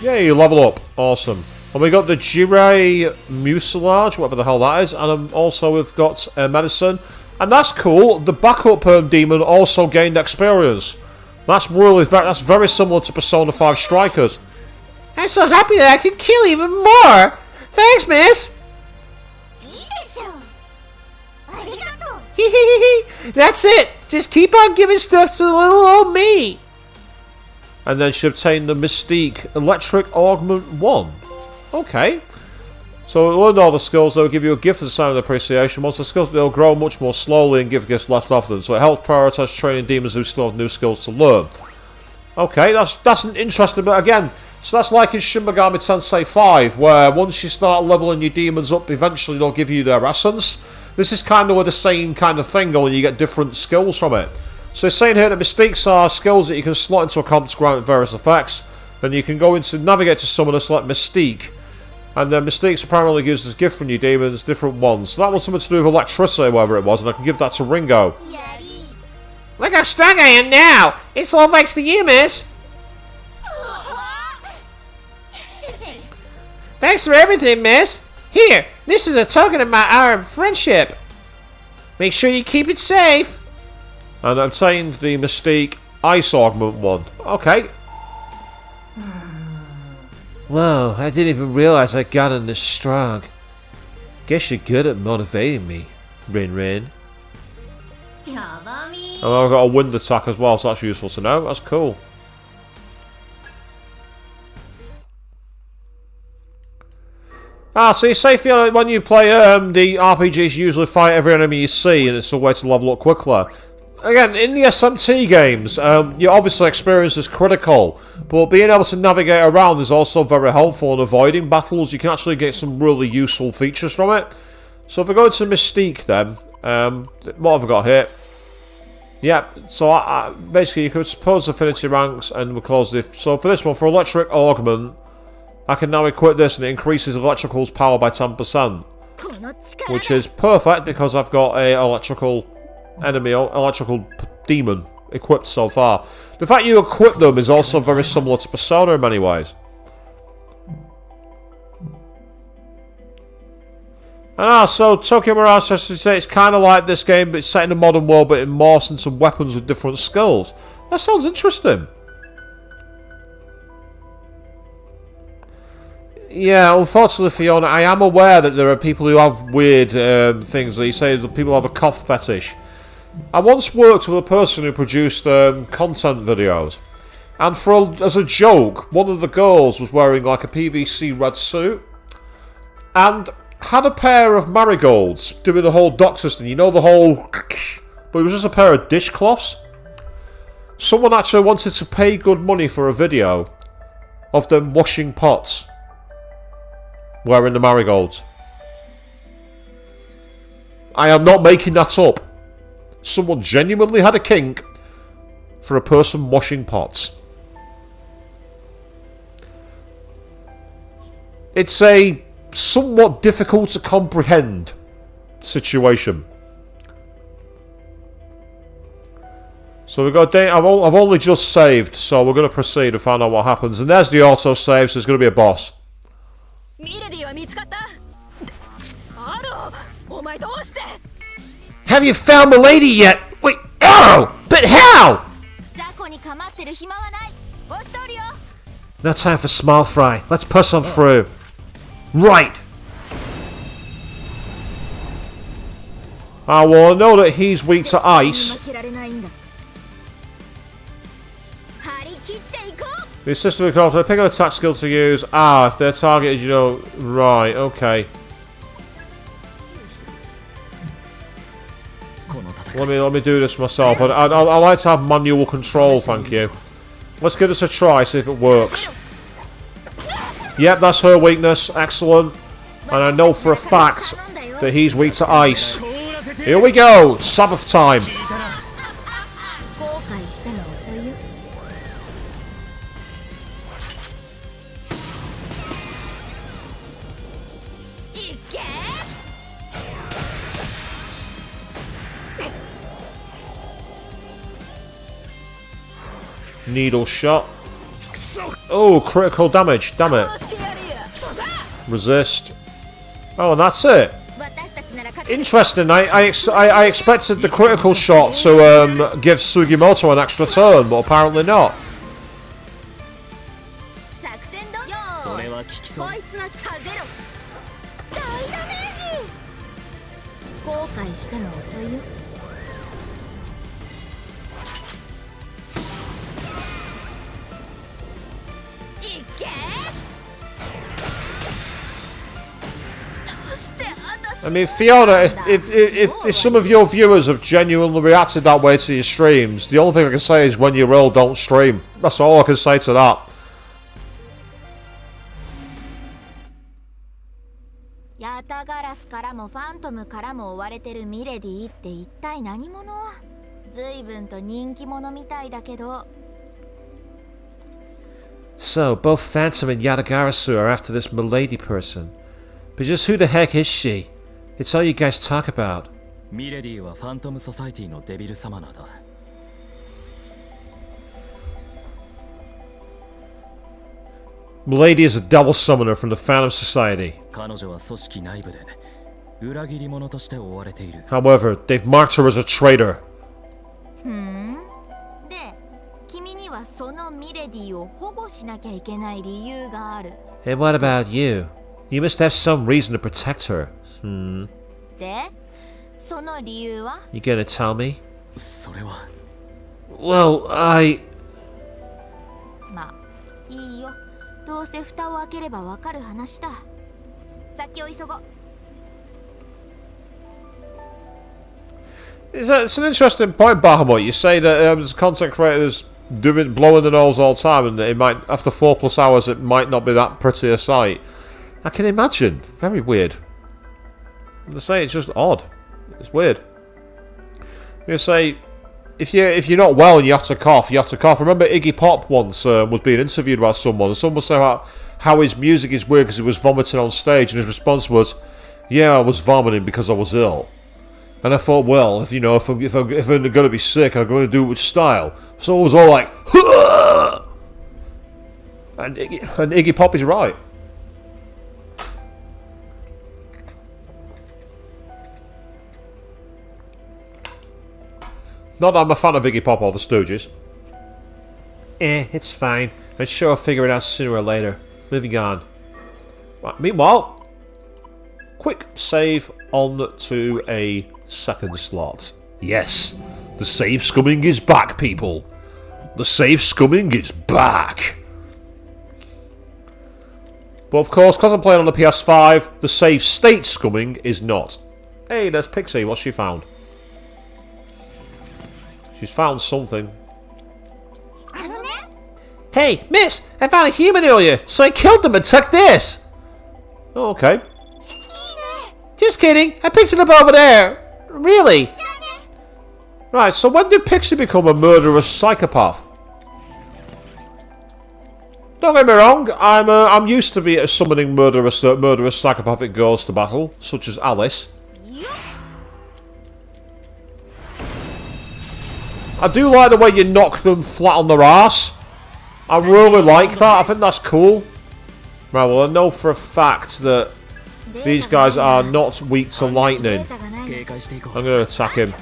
Yay, level up. Awesome. And we got the Jirei Mucilage, whatever the hell that is, and also we've got medicine. And that's cool. The backup demon also gained experience. That's very similar to Persona 5 Strikers. I'm so happy that I can kill even more. Thanks, miss. That's it. Just keep on giving stuff to little old me. And then she obtained the Mystique Electric Augment 1. Okay. So learn all the skills, they'll give you a gift of the sign of appreciation. Once the skills, they'll grow much more slowly and give gifts less often. So it helps prioritise training demons who still have new skills to learn. Okay, that's an interesting, but again, so that's like in Shin Megami Tensei 5, where once you start leveling your demons up, eventually they'll give you their essence. This is kind of the same kind of thing, only you get different skills from it. So it's saying here that mystiques are skills that you can slot into a comp to grant various effects. Then you can go into navigate to summon and select mystique. And then mystiques apparently gives us gift from your demons, different ones. So that was something to do with electricity, whatever it was, and I can give that to Ringo. Look how strong I am now! It's all thanks to you, miss! Thanks for everything, miss! Here, this is a token of our friendship. Make sure you keep it safe. And obtained the Mystique Ice Augment one. Okay. Whoa, I didn't even realize I got in this strong. Guess you're good at motivating me, Rin Rin. And I've got a wind attack as well, so that's useful to know. That's cool. So you say when you play the RPGs, you usually fight every enemy you see, and it's a way to level up quickly. Again, in the SMT games, your obviously experience is critical, but being able to navigate around is also very helpful in avoiding battles. You can actually get some really useful features from it. So if I go to Mystique then, what have I got here? Yep, so basically you could suppose affinity ranks and we'll close this. So for this one, for Electric Augment, I can now equip this and it increases Electrical's power by 10%. Which is perfect because I've got a electrical demon equipped so far. The fact you equip them is also very similar to Persona in many ways. So Tokyo Mirage, as you say, it's kind of like this game, but it's set in a modern world, but it morphs into weapons with different skills. That sounds interesting. Yeah, unfortunately, Fiona, I am aware that there are people who have weird things. That you say that people have a cough fetish. I once worked with a person who produced content videos, and as a joke, one of the girls was wearing like a PVC red suit, and had a pair of marigolds doing the whole doctor's thing. You know, the whole... But it was just a pair of dishcloths. Someone actually wanted to pay good money for a video of them washing pots wearing the marigolds. I am not making that up. Someone genuinely had a kink for a person washing pots. It's a somewhat difficult to comprehend situation. So we've got I've only just saved, so we're going to proceed and find out what happens. And there's the auto save, so there's going to be a boss. Have you found Milady yet? Wait, oh! But how? No time for small fry. Let's push on through. Right. Well, I know that he's weak to ice. The system of control, pick an attack skill to use. If they're targeted, you know. Right, okay. Let me do this myself. I like to have manual control, thank you. Let's give this a try, see if it works. Yep, that's her weakness. Excellent. And I know for a fact that he's weak to ice. Here we go. Sabbath time. Needle shot. Oh, critical damage. Damn it. Resist. Oh, and that's it. Interesting. I expected the critical shot to give Sugimoto an extra turn, but apparently not. I mean, Fiona, if some of your viewers have genuinely reacted that way to your streams, the only thing I can say is when you're ill, don't stream. That's all I can say to that. ヤタガラスからもファントムからも追われてるミレディって一体何者？随分と人気者みたいだけど。So, both Phantom and Yatagarasu are after this milady person. But just who the heck is she? It's all you guys talk about. ミレディはファントムソサイティのデビルサマナーだ。Milady is a devil summoner from the Phantom Society. 彼女は組織内部で裏切り者として追われている。However, they've marked her as a traitor. で、君にはそのミレディを保護しなきゃいけない理由がある。And what about you? You must have some reason to protect her. で、その理由は？ You gonna tell me? それは。Well,まあ、いいよ。どうせ蓋を開ければわかる話だ。先を急ごう。It's an interesting point, Bahamut. You say that there's content creators blowing the nose all the time, and it might, after 4+ hours, it might not be that pretty a sight. I can imagine. Very weird. They say it's just odd. It's weird. You say, if you're not well and you have to cough, you have to cough. Remember Iggy Pop once was being interviewed by someone, and someone was saying how his music is weird because he was vomiting on stage, and his response was, "Yeah, I was vomiting because I was ill." And I thought, well, if I'm going to be sick, I'm going to do it with style. So it was all like, "Hurrah!" And Iggy Pop is right. Not that I'm a fan of Iggy Pop or the Stooges. it's fine. I'm sure I'll figure it out sooner or later. Moving on. Right, meanwhile, quick save on to a second slot. Yes, the save scumming is back, people. The save scumming is back. But of course, because I'm playing on the PS5, the save state scumming is not. Hey, there's Pixie. What's she found? She's found something. Hey, miss! I found a human earlier, so I killed them and took this! Oh, okay. Just kidding, I picked it up over there. Really? Right, so when did Pixie become a murderous psychopath? Don't get me wrong, I'm used to be summoning murderous psychopathic girls to battle, such as Alice. I do like the way you knock them flat on their arse. I really like that. I think that's cool. Right, well, I know for a fact that these guys are not weak to lightning. I'm going to attack him.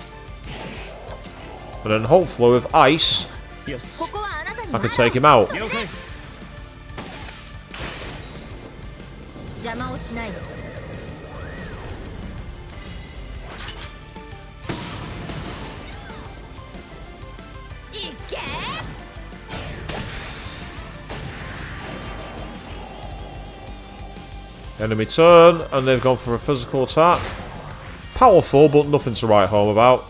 And then hopefully with ice, I can take him out. 邪魔をしないで。いけ。 Enemy turn, and they've gone for a physical attack. Powerful, but nothing to write home about.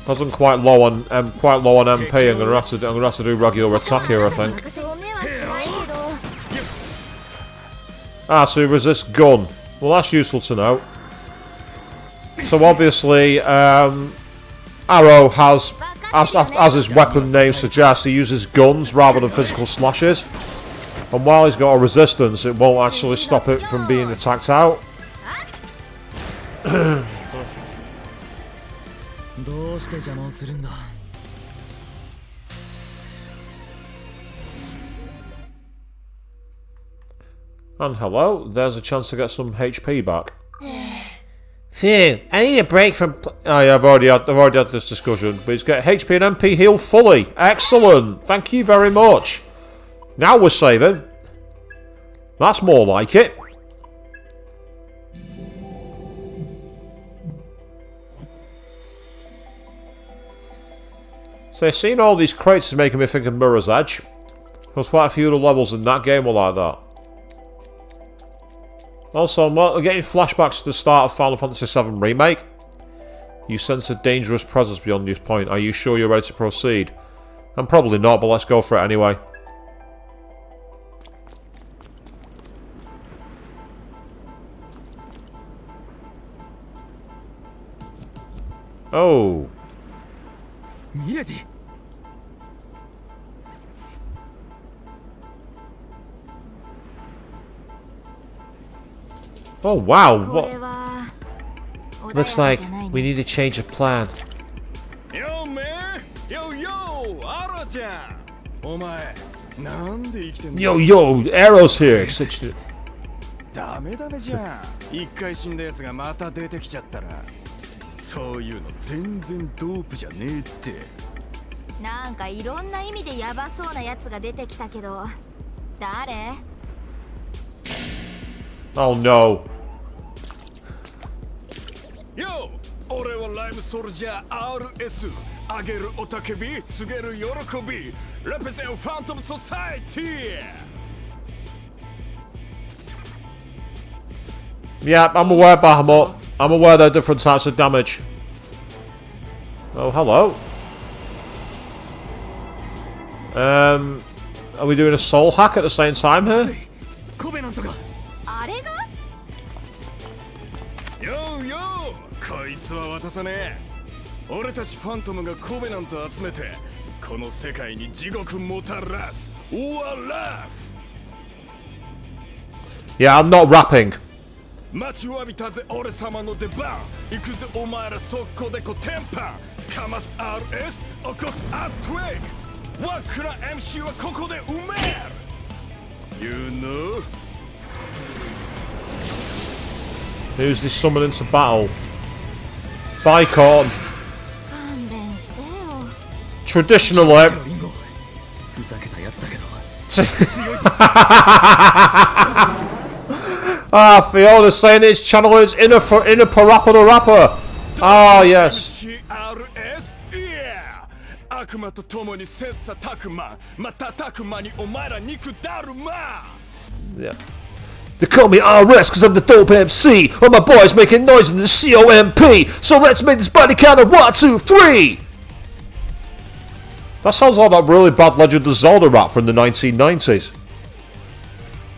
Because I'm quite low on MP, I'm gonna have to do regular attack here, I think. Ah, so he resists gun. Well, that's useful to know. So obviously, Arrow has, as his weapon name suggests, he uses guns rather than physical slashes. And while he's got a resistance, it won't actually stop it from being attacked out. And hello, there's a chance to get some HP back. Phew, I need a break from... Oh yeah, I've already had this discussion. But he's got HP and MP healed fully. Excellent. Thank you very much. Now we're saving. That's more like it. So seeing all these crates is making me think of Mirror's Edge. There's quite a few of the levels in that game were like that. Also, I'm getting flashbacks to the start of Final Fantasy VII Remake. You sense a dangerous presence beyond this point. Are you sure you're ready to proceed? I'm probably not, but let's go for it anyway. Oh. Oh wow, what? Looks like we need to change of plan. Yo man! Yo yo! Aro-chan! Omae, nande ikite Yo, Arrow's here. ダメじゃん。一回死んだやつがまた出てきちゃったら、そういうの全然ドープじゃねえって。なんかいろんな意味でヤバそうなやつが出てきたけど、誰？ Oh no. Yo! 俺はライムソルジャー RS。あげるおたけび、告げる喜び。レプゼンファントムソサイティ。Yeah, I'm aware, Bahamut. I'm aware there are different types of damage. Oh, hello. Are we doing a soul hack at the same time here? あれが？よよこいつは渡さねえ。俺たちファントムがコベナント集めてこの世界に地獄もたらす終わらす。 Yeah, I'm not rapping. 待ちわびたぜ俺様の出番。行くぜお前ら速攻でコテンパン。かます RS 起こすアースクエイク。ワックな MC はここで埋める。You know? Who's this summoning to battle? Bicorn. 勘弁してよ。 Traditionally. ふざけたやつだけど Ah, Fiona saying its channel is inner parappa the rapper. Ah, yes. CRS? Yeah! 悪魔と共に切磋琢磨。瞬く間にお前ら肉だるま。 Yeah. They call me RS because I'm the dope MC. All my boys making noise in the COMP. So let's make this body count of 1, 2, 3. That sounds like that really bad Legend of Zelda rap from the 1990s.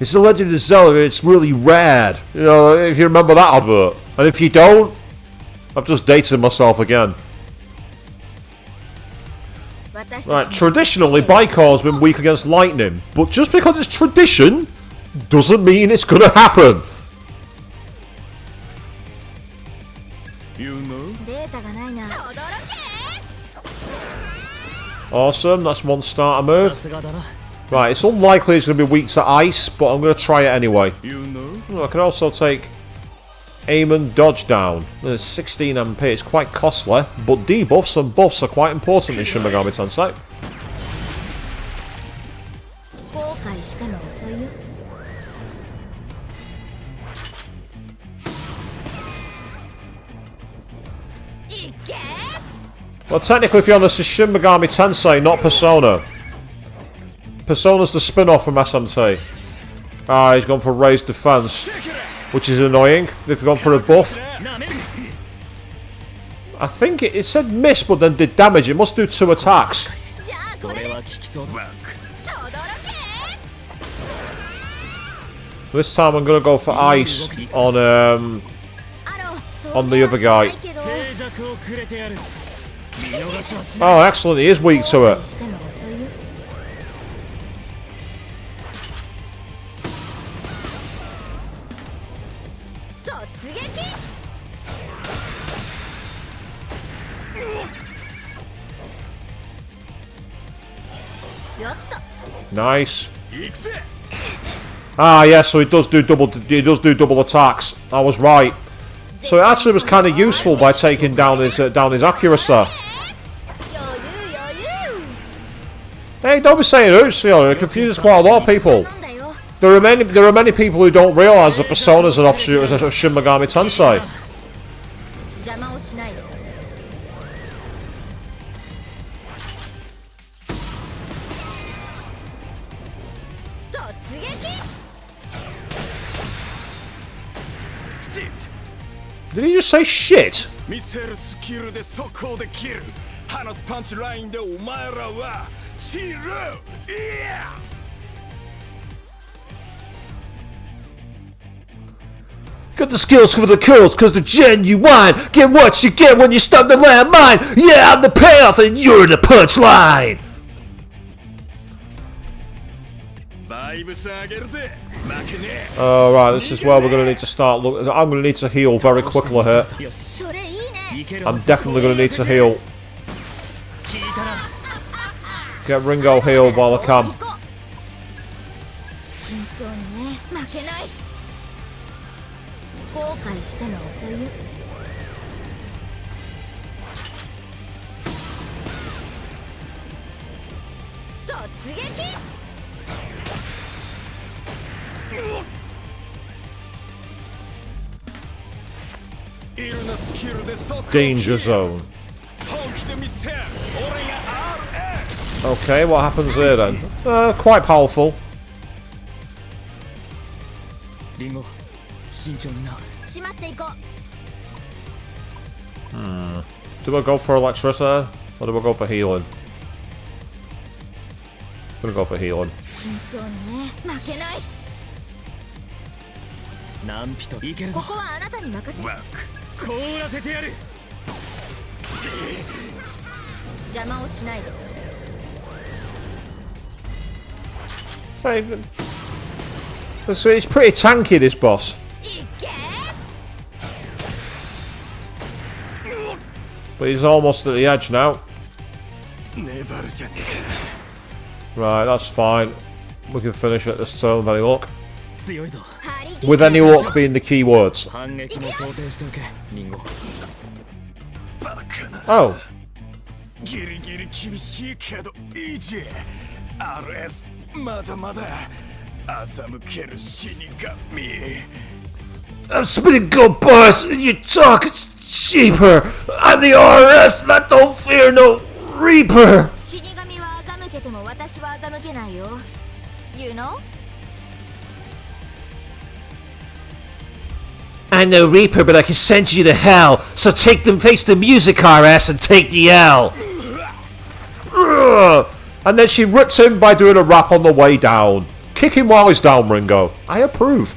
It's the Legend of Zelda, it's really rad. You know, if you remember that advert. And if you don't, I've just dated myself again. Right, traditionally, Bicorn's been weak against lightning. But just because it's tradition, doesn't mean it's gonna happen. You know? データがないな。 Awesome, that's one starter move. さすがだな Right, it's unlikely it's going to be weak to ice, but I'm going to try it anyway. You know? Oh, I can also take aim and dodge down. There's 16 MP, it's quite costly, but debuffs and buffs are quite important in Shin Megami Tensei. 後悔しても遅いよ。 Well, technically, if you're honest, it's Shin Megami Tensei, not Persona. Persona's the spin-off from SMT. Ah, he's gone for raised defense, which is annoying. They've gone for a buff. I think it said miss, but then did damage. It must do 2 attacks. それは効きそうだ This time I'm gonna go for ice on the other guy. 静寂をくれてやる見逃しはしない Oh, excellent. He is weak to it. しても遅いよ。 突撃。 やった。 Nice. Ah, yeah. So he does do double attacks. I was right. So it actually was kind of useful by taking down his accuracy. 余裕余裕。 Hey, don't be saying oops. You know, it confuses quite a lot of people. なんだよ。 There are many people who don't realise that Persona is an offshoot of Shin Megami Tensei. 邪魔をしないで。 突撃。Did he just say shit? 見せるスキルで速攻で切る放つパンチラインでお前らは散るいや Got the skills for the kills, cause they're genuine. Get what you get when you stop the landmine. Yeah, I'm the payoff and you're the punchline. バイブス上げるぜ負けねえ Oh, right, this is where we're going to need to start looking. I'm going to need to heal very quickly here. それいいね I'm definitely going to need to heal. Get Ringo healed while I can. 慎重にね負けない後悔しても遅いよ突撃 いるなスキルで速攻 Danger zone. 本気で見せる俺が RS Okay, what happens there then? Quite powerful. リンゴ慎重になしまっていこう Do I go for electricity? Or do I go for healing? I'm gonna go for healing. 慎重にね負けない何人いけるぞここはあなたに任せる凍らせてやる邪魔をしないで So he's pretty tanky, this boss. いけ But he's almost at the edge now. 粘るじゃね Right, that's fine. We can finish it this turn with any luck. 強いぞ With any luck being the key words. 反撃も想定しておけリンゴえバカな Oh, ギリギリ厳しいけどいいじゃ RS まだまだ欺ける死神 I'm spinning gold bars and you talk, it's cheaper. I'm the RS, not don't fear no Reaper. 死神は欺けても私は欺けないよ You know? I'm no Reaper, but I can send you to hell. So take them, face the music, RS, and take the L. Ugh. And then she ripped him by doing a rap on the way down. Kick him while he's down, Ringo. I approve.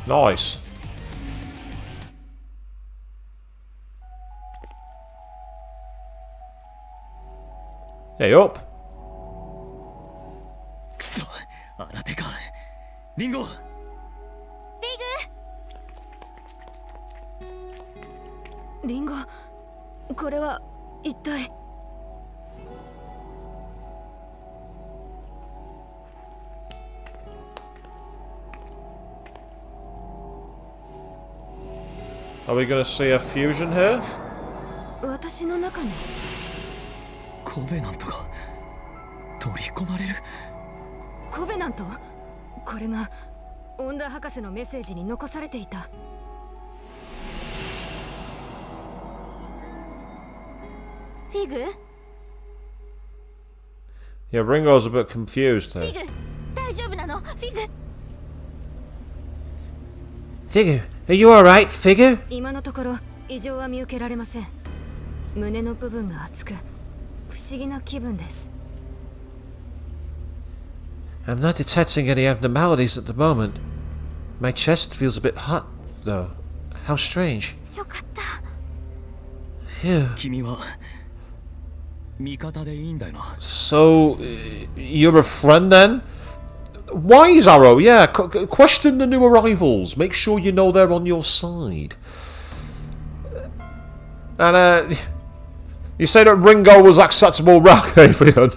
Nice. Hey, up. くそ新手かリンゴビグリンゴこれは一体 Are we going to see a fusion here? 私の中にコベナントが取り込まれるコベナントこれがオンダー博士のメッセージに残されていたフィグ Yeah, Ringo's a bit confused フ here. ィグ大丈夫なのフィグ Figure, are you alright, Figure? 今のところ異常は見受けられません胸の部分が熱く不思議な気分です I'm not detecting any abnormalities at the moment. My chest feels a bit hot, though. How strange. よかった Phew. 君は味方でいいんだよな So, you're a friend then? Wise Arrow, yeah. Question the new arrivals. Make sure you know they're on your side. And, you say that Ringo was acceptable rank, Adrian.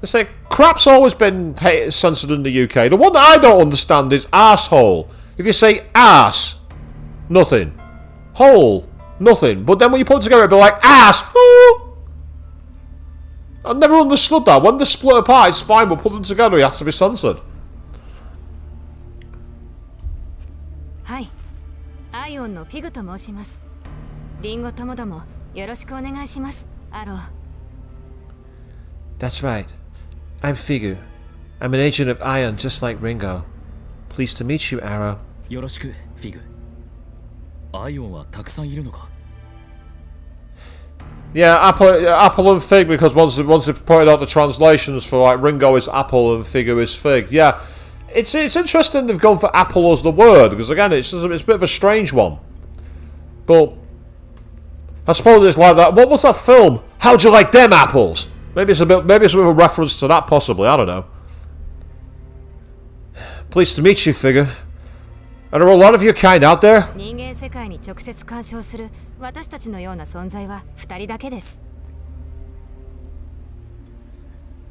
They say, crap's always been censored in the UK. The one that I don't understand is arsehole. If you say ass, nothing. Hole, nothing. But then when you put it together, it'd be like ass. I've never understood that. When they split apart, it's fine, but put them together, you have to be censored. はいアイオンのフィグと申しますリンゴともどもよろしくお願いしますアロー That's right. I'm Figure. I'm an agent of Ion just like Ringo. Pleased to meet you, Arrow. よろしくフィグ。アイオンはたくさんいるのか？ Yeah, Apple and Fig, because once they've pointed out the translations for like Ringo is Apple and Figure is Fig. Yeah, it's interesting they've gone for Apple as the word, because again it's a bit of a strange one. But I suppose it's like that. What was that film? How'd you like them apples? Maybe it's a bit of a reference to that, possibly. I don't know. Pleased to meet you, Figure. Are there a lot of your kind out there? 人間世界に直接干渉する私たちのような存在は2人だけです。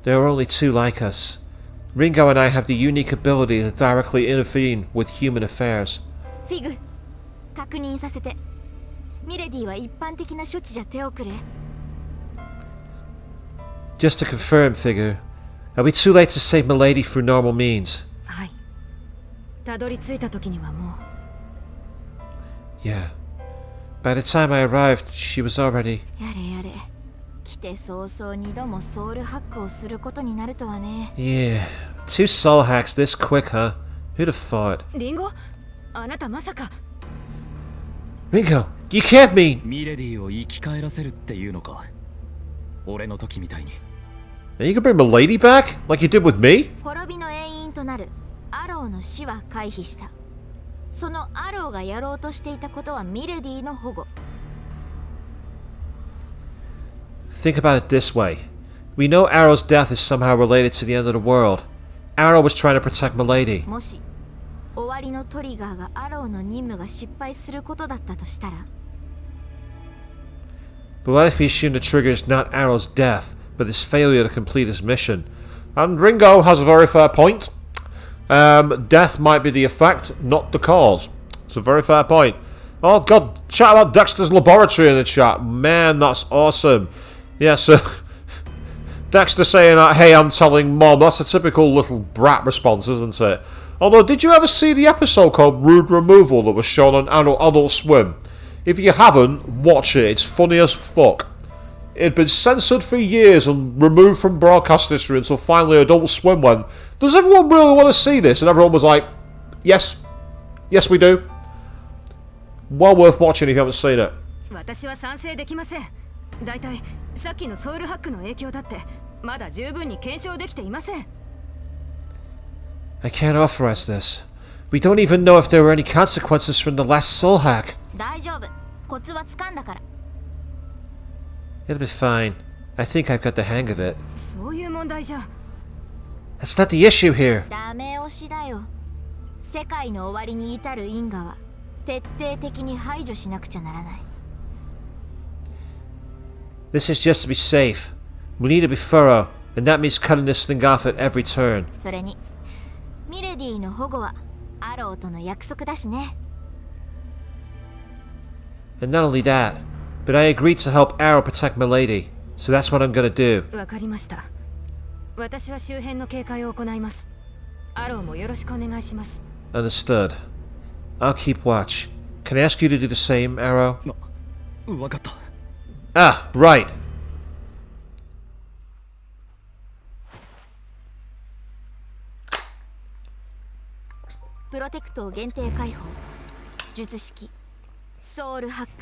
There are only two like us. Ringo and I have the unique ability to directly intervene with human affairs. フィグ、確認させて。ミレディは一般的な処置じゃ手遅れ。Just to confirm, Figure, are we too late to save Milady through normal means? はい。たどり着いた時にはもう。 Yeah. By the time I arrived, she was already... やれやれ。来て早々2度もソウルハックをすることになるとはね。Yeah. 2 soul hacks this quick, huh? Who'd have thought? リンゴ？あなたまさか。 Ringo, you can't mean... ミレディを生き返らせるっていうのか？俺の時みたいに。 Are you gonna bring Milady back like you did with me? 滅びの遠因となるアローの死は回避した。そのアローがやろうとしていたことはミレディの保護。 Think about it this way. We know Arrow's death is somehow related to the end of the world. Arrow was trying to protect Milady. もし終わりのトリガーがアローの任務が失敗することだったとしたら。 But what if we assume the trigger is not Arrow's death, but his failure to complete his mission? And Ringo has a very fair point. Death might be the effect, not the cause. It's a very fair point. Oh god, chat about Dexter's laboratory in the chat. Man, that's awesome. Yes, Dexter saying, hey, I'm telling Mom. That's a typical little brat response, isn't it? Although, did you ever see the episode called Rude Removal that was shown on Adult Swim? If you haven't, watch it. It's funny as fuck. It had been censored for years and removed from broadcast history until finally Adult Swim went, does everyone really want to see this? And everyone was like, yes. Yes, we do. Well worth watching if you haven't seen it. 私は賛成できません。だいたいさっきのソウルハックの影響だってまだ十分に検証できていません。 I can't authorize this. We don't even know if there were any consequences from the last soul hack. 大丈夫。コツはつかんだから。 It'll be fine. I think I've got the hang of it. そういう問題じゃ。 That's not the issue here. ダメ押しだよ。世界の終わりに至る因果は徹底的に排除しなくちゃならない。 This is just to be safe. We need to be thorough, and that means cutting this thing off at every turn. それにミレディの保護はアローとの約束だしね。 And not only that, but I agreed to help Arrow protect Milady, so that's what I'm gonna do. わかりました。私は周辺の警戒を行います。アローもよろしくお願いします。 Understood. I'll keep watch. Can I ask you to do the same, Arrow? わかった。 Ah, right. プロテクトを限定解放。術式ソウルハック。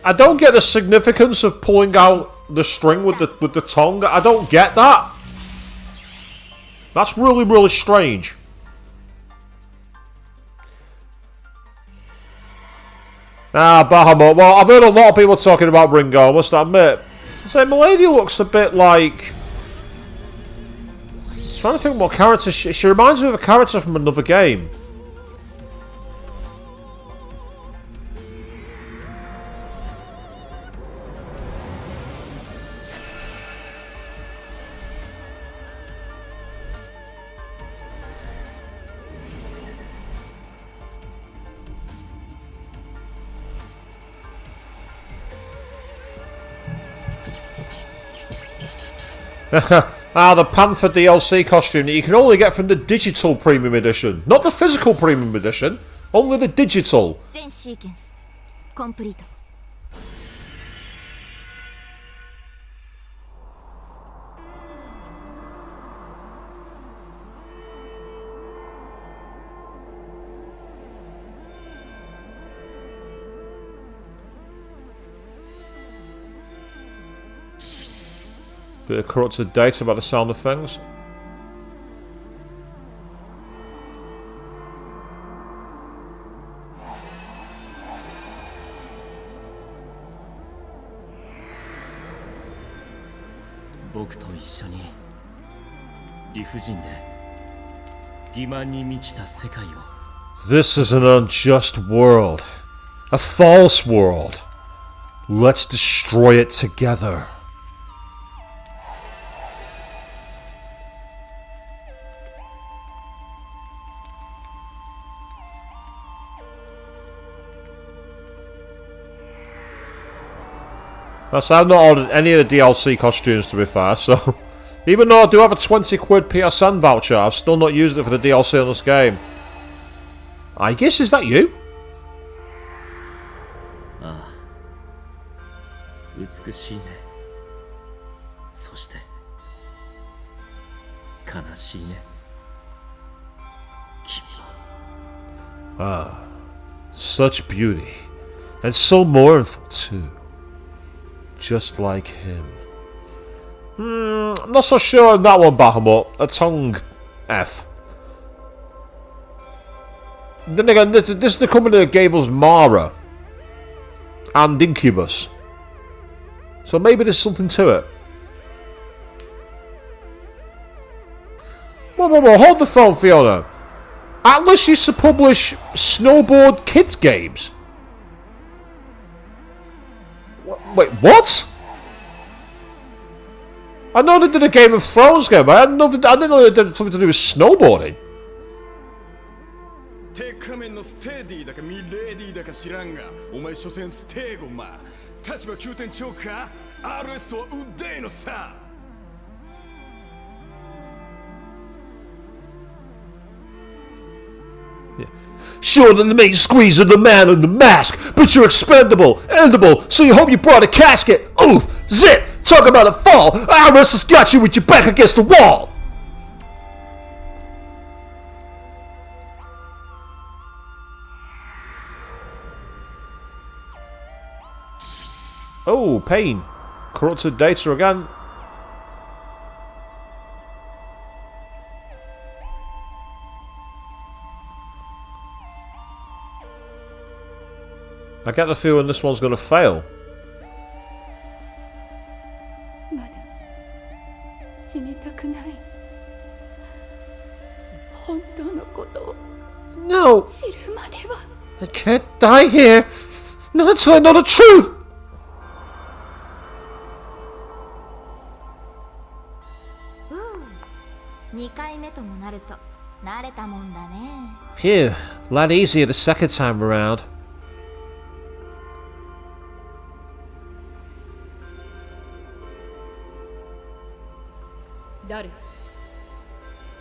I don't get the significance of pulling out the string with the tongue. I don't get that. That's really, really strange. Ah, Bahamut. Well, I've heard a lot of people talking about Ringo, I must admit. So Milady looks a bit like... I'm trying to think what character she reminds me of a character from another game. The Panther DLC costume that you can only get from the digital premium edition. Not the physical premium edition, only the digital. 全シーケンスコンプリート。Bit of corrupted data by the sound of things. This is an unjust world. A false world. Let's destroy it together. I've not ordered any of the DLC costumes, to be fair, so... Even though I do have a 20 quid PSN voucher, I've still not used it for the DLC on this game. I guess, is that you? Such beauty. And so mournful, too. Just like him. I'm not so sure on that one, Bahamut. A tongue F. Then again, this is the company that gave us Mara and Incubus. So maybe there's something to it. Whoa, hold the phone, Fiona. Atlas used to publish snowboard kids games. Wait, what? I know they did a Game of Thrones game, but I didn't know they did something to do with snowboarding. Sure, the main squeeze of the man in the mask, but you're expendable, endable, so you hope you brought a casket. Oof, zit, talk about a fall. Iris has got you with your back against the wall. Oh, pain. Corrupted data again. I get the feeling this one's going to fail. No! I can't die here! Not until I know the truth! Phew, a lot easier the second time around.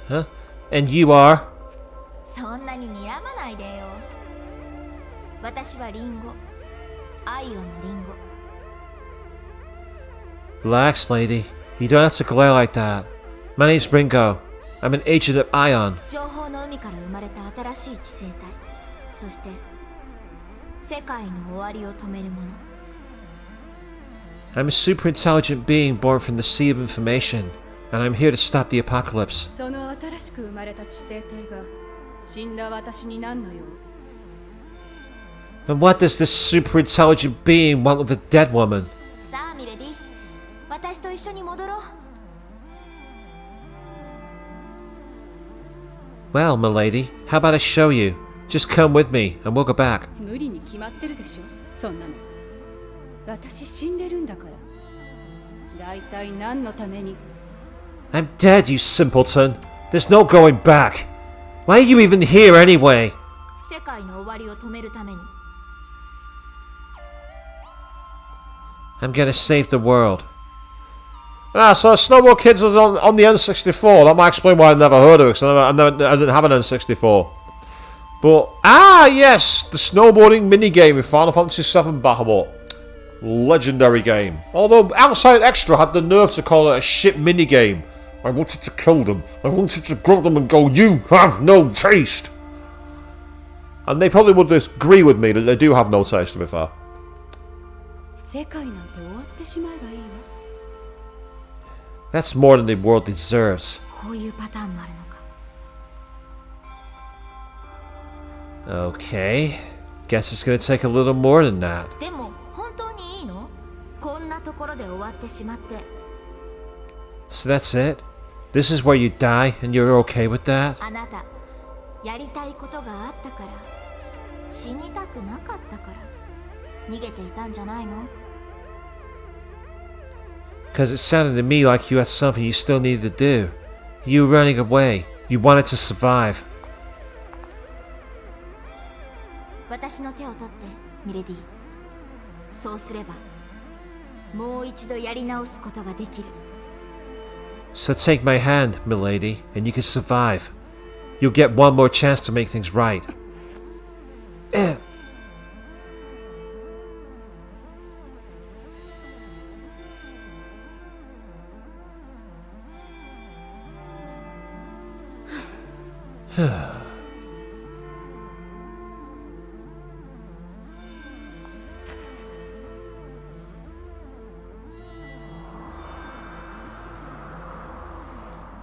Huh? And you are? Relax, lady. You don't have to glare like that. My name's Ringo. I'm an agent of Ion. I'm a super intelligent being born from the sea of information, and I'm here to stop the apocalypse. And what does this super intelligent being want with a dead woman? Well, milady, how about I show you? Just come with me, and we'll go back. I'm dead, you simpleton. There's no going back. Why are you even here anyway? I'm gonna save the world. So Snowball Kids is on the N64. That might explain why I never heard of it, because I didn't have an N64. But, yes, the snowboarding minigame in Final Fantasy VII Bahamut. Legendary game. Although Outside Extra had the nerve to call it a shit minigame. I wanted to kill them. I wanted to grab them and go, you have no taste. And they probably would agree with me that they do have no taste, to be fair. That's more than the world deserves. こういうパターンもあるのか。 Okay. Guess it's gonna take a little more than that. でも本当にいいの？こんなところで終わってしまって。 So that's it? This is where you die and you're okay with that? あなたやりたいことがあったから、死にたくなかったから逃げていたんじゃないの？ Because it sounded to me like you had something you still needed to do. You were running away. You wanted to survive. 私の手を取ってミレディ。そうすればもう一度やり直すことができる。 So take my hand, milady, and you can survive. You'll get one more chance to make things right.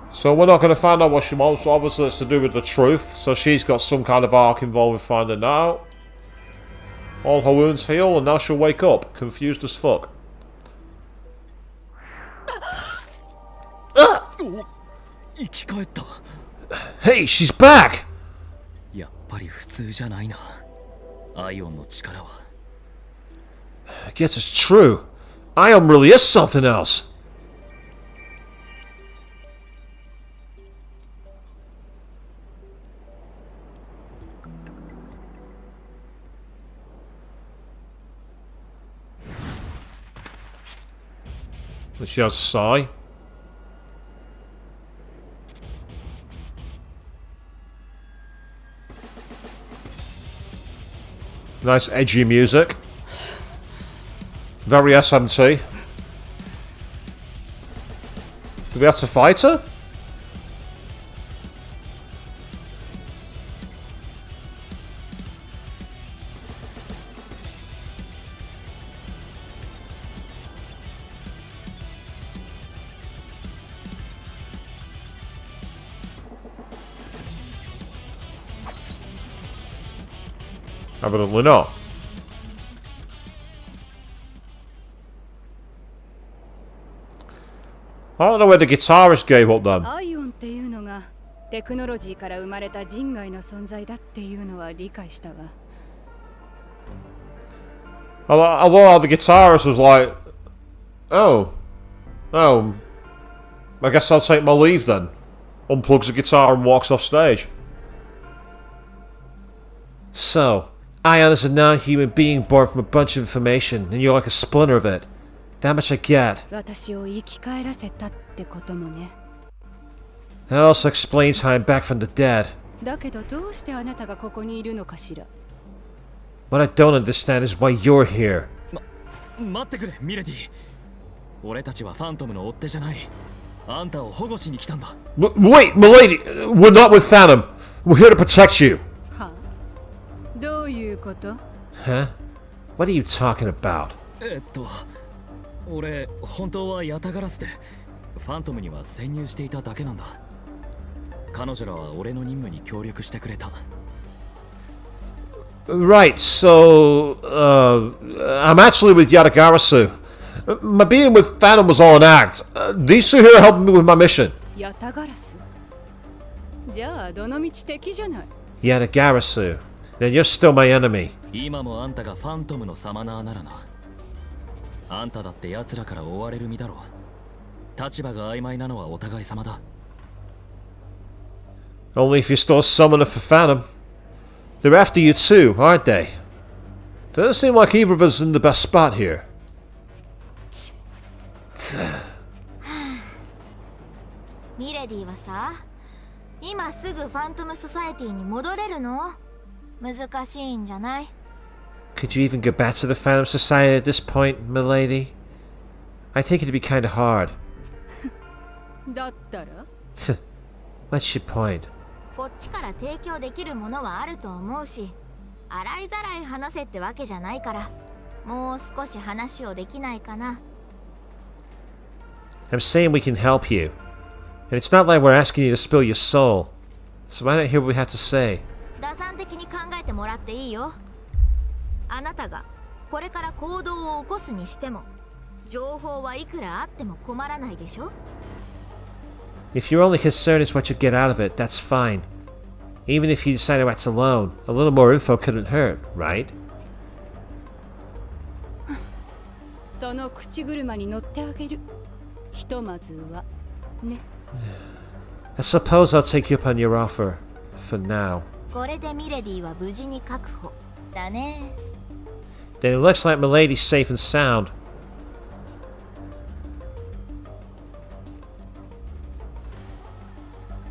So we're not going to find out what she wants. So obviously it's to do with the truth. So she's got some kind of arc involved with finding that out. All her wounds heal and now she'll wake up, confused as fuck. Hey, she's back! やっぱり普通じゃないな。アイオンの力は。 I guess it's true. Ion really is something else. She has a sigh. Nice edgy music. Very SMT. Do we have to fight her? Evidently not. I don't know where the guitarist gave up then. アイオンっていうのがテクノロジーから生まれた人外の存在だっていうのは理解したわ。 Although the guitarist was like, oh, I guess I'll take my leave then. Unplugs the guitar and walks off stage. So, Ion is a non-human being born from a bunch of information, and you're like a splinter of it. That much I get. 私を生き返らせたってこともね。 That also explains how I'm back from the dead. だけどどうしてあなたがここにいるのかしら。 What I don't understand is why you're here. 待ってくれ、ミレディ。俺たちはファントムの追っ手じゃない。あんたを保護しに来たんだ。Wait, milady! We're not with Phantom. We're here to protect you. はあ、どういうこと？ Huh? What are you talking about? 俺、本当はヤタガラスでファントムには潜入していただけなんだ。彼女らは俺の任務に協力してくれた。 Right, so, I'm actually with Yatagarasu. My being with Phantom was all an act. These two here are helping me with my mission. ヤタガラス？じゃあどのみち敵じゃない。 Yatagarasu. Then you're still my enemy. 今もあんたがファントムのサマナーならな。あんただって奴らから追われる身だろう。立場が曖昧なのはお互い様だ。 Only if you're still a summoner for Phantom. They're after you too, aren't they? Doesn't seem like either of us is in the best spot here. ミレディはさ、今すぐファントムソサエティに戻れるの？難しいんじゃない？ Could you even get back to the Phantom Society at this point, milady? I think it'd be kinda hard. だったら？ What's your point? こっちから提供できるものはあると思うし、洗いざらい話せってわけじゃないから、もう少し話をできないかな。I'm saying we can help you. And it's not like we're asking you to spill your soul. So why not hear what we have to say? 打算的に考えてもらっていいよ。あなたがこれから行動を起こすにしても、情報はいくらあっても困らないでしょ。If your only concern is what you get out of it, that's fine. Even if you decide to act alone, a little more info couldn't hurt, right? その口車に乗ってあげる。ひとまずはね。I suppose I'll take you up on your offer, for now. これでミレディは無事に確保だね。Then it looks like Milady's safe and sound.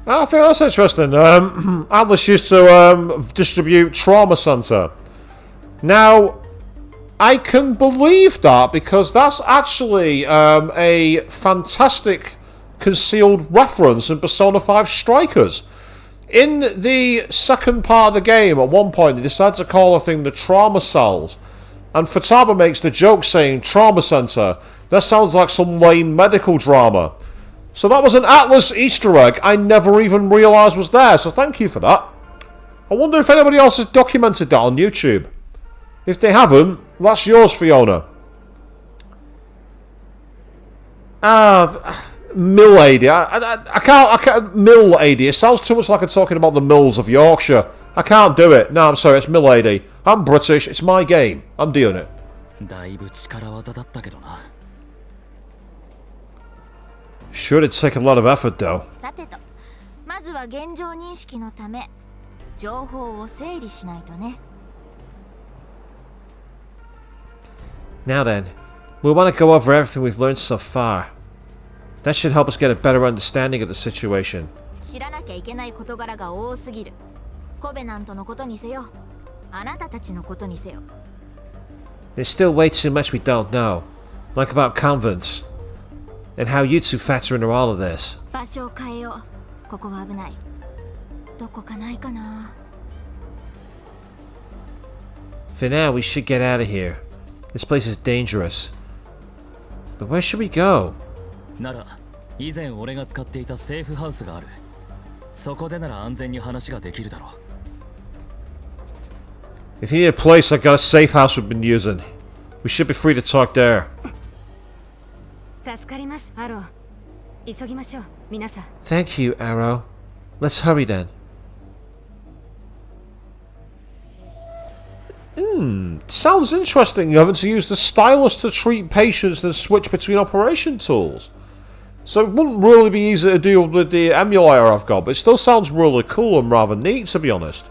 I think that's interesting. Atlas used to distribute Trauma Center. Now, I can believe that because that's actually a fantastic concealed reference in Persona 5 Strikers. In the second part of the game, at one point, they decided to call the thing the Trauma Cells. And Futaba makes the joke saying, Trauma Center. That sounds like some lame medical drama. So that was an Atlas Easter egg I never even realised was there, so thank you for that. I wonder if anybody else has documented that on YouTube. If they haven't, that's yours, Fiona. Mill lady. I can't. Mill lady. It sounds too much like I'm talking about the mills of Yorkshire. I can't do it. No, I'm sorry, it's mill lady. I'm British, it's my game. I'm doing it. だいぶ力技だったけどな。Sure did take a lot of effort, though. さてと、まずは現状認識のため、情報を整理しないとね。Now then, we want to go over everything we've learned so far. That should help us get a better understanding of the situation. 知らなきゃいけない事柄が多すぎる。コベナントのことにせよ、あなたたちのことにせよ。There's still way too much we don't know, like about convents, and how you two factor into all of this. 場所を変えよう。ここは危ない。どこかないかな。For now, we should get out of here. This place is dangerous. But where should we go? なら、以前俺が使っていたセーフハウスがある。そこでなら安全に話ができるだろう。If you need a place, I've got a safe house we've been using. We should be free to talk there. 助かります、アロー。急ぎましょう、皆さん。Thank you, Arrow. Let's hurry then. Sounds interesting having to use the stylus to treat patients and switch between operation tools. So it wouldn't really be easy to do with the emulator I've got, but it still sounds really cool and rather neat, to be honest.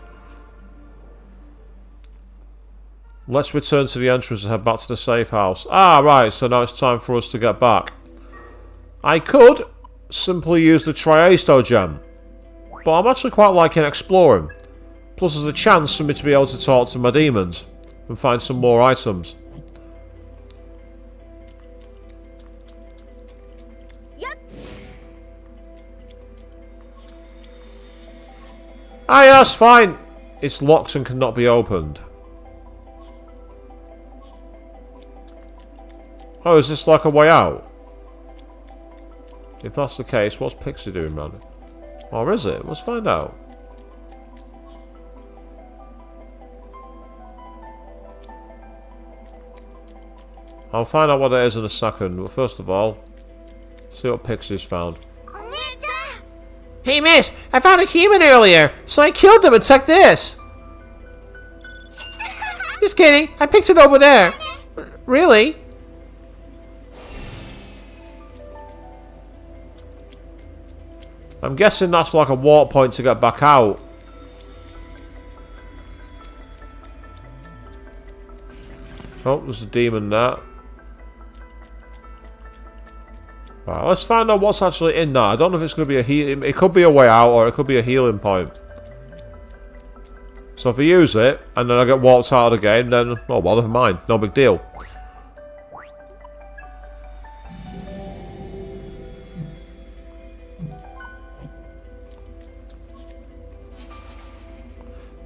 Let's return to the entrance and head back to the safe house. Ah, right, so now it's time for us to get back. I could simply use the Triasto gem, but I'm actually quite liking exploring. Plus there's a chance for me to be able to talk to my demons and find some more items. Ah, yes, fine. It's locked and cannot be opened. Oh, is this like a way out? If that's the case, what's Pixie doing, man? Or is it? Let's find out. I'll find out what it is in a second, but first of all, see what Pixie's found. Hey, miss! I found a human earlier, so I killed him and took this! Just kidding, I picked it over there. Really? I'm guessing that's like a warp point to get back out. Oh, there's a demon there. Right, let's find out what's actually in there. I don't know if it's going to be a heal. It could be a way out or it could be a healing point. So if I use it and then I get walked out of the game, then, oh well, never mind. No big deal.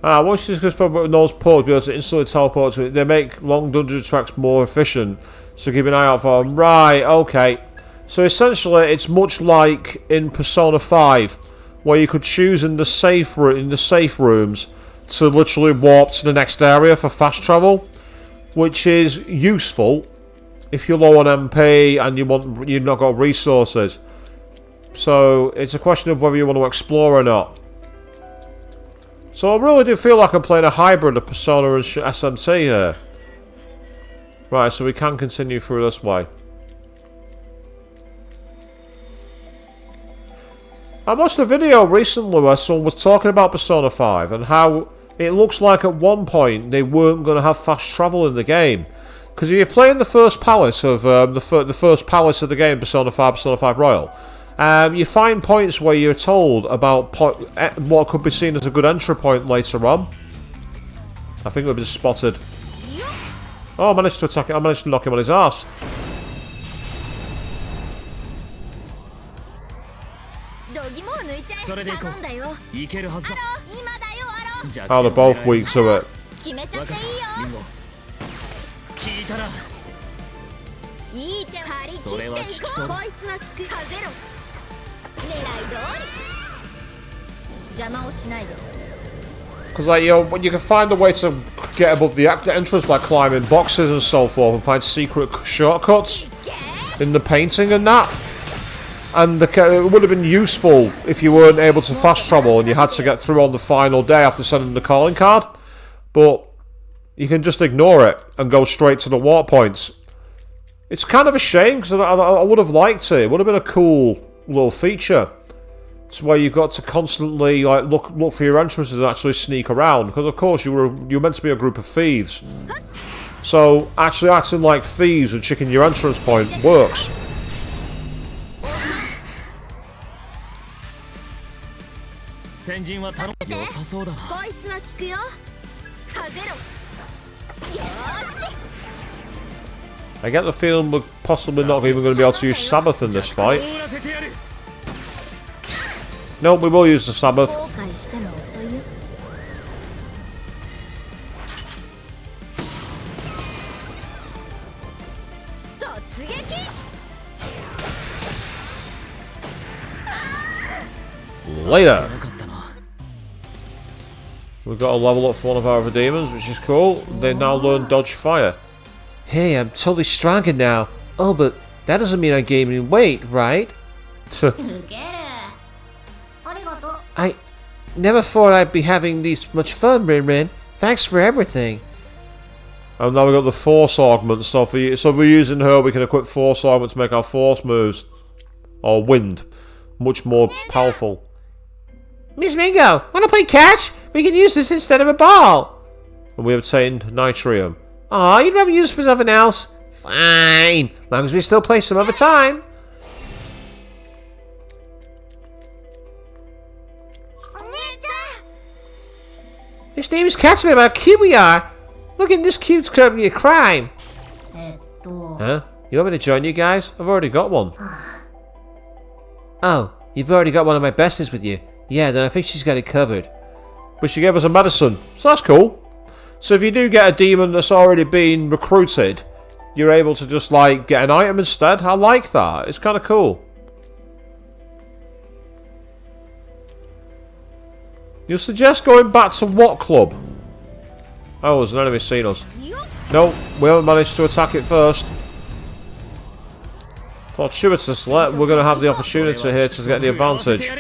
Once you just put those ports, be able to instantly teleport to it. They make long dungeon tracks more efficient, so keep an eye out for them. Right, okay. So essentially, it's much like in Persona 5, where you could choose in the safe rooms to literally warp to the next area for fast travel, which is useful if you're low on MP and you've not got resources. So it's a question of whether you want to explore or not. So I really do feel like I'm playing a hybrid of Persona and SMT here. Right, so we can continue through this way. I watched a video recently where someone was talking about Persona 5 and how it looks like at one point they weren't going to have fast travel in the game. Because if you're playing the first palace of the first palace of the game, Persona 5 Royal, you find points where you're told about what could be seen as a good entry point later on. I think we've been spotted. Oh, I managed to attack it. I managed to knock him on his ass. Oh, they're both weak to it. Because like, you know, you can find a way to get above the entrance by climbing boxes and so forth and find secret shortcuts in the painting and that. And it would have been useful if you weren't able to fast travel and you had to get through on the final day after sending the calling card. But you can just ignore it and go straight to the warp points. It's kind of a shame because I would have liked it. It would have been a cool little feature. It's where you've got to constantly like look for your entrances and actually sneak around. Because of course you were meant to be a group of thieves. So actually acting like thieves and checking your entrance point works. I get the feeling we're possibly not even going to be able to use Sabbath in this fight. No, we will use the Sabbath. Later. We've got a level up for one of our other demons, which is cool. They now learn dodge fire. Hey, I'm totally stronger now. Oh, but that doesn't mean I'm gaining weight, right? I never thought I'd be having this much fun, Rin Rin. Thanks for everything. And now we've got the force augment. So we're using her, we can equip force augment to make our force moves. Or wind. Much more powerful. Miss Mingo, wanna play catch? We can use this instead of a ball. And we obtained nitrium. Aw, you'd rather use it for something else? Fine, long as we still play some other time. This name is Katsumi about how cute we are. Look at this cute's committing a crime. Huh? You want me to join you guys? I've already got one. Oh, you've already got one of my besties with you. Yeah, then I think she's got it covered. But she gave us a medicine, so that's cool. So if you do get a demon that's already been recruited, you're able to just like get an item instead. I like that. It's kind of cool. You suggest going back to what club? Oh, there's an enemy seen us. No, we haven't managed to attack it first. Fortuitously, we're going to have the opportunity here to get the advantage.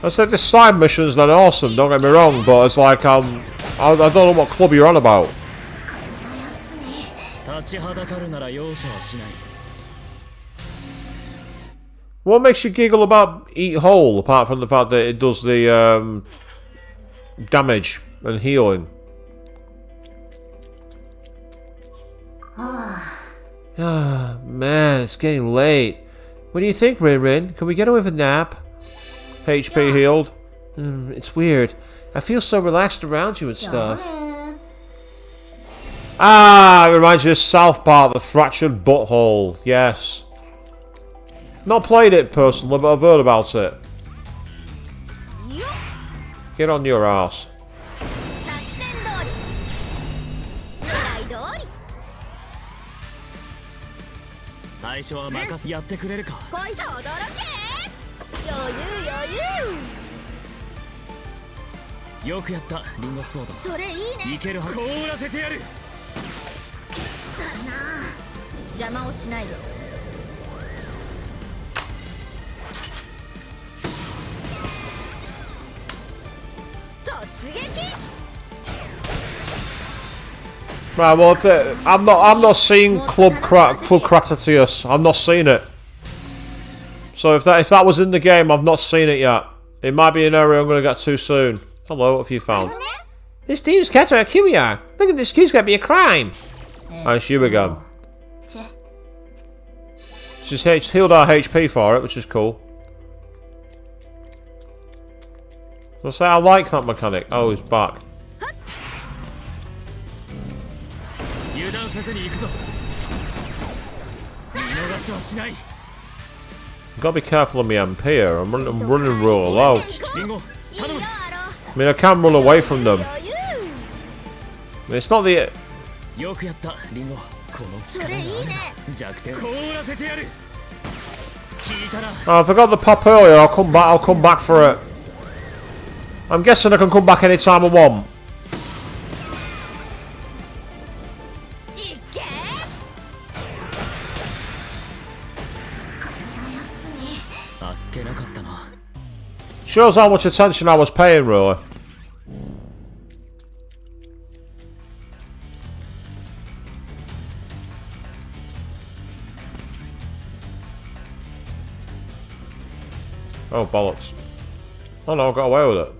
I said the side missions are awesome, don't get me wrong, but it's like I don't know what club you're on about. What makes you giggle about Eat Whole, apart from the fact that it does the damage and healing? Ah, man, it's getting late. What do you think, Rin Rin? Can we get away with a nap? HP healed. It's weird. I feel so relaxed around you and stuff. Ah, it reminds you of South Park, the fractured butthole. Yes. Not played it personally, but I've heard about it. Get on your ass. 最初は任せやってくれるか。こいつ驚け。余裕余裕。よくやったリンゴソーダ。それいいね。いけるはず。凍らせてやる。だな。邪魔をしないで。突撃。 Right, well, I'm not seeing Club Cratatius. I'm not seeing it. So if that was in the game, I've not seen it yet. It might be an area I'm going to get to soon. Hello, what have you found? This team's catching a QER. Look at this kid's gonna be a crime. I assume again. She's healed our HP for it, which is cool. So I say I like that mechanic. Oh, he's back. Gotta be careful of my MP here. I'm running real low. I mean, I can run away from them. I mean, it's not the. Oh, I forgot the pop earlier. I'll come back. I'll come back for it. I'm guessing I can come back anytime I want. Shows how much attention I was paying, really. Oh, bollocks. Oh no, I got away with it.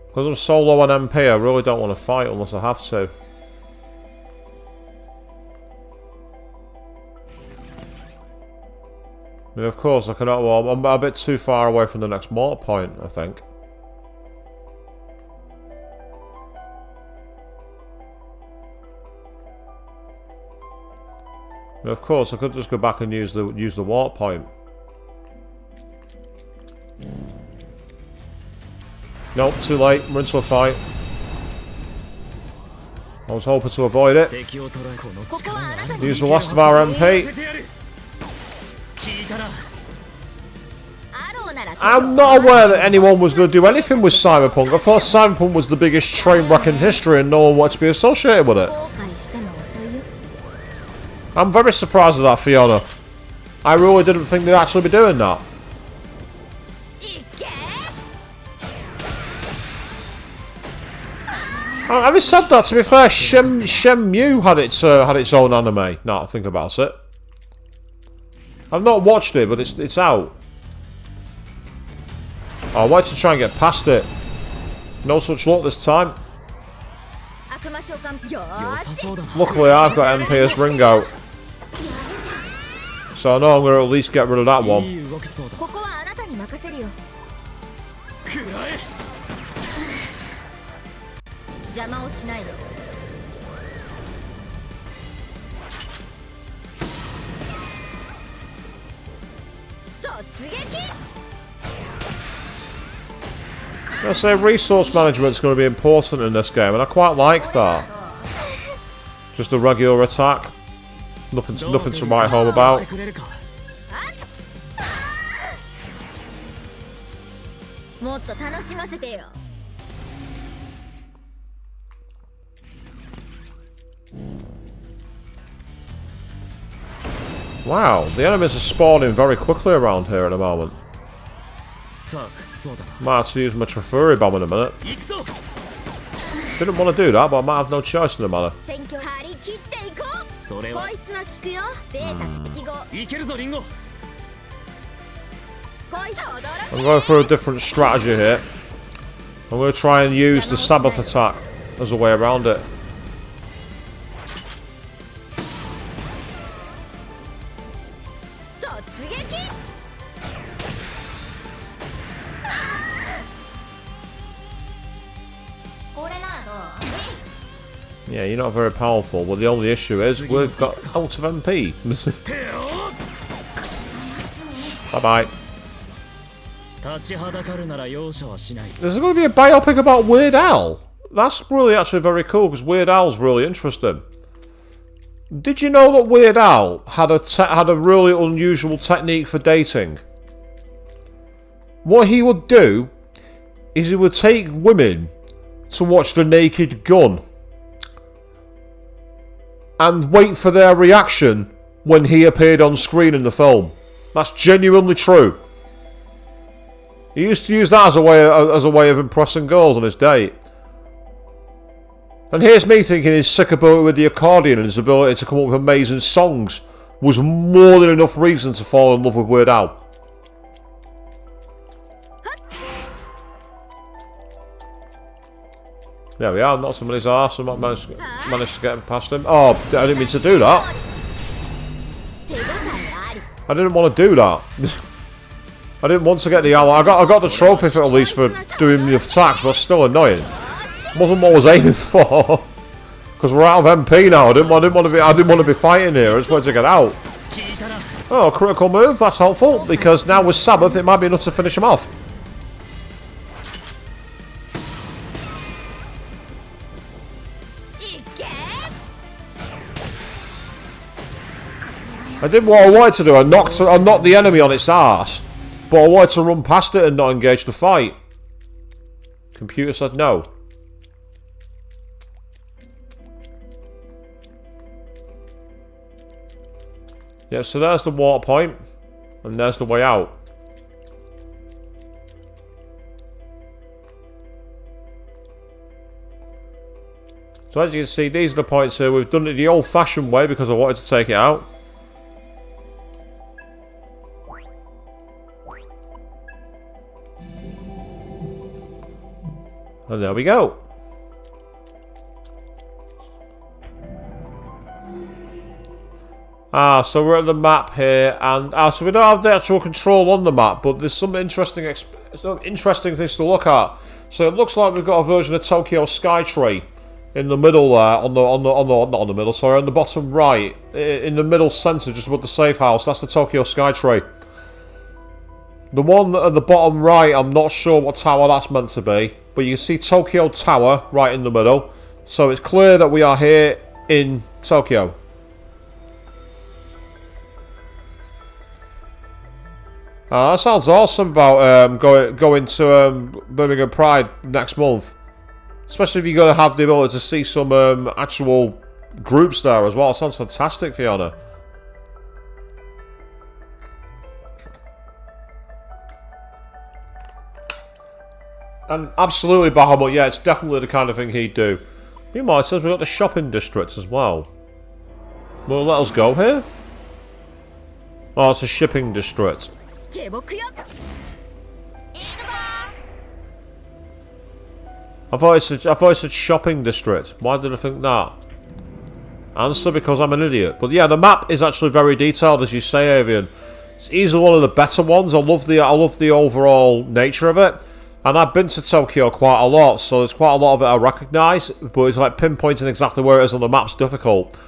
Because I'm so low on MP, I really don't want to fight unless I have to. I mean, of course, I cannot. Well, I'm a bit too far away from the next mortar point, I think. And of course, I could just go back and use the water point. Nope, too late. We're into a fight. I was hoping to avoid it. Use the last of our MP. I'm not aware that anyone was going to do anything with Cyberpunk. I thought Cyberpunk was the biggest train wreck in history and no one wanted to be associated with it. I'm very surprised at that, Fiona. I really didn't think they'd actually be doing that. Having said that, to be fair, Shenmue had its own anime. Now I think about it. I've not watched it, but it's out. I wanted to try and get past it. No such luck this time. Luckily, I've got MP as Ringo. So I know I'm going to at least get rid of that one. I say resource management is going to be important in this game, and I quite like that. Just a regular attack, nothing to write home about. Wow, the enemies are spawning very quickly around here at the moment. Might have to use my Trifuri bomb in a minute. Didn't want to do that, but I might have no choice in the matter. I'm going for a different strategy here. I'm going to try and use the Sabbath attack as a way around it. Yeah, you're not very powerful. Well, the only issue is we've got out of MP. Bye-bye. There's going to be a biopic about Weird Al. That's really actually very cool, because Weird Al's really interesting. Did you know that Weird Al had a really unusual technique for dating? What he would do is he would take women to watch The Naked Gun and wait for their reaction when he appeared on screen in the film. That's genuinely true. He used to use that as a way of impressing girls on his date. And here's me thinking his sick ability with the accordion and his ability to come up with amazing songs was more than enough reason to fall in love with Weird Al. There we are, not somebody's arse, and managed to get past him. Oh, I didn't mean to do that. I didn't want to do that. I didn't want to get the Al. I got the trophy for at least for doing the attacks, but it's still annoying. Wasn't what I was aiming for. Because we're out of MP now. I didn't want to be fighting here. I just wanted to get out. Oh, critical move. That's helpful because now with Sabbath, it might be enough to finish him off. I did what I wanted to do. I knocked the enemy on its arse, but I wanted to run past it and not engage the fight. Computer said no. Yeah, so there's the water point, and there's the way out. So as you can see, these are the points here. We've done it the old-fashioned way because I wanted to take it out. And there we go. So we're at the map here, and so we don't have the actual control on the map, but there's some interesting things to look at. So it looks like we've got a version of Tokyo Skytree in the middle there, on the bottom right, in the middle centre, just above the safe house. That's the Tokyo Skytree. The one at the bottom right, I'm not sure what tower that's meant to be, but you can see Tokyo Tower right in the middle. So it's clear that we are here in Tokyo. That sounds awesome about going to Birmingham Pride next month. Especially if you're going to have the ability to see some actual groups there as well. It sounds fantastic, Fiona. And absolutely Bahamut, yeah, it's definitely the kind of thing he'd do. Meanwhile, it says we've got the shopping districts as well. Will let us go here? Oh, it's a shipping district. I thought it said shopping district. Why did I think that? Answer, because I'm an idiot. But yeah, the map is actually very detailed, as you say, Avian. It's easily one of the better ones. I love the overall nature of it. And I've been to Tokyo quite a lot, so there's quite a lot of it I recognise, but it's like pinpointing exactly where it is on the map's difficult.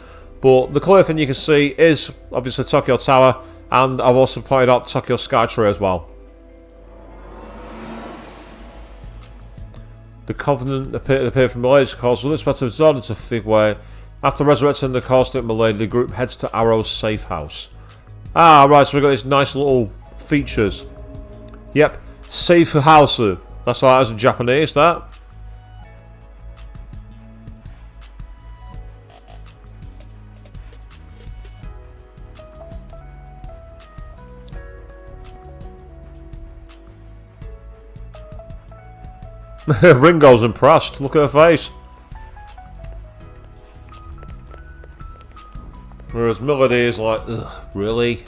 But the clear thing you can see is obviously Tokyo Tower, and I've also pointed out Tokyo Skytree as well. The Covenant appeared from Malaysia, caused unexpected resort to Figway. After resurrecting the caustic Malay, the group heads to Arrow's safe house. Ah, right, so we've got these nice little features. Yep, safe house. That's how it is in Japanese, that. Ringo's impressed. Look at her face. Whereas Melody is like, ugh, really?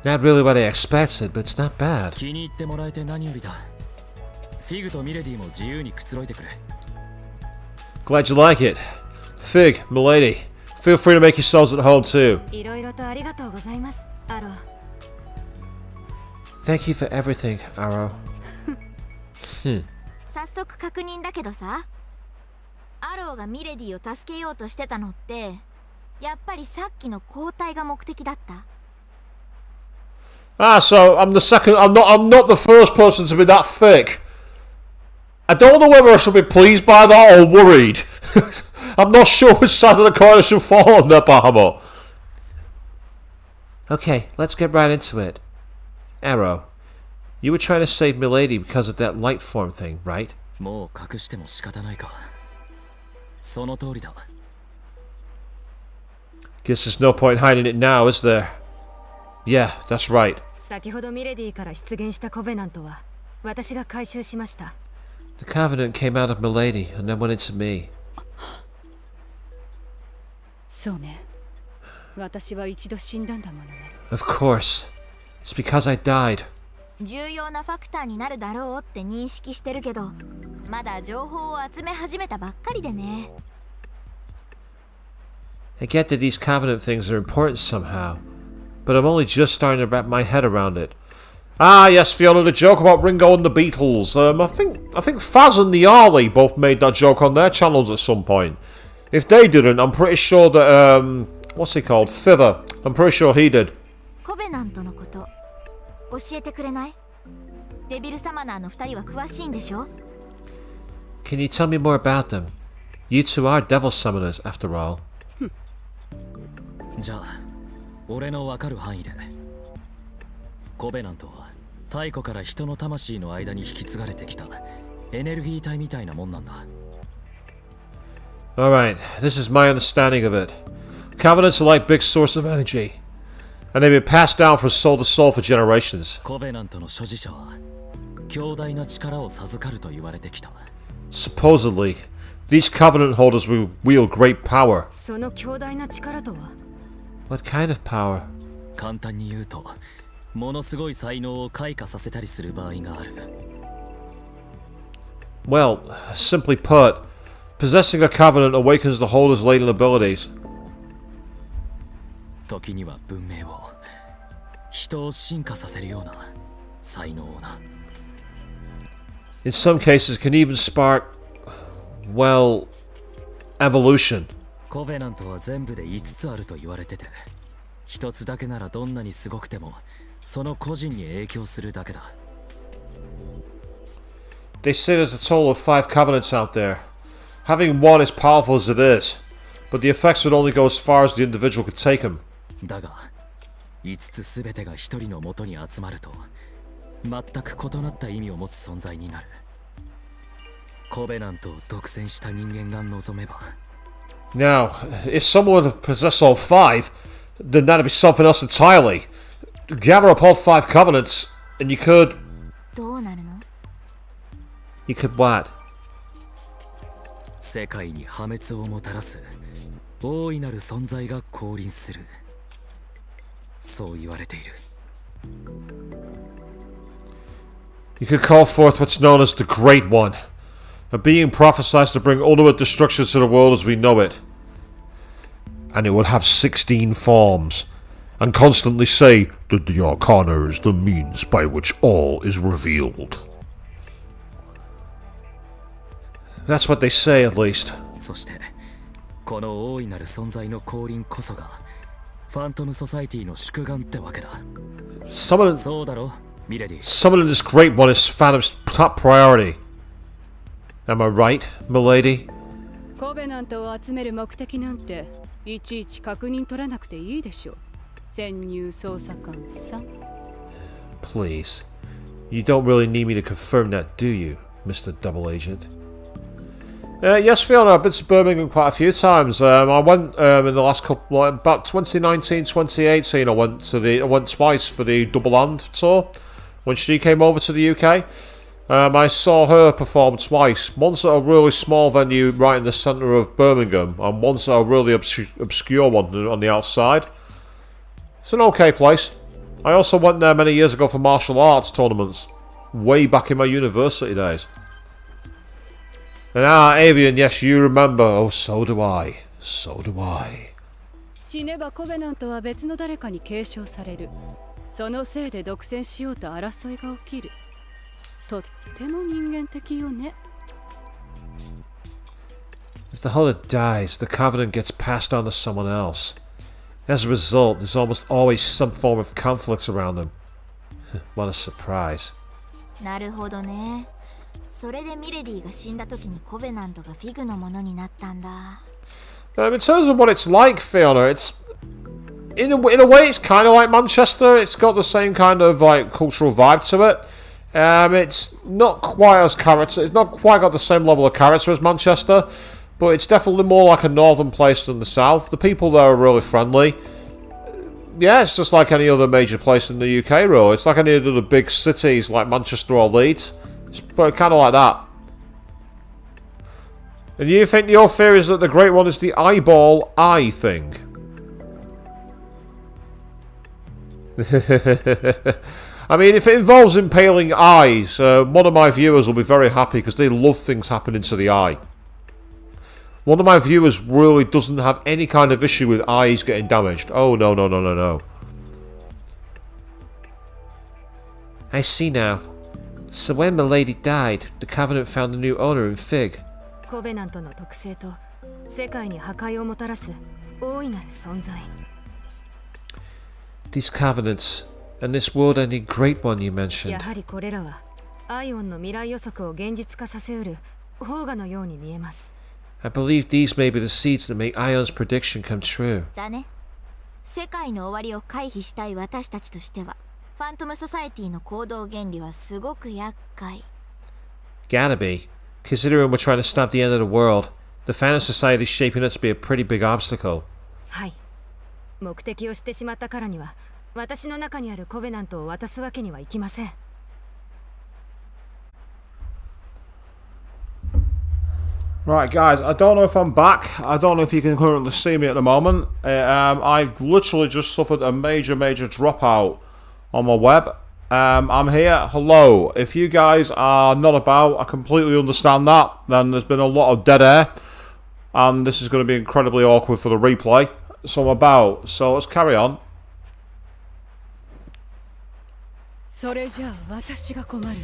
Not really what I expected, but it's not bad. 気に入ってもらえて何よりだ。フィグとミレディも自由にくつろいでくれ。Glad you like it. Fig, milady, feel free to make yourselves at home too. いろいろとありがとうございます、アロー。 Thank you for everything, Arrow. 早速確認だけどさ、アローがミレディを助けようとしてたのってやっぱりさっきの交代が目的だった？ Ah, so I'm the second. I'm not the first person to be that thick. I don't know whether I should be pleased by that or worried. I'm not sure which side of the coin I should fall on there, Bahamut. Okay, let's get right into it. Arrow, you were trying to save Milady because of that light form thing, right? もう隠しても仕方ないか。その通りだ。 Guess there's no point hiding it now, is there? Yeah, that's right. 先ほどミレディから出現したコベナントは私が回収しました。 The Covenant came out of Milady and then went into me. そうね。私は一度死んだんだものね。 Of course. It's because I died. 重要なファクターになるだろうって認識してるけど、まだ情報を集め始めたばっかりでね。 I get that these Covenant things are important somehow, but I'm only just starting to wrap my head around it. Ah, yes, Fiona, the joke about Ringo and the Beatles. I think Faz and the Arlie both made that joke on their channels at some point. If they didn't, I'm pretty sure that what's he called? Fither. I'm pretty sure he did. コベナントのこと教えてくれない？デビルサマナーの2人は詳しいんでしょ？ Can you tell me more about them? You two are devil summoners, after all. じゃあ、俺のわかる範囲で。コベナントは太古から人の魂の間に引き継がれてきたエネルギー体みたいなもんなんだ。 Alright, this is my understanding of it. Covenants are like big source of energy, and they've been passed down from soul to soul for generations. コベナントの所持者は強大な力を授かると言われてきた。 Supposedly, these Covenant holders will wield great power. その強大な力とは？ What kind of power? 簡単に言うと、ものすごい才能を開花させたりする場合がある。 Well, simply put, possessing a Covenant awakens the holder's latent abilities. 時には文明を、人を進化させるような才能をな。 In some cases, can even spark, well, evolution. コベナントは全部で5つあると言われてて、1つだけならどんなにすごくてもその個人に影響するだけだ。 They say there's a total of 5 Covenants out there. Having one is powerful as it is, but the effects would only go as far as the individual could take them. だが、5つすべてが1人の元に集まると、全く異なった意味を持つ存在になる。コベナントを独占した人間が望めば。 Now, if someone were to possess all 5, then that'd be something else entirely. Gather up all 5 Covenants, and you could... どうなるの？ You could what? 世界に破滅をもたらす大いなる存在が降臨する。そう言われている。 You could call forth what's known as the Great One, a being prophesied to bring ultimate destruction to the world as we know it. And it would have 16 forms, and constantly say that the Arcana is the means by which all is revealed. That's what they say, at least. そしてこの大いなる存在の降臨こそがファントムソサイティの宿願ってわけだ。 Summoning そうだろ、ミレディ。 Summoning this Great One is Phantom's top priority. Am I right, milady? コベナントを集める目的なんていちいち確認取らなくていいでしょう。潜入捜査官さん。 Please. You don't really need me to confirm that, do you, Mr. Double Agent? Yes, Fiona, I've been to Birmingham quite a few times. I went in the last couple, about 2019, 2018. I went twice for the Double Land tour when she came over to the UK. I saw her perform twice. Once at a really small venue right in the centre of Birmingham, and once at a really obscure one on the outside. It's an okay place. I also went there many years ago for martial arts tournaments. Way back in my university days. And Avian, yes, you remember. Oh, so do I. So do I. 死ねばコベナントは別の誰かに継承される。そのせいで独占しようと争いが起きる。とっても人間的よね。If the holder dies, the covenant gets passed on to someone else. As a result, there's almost always some form of conflict around them. What a surprise. なるほどね。それでミレディが死んだ時にコベナントがフィグのものになったんだ。In terms of what it's like, Fiona, it's in a way it's kind of like Manchester. It's got the same kind of like cultural vibe to it. It's not quite as character. It's not quite got the same level of character as Manchester, but it's definitely more like a northern place than the south. The people there are really friendly. Yeah, it's just like any other major place in the UK, really. It's like any of the big cities like Manchester or Leeds. It's kind of like that. And you think your theory is that the Great One is the eyeball eye thing? I mean, if it involves impaling eyes, one of my viewers will be very happy because they love things happening to the eye. One of my viewers really doesn't have any kind of issue with eyes getting damaged. Oh, no, no, no, no, no. I see now. So when Milady died, the Covenant found a new owner in Fig. コベナントの特性と世界に破壊をもたらす大いなる存在。These Covenants, and this world-ending Great One you mentioned. やはりこれらはアイオンの未来予測を現実化させうる宝河のように見えます。I believe these may be the seeds that make Ion's prediction come true. だね。世界の終わりを回避したい私たちとしては、ファントムソサエティの行動原理はすごく厄介。Gotta be. Considering we're trying to stop the end of the world, the Phantom Society is shaping up to be a pretty big obstacle. はい。目的を知ってしまったからには、私の中にあるコベナントを渡すわけにはいきません。Right, guys, I don't know if I'm back. I don't know if you can currently see me at the moment. I've literally just suffered a major dropout on my web. I'm here. Hello. If you guys are not about, I completely understand that. Then there's been a lot of dead air. And this is going to be incredibly awkward for the replay. So I'm about. So let's carry on. それじゃあ私が困るの。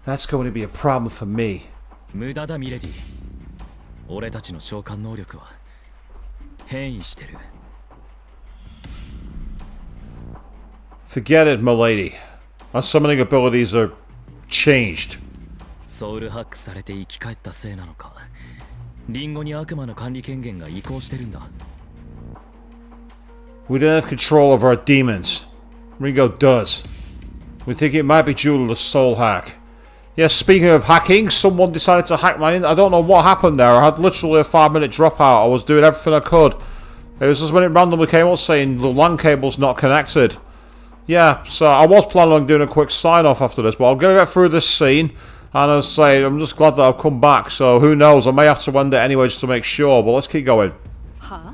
That's going to be a problem for me. 無駄だミレディ。俺たちの召喚能力は変異してる。Forget it, milady. Our summoning abilities are changed. ソウルハックされて生き返ったせいなのか。リンゴに悪魔の管理権限が移行してるんだ。We don't have control of our demons. Ringo does. We think it might be due to the soul hack. Yes, speaking of hacking, someone decided to hack my... I don't know what happened there. I had literally a 5-minute dropout. I was doing everything I could. It was just when it randomly came up saying the LAN cable's not connected. Yeah, so I was planning on doing a quick sign-off after this, but I'm going to get through this scene. And as I say, I'm just glad that I've come back. So who knows, I may have to end it anyway just to make sure. But let's keep going. はあ？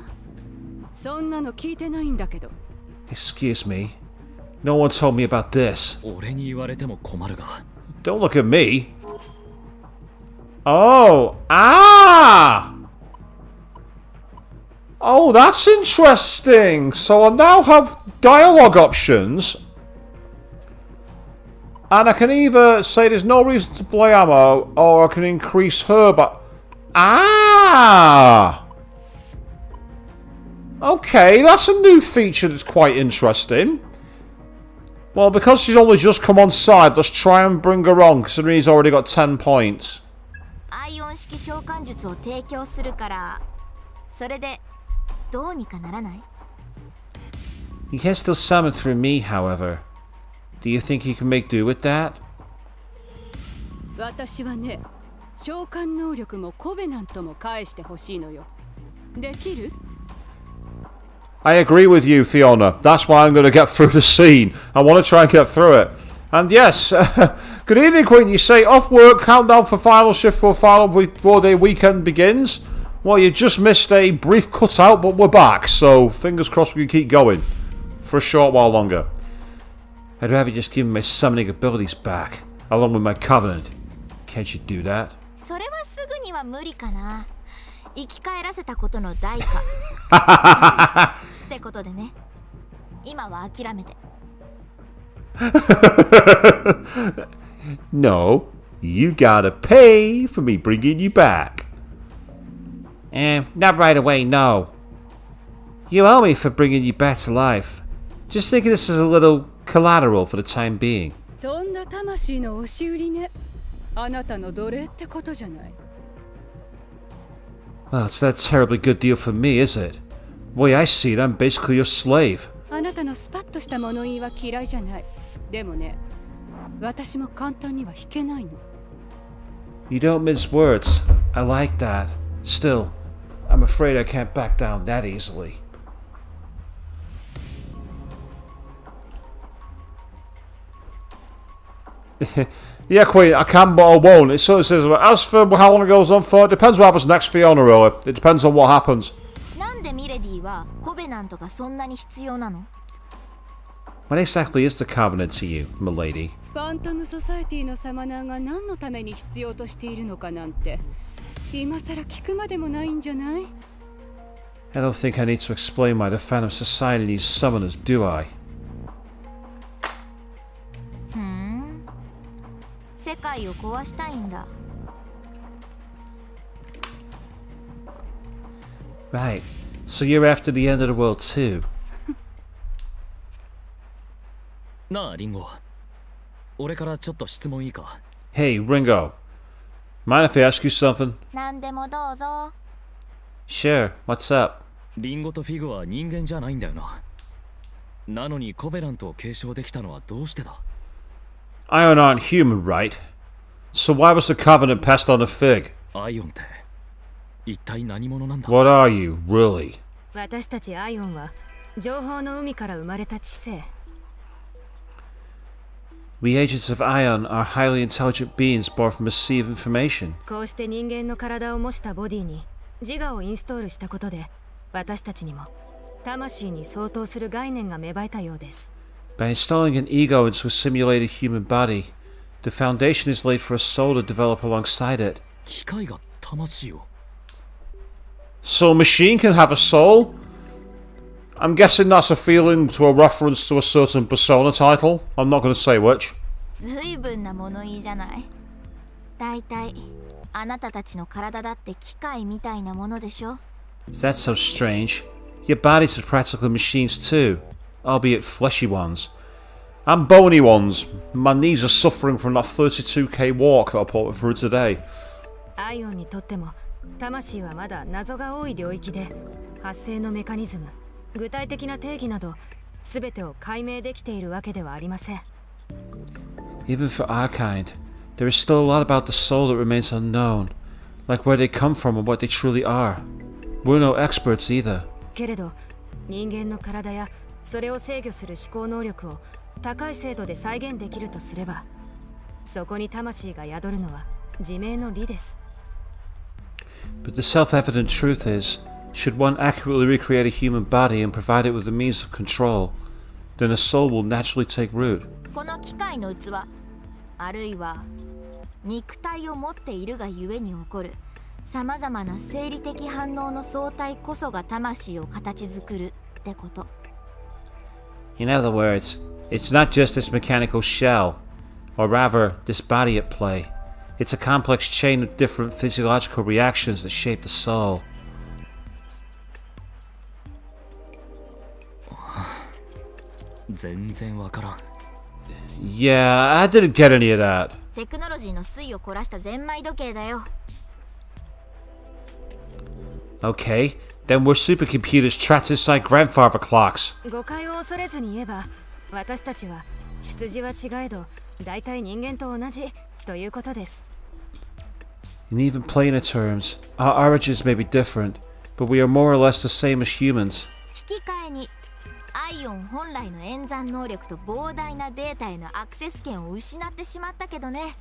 そんなの聞いてないんだけど。Excuse me. No one told me about this. 俺に言われても困るが。Don't look at me. Oh, Oh, that's interesting. So I now have dialogue options. And I can either say there's no reason to play ammo, or I can increase her, but... Okay, that's a new feature that's quite interesting. Well, because she's only just come on side, let's try and bring her on, considering he's already got 10 points. アイオン式召喚術を提供するから、それでどうにかならない？ He can still summon through me, however. Do you think he can make do with that? 私はね、召喚能力もコベナントも返してほしいのよ。できる？ I agree with you, Fiona. That's why I'm going to get through the scene. I want to try and get through it. And yes, good evening, Queen. You say off work, countdown for final shift for final 4-day weekend begins. Well, you just missed a brief cutout, but we're back, so fingers crossed we can keep going for a short while longer. I'd rather just give me my summoning abilities back, along with my covenant. Can't you do that? それはすぐには無理かな。生き返らせたことの代価。ってことでね。今は諦めて。No, you gotta pay for me bringing you back. Not right away, no. You owe me for bringing you back to life. Just think of this as a little collateral for the time being. とんだ魂の押し売りね。あなたの奴隷ってことじゃない。Well, it's not a terribly good deal for me, is it? The way I see it, I'm basically your slave. あなたのスパッとした物言いは嫌いじゃない。でもね、私も簡単には引けないの。You don't mince words. I like that. Still, I'm afraid I can't back down that easily. Yeah, Queen, I can but I won't. It sort of says, as for how long it goes on for, it depends what happens next, Fiona, really. It depends on what happens. なんでミレディはコベナントがそんなに必要なの？ What exactly is the covenant to you, milady? ファントムソサエティのサマナーが何のために必要としているのかなんて、今さら聞くまでもないんじゃない？ I don't think I need to explain why the Phantom Society needs summoners, do I? 世界を壊したいんだ。Right. So you're after the end of the world too? なあリンゴ、俺からちょっと質問いいか？ Hey, Ringo. Mind if I ask you something? 何でもどうぞ。Sure. What's up? リンゴとフィグは人間じゃないんだよな。なのにコベナントを継承できたのはどうしてだ？ Ion aren't human, right? So why was the Covenant passed on to Fig? アイオンって一体何者なんだ？ What are you, really? 私たちアイオンは情報の海から生まれた知性。 We agents of Ion are highly intelligent beings born from receive information. こうして人間の体を模したボディに自我をインストールしたことで、私たちにも魂に相当する概念が芽生えたようです。 By installing an ego into a simulated human body, the foundation is laid for a soul to develop alongside it. 機械が魂を？ So a machine can have a soul? I'm guessing that's a feeling to a reference to a certain Persona title. I'm not going to say which. ずいぶんな物言いじゃない。だいたいあなたたちの体だって機械みたいなものでしょ。 That's so strange. Your bodies are practically machines too, albeit fleshy ones. And bony ones. My knees are suffering from that 32k walk that I put through today. アイオンにとっても魂はまだ謎が多い領域で、発生のメカニズム、具体的な定義など全てを解明できているわけではありません。 Even for our kind, there is still a lot about the soul that remains unknown, like where they come from and what they truly are. We're no experts either. けれど人間の体やそれを制御する思考能力を高い精度で再現できるとすれば、そこに魂が宿るのは自明の理です。 But the self-evident truth is, should one accurately recreate a human body and provide it with the means of control, then a soul will naturally take root. この機械の器、あるいは肉体を持っているがゆえに起こるさまざまな生理的反応の相対こそが魂を形作るってこと。 In other words, it's not just this mechanical shell, or rather, this body at play. It's a complex chain of different physiological reactions that shape the soul. 全然わからん。 Yeah, I didn't get any of that. テクノロジーの粋を凝らしたゼンマイ時計だよ。 Okay, then we're supercomputers trapped inside grandfather clocks. 誤解を恐れずに言えば、私たちは出自は違えど大体人間と同じということです。 In even plainer terms, our origins may be different, but we are more or less the same as humans. 引き換えにアイオン本来の演算能力と膨大なデータへのアクセス権を失ってしまったけどね。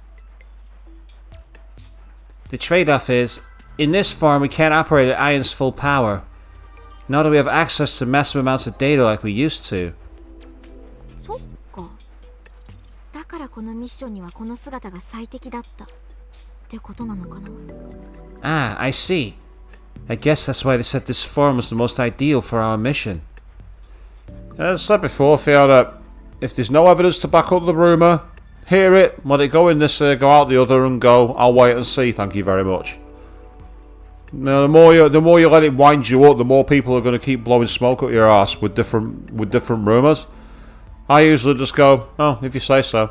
The trade-off is, In this form, we can't operate at Ion's full power. Nor do we have access to massive amounts of data like we used to. そっか。だからこのミッションにはこの姿が最適だったってことなのかな。Ah, I see. I guess that's why they said this form was the most ideal for our mission. As I said before, Fiona, if there's no evidence to back up the rumour, hear it, let it go in this ear, go out the other, and go, I'll wait and see, thank you very much. Now, the more you let it wind you up, the more people are going to keep blowing smoke up your ass with different rumours. I usually just go, oh, if you say so,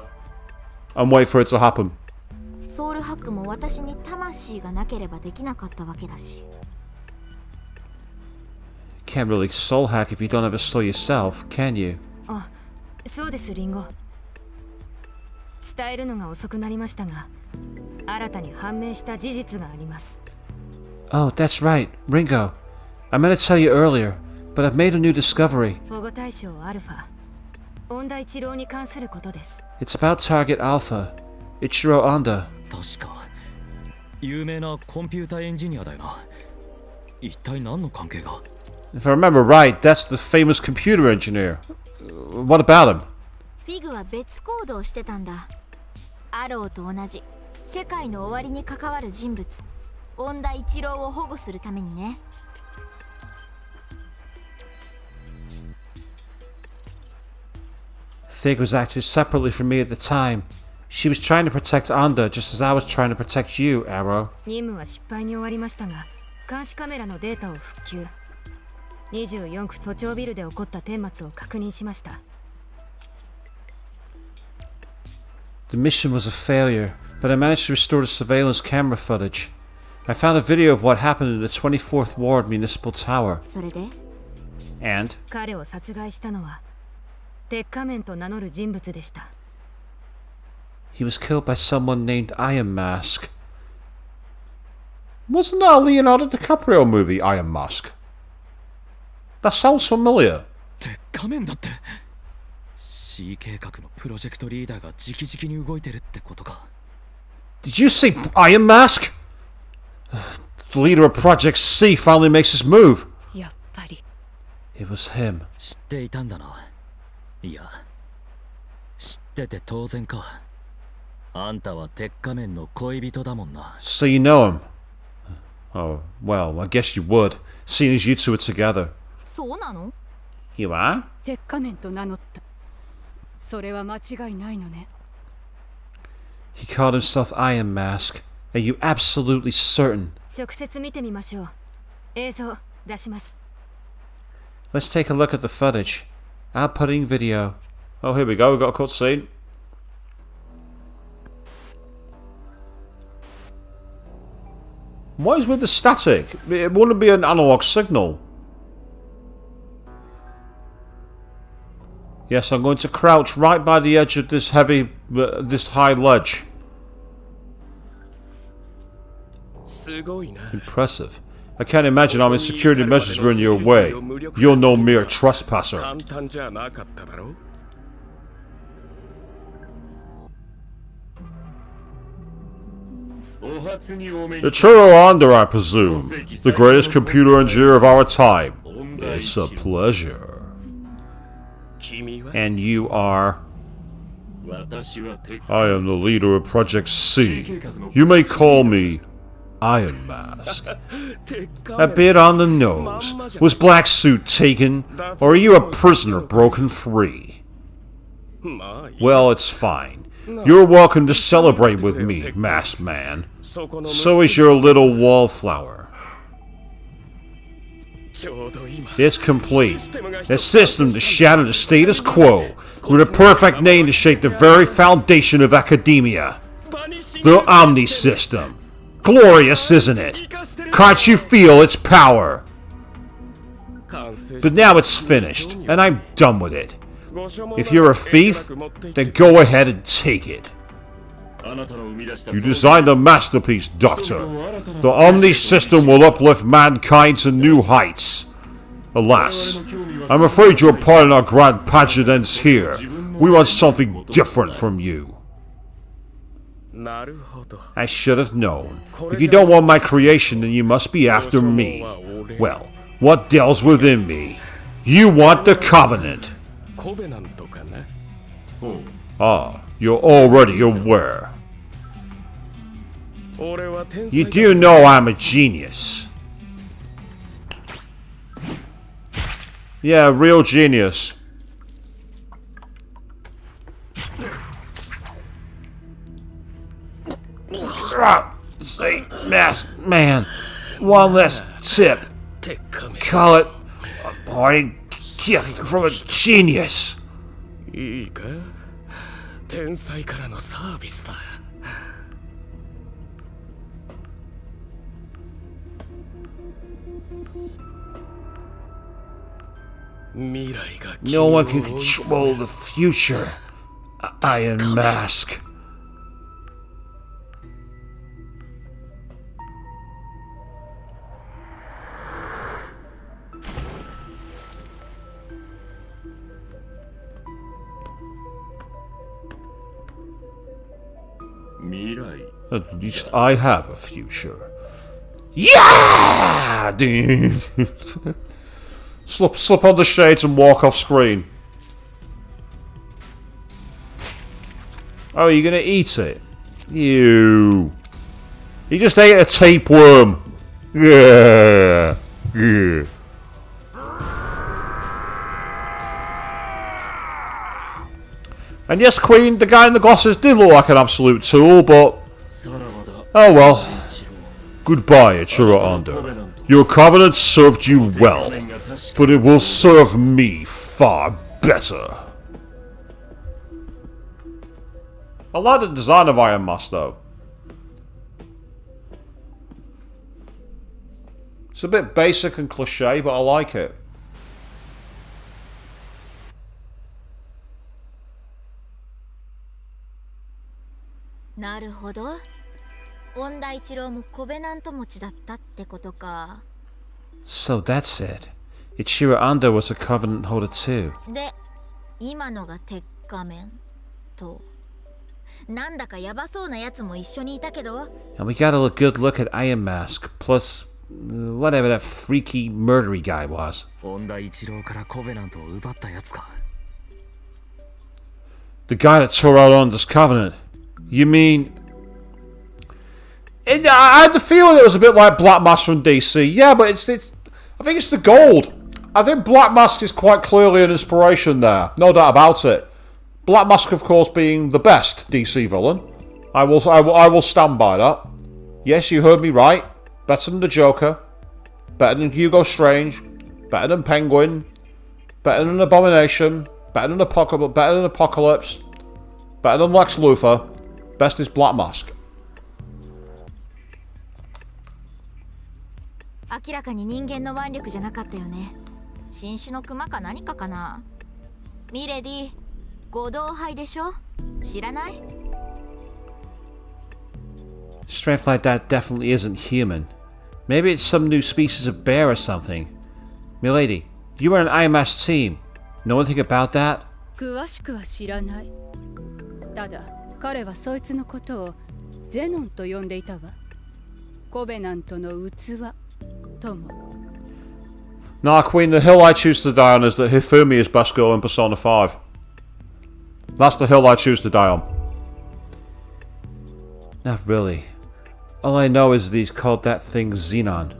and wait for it to happen. ソウルハックも私に魂がなければできなかったわけだし。Can't really soul hack if you don't have a soul yourself, can you? あ、そうですリンゴ。伝えるのが遅くなりましたが、新たに判明した事実があります。Oh, that's right, Ringo. I meant to tell you earlier, but I've made a new discovery. 保護対象アルファ、音大治療に関することです。It's about Target Alpha. Ichiro Honda. 確か有名なコンピュータエンジニアだよな。一体何の関係が？ If I remember right, that's the famous computer engineer. What about him? フィグは別行動してたんだ。アローと同じ世界の終わりに関わる人物、恩田一郎を保護するためにね。Fig was acting separately from me at the time. She was trying to protect Honda just as I was trying to protect you, Arrow. 任務は失敗に終わりましたが、監視カメラのデータを復旧。24区都庁ビルで起こった顛末を確認しました。The mission was a failure, but I managed to restore the surveillance camera footage. I found a video of what happened in the 24th Ward Municipal Tower. それで And? 彼を殺害したのは鉄仮面と名乗る人物でした。He was killed by someone named Iron Mask. Wasn't that a Leonardo DiCaprio movie, Iron Mask? That sounds familiar. 鉄仮面だって。C 計画のプロジェクトリーダーが直々に動いてるってことか。Did you see Iron Mask? The leader of Project C finally makes his move. やっぱり It was him. 知っていたんだな。いや、知ってて当然か。あんたは鉄仮面の恋人だもんな。So you know him? Oh, well, I guess you would, seeing as you two are together. そうなの？ You are? 鉄仮面と名乗った。それは間違いないのね。He called himself Iron Mask. Are you absolutely certain? 直接見てみましょう。映像出します。Let's take a look at the footage. Outputting video. Oh, here we go, we've got a cutscene. What is with the static? It wouldn't be an analog signal. Yes, I'm going to crouch right by the edge of this this high ledge. Impressive. I can't imagine how many security measures were in your way. You're no mere trespasser. Ichiro Honda, I presume. The greatest computer engineer of our time. It's a pleasure. And you are? I am the leader of Project C. You may call me Iron Mask. A bit on the nose. Was Black Suit taken, or are you a prisoner broken free? Well, it's fine. You're welcome to celebrate with me, Masked Man. So is your little wallflower. It's complete. A system to shatter the status quo, with a perfect name to shake the very foundation of academia. The Omni System. Glorious, isn't it? Can't you feel its power? But now it's finished, and I'm done with it. If you're a thief, then go ahead and take it. You designed a masterpiece, Doctor. The Omni System will uplift mankind to new heights. Alas, I'm afraid your part in our grand pageant ends here. We want something different from you. I should have known. If you don't want my creation, then you must be after me. Well, what dwells within me? You want the Covenant. Ah, you're already aware. You do know I'm a genius. Yeah, real genius. Say, man, one last tip. Call it a parting gift from a genius. いいか天才からのサービスだ No one can control the future. Iron Mask. At least I have a future. Yeah! Dude. Slip on the shades and walk off screen. Oh, you're gonna eat it? You just ate a tapeworm. Yeah. Yeah. And yes, Queen, the guy in the glasses did look like an absolute tool, but... Oh well. Goodbye, Ichiro Ando. Your Covenant served you well, but it will serve me far better. I like the design of Iron Mask, though. It's a bit basic and cliche, but I like it. So that's it. Ichiro Ando was a Covenant holder too. And we got a good look at Iron Mask, plus whatever that freaky murdery guy was. The guy that tore out Ando's Covenant. You mean... I had the feeling it was a bit like Black Mask from DC. Yeah, but it's I think it's the gold. I think Black Mask is quite clearly an inspiration there. No doubt about it. Black Mask, of course, being the best DC villain. I will stand by that. Yes, you heard me right. Better than the Joker. Better than Hugo Strange. Better than Penguin. Better than Abomination. Better than Apocalypse. Better than Lex Luthor. Best is Black Mask. 明らかに人間の腕力じゃなかったよね。新種のクマか何かかな。ミレディ、五道杯でしょ？知らない？ Strength like that definitely isn't human. Maybe it's some new species of bear or something. Milady, you were an Iron Mask team. Know anything about that? 詳しくは知らない。ただ、彼はそいつのことをゼノンと呼んでいたわ。コベナントの器。Nah, Queen, the hill I choose to die on is that Hifumi is best girl in Persona 5. That's the hill I choose to die on. Not really. All I know is that he's called that thing Xenon.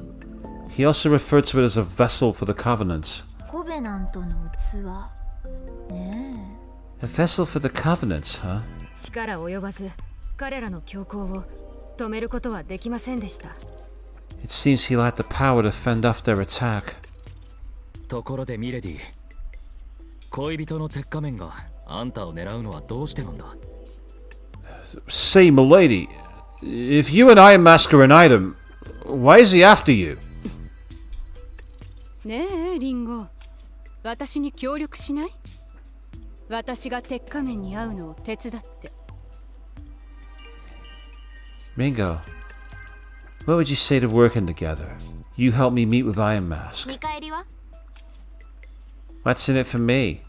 He also referred to it as a vessel for the Covenants. A vessel for the Covenants, huh? 力及ばず、彼らの強行を止めることはできませんでした。It seems he lacked the power to fend off their attack. ところでミレディ、恋人の鉄仮面があんたを狙うのはどうしてなんだ？ Say, milady, if you and Iron Mask are an item, why is he after you? ねえ、リンゴ。私に協力しない？私が鉄仮面に会うのを手伝って。Ringo, what would you say to working together? You help me meet with Iron Mask. 見返りは？ What's in it for me?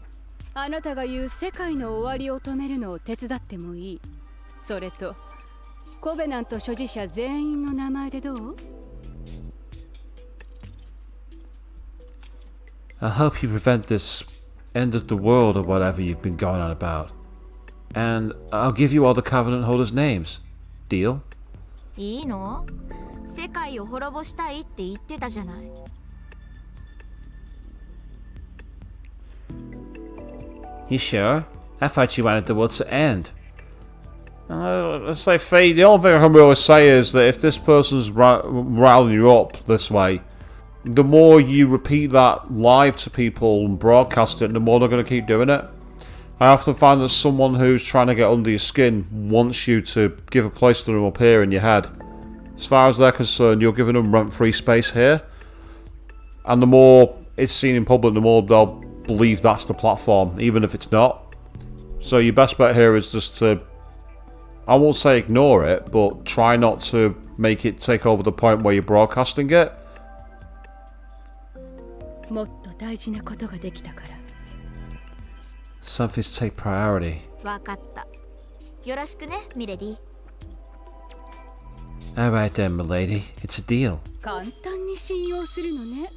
あなたが言う世界の終わりを止めるのを手伝ってもいい。それと、コベナント所持者全員の名前でどう？ I hope you prevent this end of the world or whatever you've been going on about. And I'll give you all the Covenant holders' names. Deal? いいの？世界を滅ぼしたいって言ってたじゃない。You sure? I thought you wanted the world to end. Let's say, Faye, the only thing I can really say is that if this person's riling you up this way, the more you repeat that live to people and broadcast it, the more they're going to keep doing it. I often find that someone who's trying to get under your skin wants you to give a place to them up here in your head. As far as they're concerned, you're giving them rent-free space here. And the more it's seen in public, the more they'll believe that's the platform, even if it's not. So your best bet here is just to, I won't say ignore it, but try not to make it take over the point where you're broadcasting it. もっと大事なことができたから。Something's take priority. わかった。よろしくね、ミレディ。Alright then, milady. It's a deal. 簡単に信用するのね。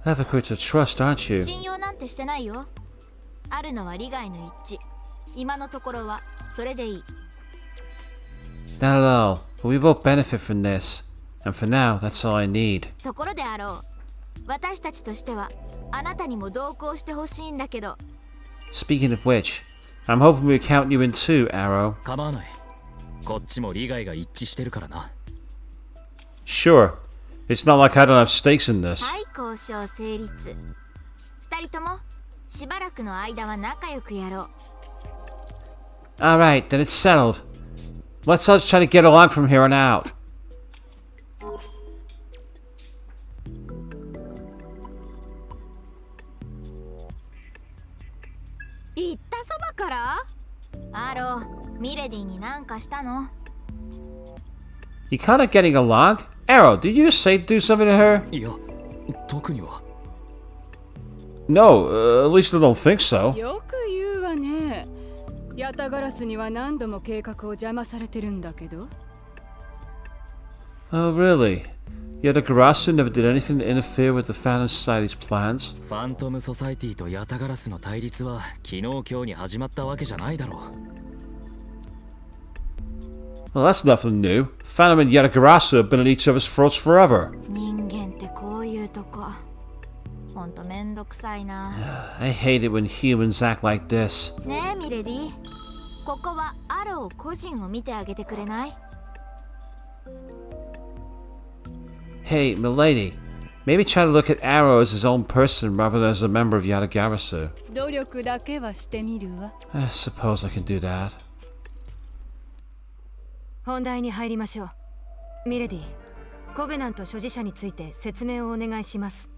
Hypocrite to trust, aren't you? 信用なんてしてないよ。あるのは利害の一致。今のところはそれでいい。Not at all. But we both benefit from this. And for now, that's all I need. ところであろう。私たちとしてはあなたにも同行してほしいんだけど。Speaking of which, I'm hoping we count you in too, Arrow. 構わない。こっちも利害が一致してるからな。Sure. It's not like I don't have stakes in this. はい、交渉成立。二人ともしばらくの間は仲良くやろう。Alright, then it's settled. Let's all just try to get along from here on out. 言ったそばから？アロー、ミレディに何かしたの？ You kinda getting along? Arrow, did you just say do something to her? いや、特には。No, at least I don't think so. よく言うわね。ヤタガラスには何度も計画を邪魔されてるんだけど。Oh, really? Yet the Garasu never did anything to interfere with the Phantom Society's plans? ファントムソサイティとヤタガラスの対立は昨日今日に始まったわけじゃないだろう。Well, that's nothing new. Phantom and Yatagarasu have been at each other's throats forever. 人間ってこういうとこ。ほんとめんどくさいな。I hate it when humans act like this. ねえ、ミレディ。ここはアロー個人を見てあげてくれない？ Hey, milady. Maybe try to look at Arrow as his own person rather than as a member of Yatagarasu. 努力だけはしてみるわ。I suppose I can do that. 本題に入りましょう。ミレディ、コベナント所持者について説明をお願いします。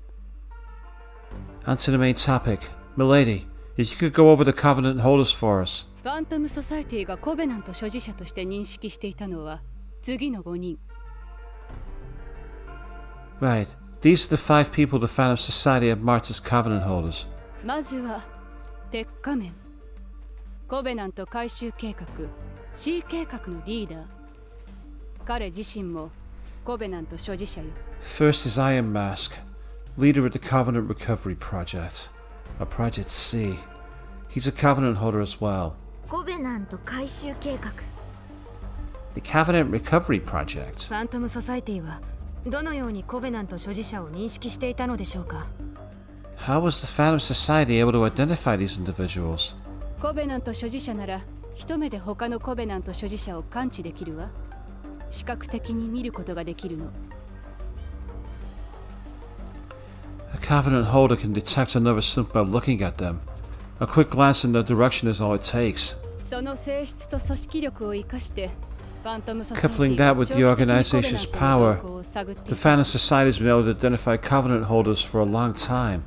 On to the main topic. Milady, if you could go over the Covenant holders for us. ファントムソサイティがコベナント所持者として認識していたのは次の5人。Right. These are the 5 people the Phantom Society have marked as Covenant holders. まずは鉄仮面。コベナント回収計画 C 計画のリーダー。彼自身もコベナント所持者よ。First is Iron Mask, leader of the Covenant Recovery Project, or Project C. He's a Covenant holder as well. コベナント回収計画。The Covenant Recovery Project. ファントムソサイティはどのようにコベナント所持者を認識していたのでしょうか。 How was the Phantom Society able to identify these individuals? コベナント所持者なら一目で他のコベナント所持者を感知できるわ。視覚的に見ることができるの。A Covenant holder can detect another simple by looking at them. A quick glance in their direction is all it takes. その性質と組織力を生かして、ファントムソサイテ Coupling ィが that with 長 the 期的に organization's コベナントの動 power, 向を探って the いた。 Phantom Society has been able to identify Covenant holders for a long time.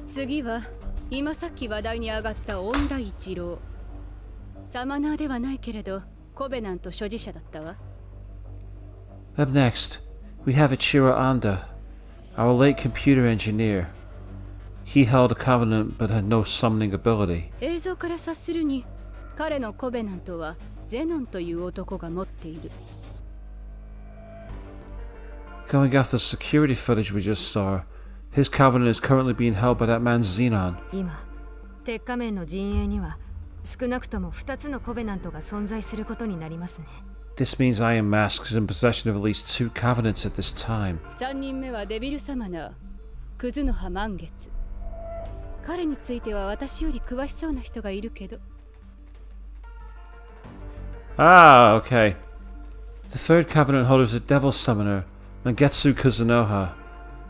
次は今さっき話題に上がった恩田一郎。サマナーではないけれどコベナント所持者だったわ。Up next, we have Ichiro Anda, our late computer engineer. He held a Covenant but had no summoning ability. 映像から察するに彼のコベナントはゼノンという男が持っている。 Going off the security footage we just saw, his covenant is currently being held by that man Xenon. 今鉄仮面の陣営には少なくとも2つのコベナントが存在することになりますね。 This means Iron Mask is in possession of at least 2 covenants at this time. 3人目はデビルサマナー、クズノハ満月。彼については私より詳しそうな人がいるけど。 Ah, okay. The third covenant holder is a devil summoner, Mangetsu Kuzunoha.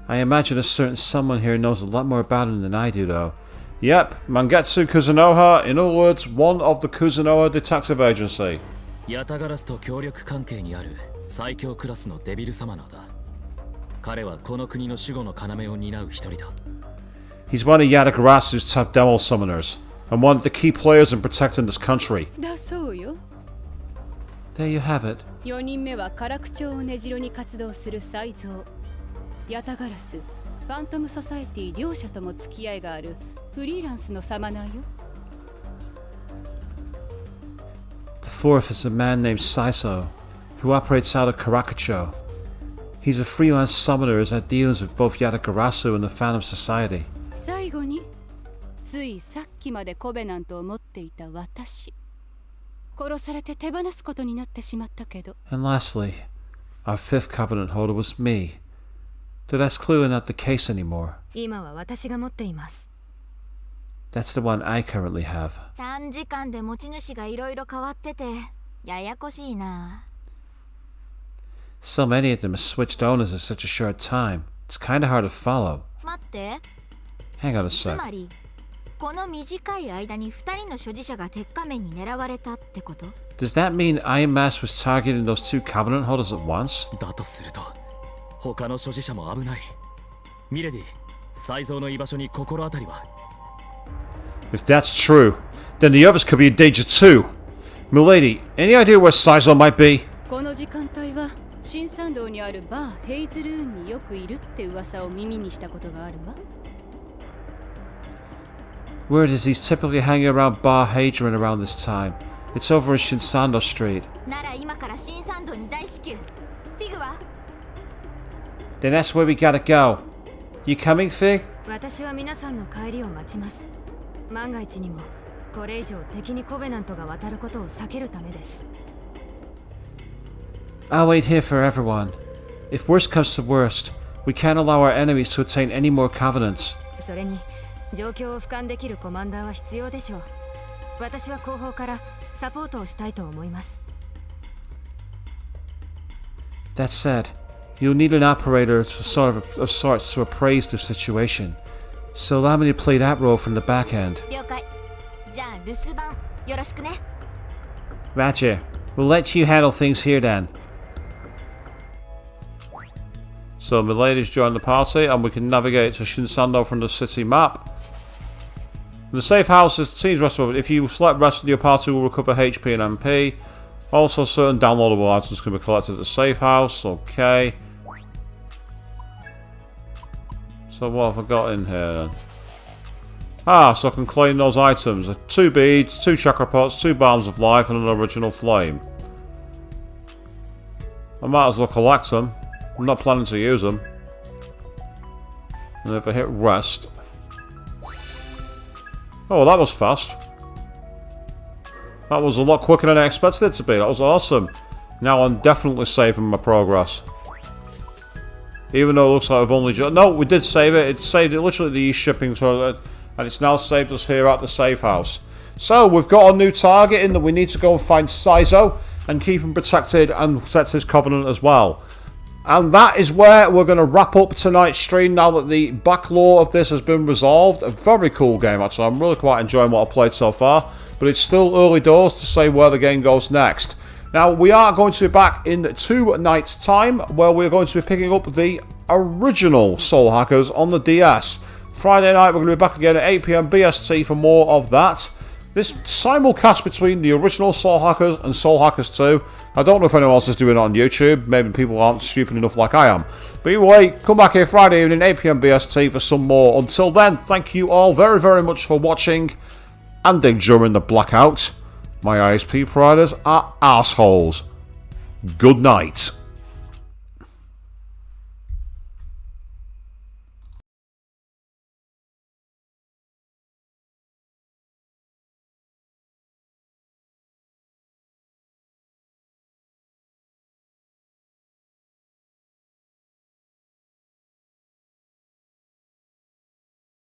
I imagine a certain someone here knows a lot more about him than I do, though. Yep, Mangetsu Kuzunoha, in other words, one of the Kuzunoha Detective Agency. ヤタガラスと協力関係にある最強クラスのデビルサマナーだ。彼はこの国の守護の要を担う一人だ。 He's one of Yatagarasu's top devil summoners, and one of the key players in protecting this country. だそうよ。 There you have it. 4人目は唐口町を根城に活動する才蔵。ヤタガラス、ファントムソサエティ両者とも付き合いがあるフリーランスのサマナーよ。 The fourth is a man named Saiso, who operates out of Karakacho. He's a freelance summoner that deals with both Yatagarasu and the Phantom Society. 最後に、ついさっきまでコベナントを持っていた私。殺されて手放すことになってしまったけど。 And lastly, our fifth covenant holder was me. Though that's clearly not the case anymore. 今は私が持っています。 That's the one I currently have. 短時間で持ち主がいろいろ変わっててややこしいな。 So many of them have switched owners in such a short time. It's kinda hard to follow. 待って、 Hang on a つ sec. まりこの短い間に2人の所持者が鉄仮面に狙われたってこと？ Does that mean Iron Mask was targeting those 2 covenant holders at once? だとすると他の所持者も危ない。ミレディ、才蔵の居場所に心当たりは？ If that's true, then the others could be in danger too. Milady, any idea where Saizo might be? この時間帯は新参道にあるバーヘイズルーンによくいるって噂を耳にしたことがあるわ。 Word is he's typically hanging around Bar Hadrian around this time. It's over in Shinsando Street. なら今から新参道に大至急。フィグは？ Then that's where we gotta go. You coming, Fig? 私は皆さんの帰りを待ちます。万が一にもこれ以上敵にコベナントが渡ることを避けるためです。 I'll wait here for everyone. If worst comes to worst, we can't allow our enemies to attain any more covenants. それに状況を俯瞰できるコマンダーは必要でしょう。私は後方からサポートをしたいと思います。 That said, you'll need an operator of sorts to appraise the situation. So allow me to play that role from the back end. 了解。じゃあ留守番よろしくね。 Roger. We'll let you handle things here then. So Milady's joined the party and we can navigate to Shinsando from the city map. The safe house is the team's restaurant. If you select rest of your party will recover HP and MP. Also certain downloadable items can be collected at the safe house. Okay. So what have I got in here then? Ah, so I can claim those items. 2 beads, 2 chakra pots, 2 balms of life and an original flame. I might as well collect them. I'm not planning to use them. And if I hit rest... Oh, that was fast. That was a lot quicker than I expected it to be. That was awesome. Now I'm definitely saving my progress. Even though it looks like I've only just... No, we did save it. It saved it literally the shipping. And it's now saved us here at the safe house. So, we've got a new target in that we need to go and find Saizo and keep him protected and protect his covenant as well. And that is where we're going to wrap up tonight's stream now that the back lore of this has been resolved. A very cool game actually. I'm really quite enjoying what I've played so far. But it's still early doors to say where the game goes next. Now, we are going to be back in 2 nights' time where we're going to be picking up the original Soul Hackers on the DS. Friday night, we're going to be back again at 8 PM BST for more of that. This simulcast between the original Soul Hackers and Soul Hackers 2. I don't know if anyone else is doing it on YouTube. Maybe people aren't stupid enough like I am. But either way, come back here Friday evening, 8 PM BST for some more. Until then, thank you all very, very much for watching and enduring the blackout. My ISP providers are assholes. Good night.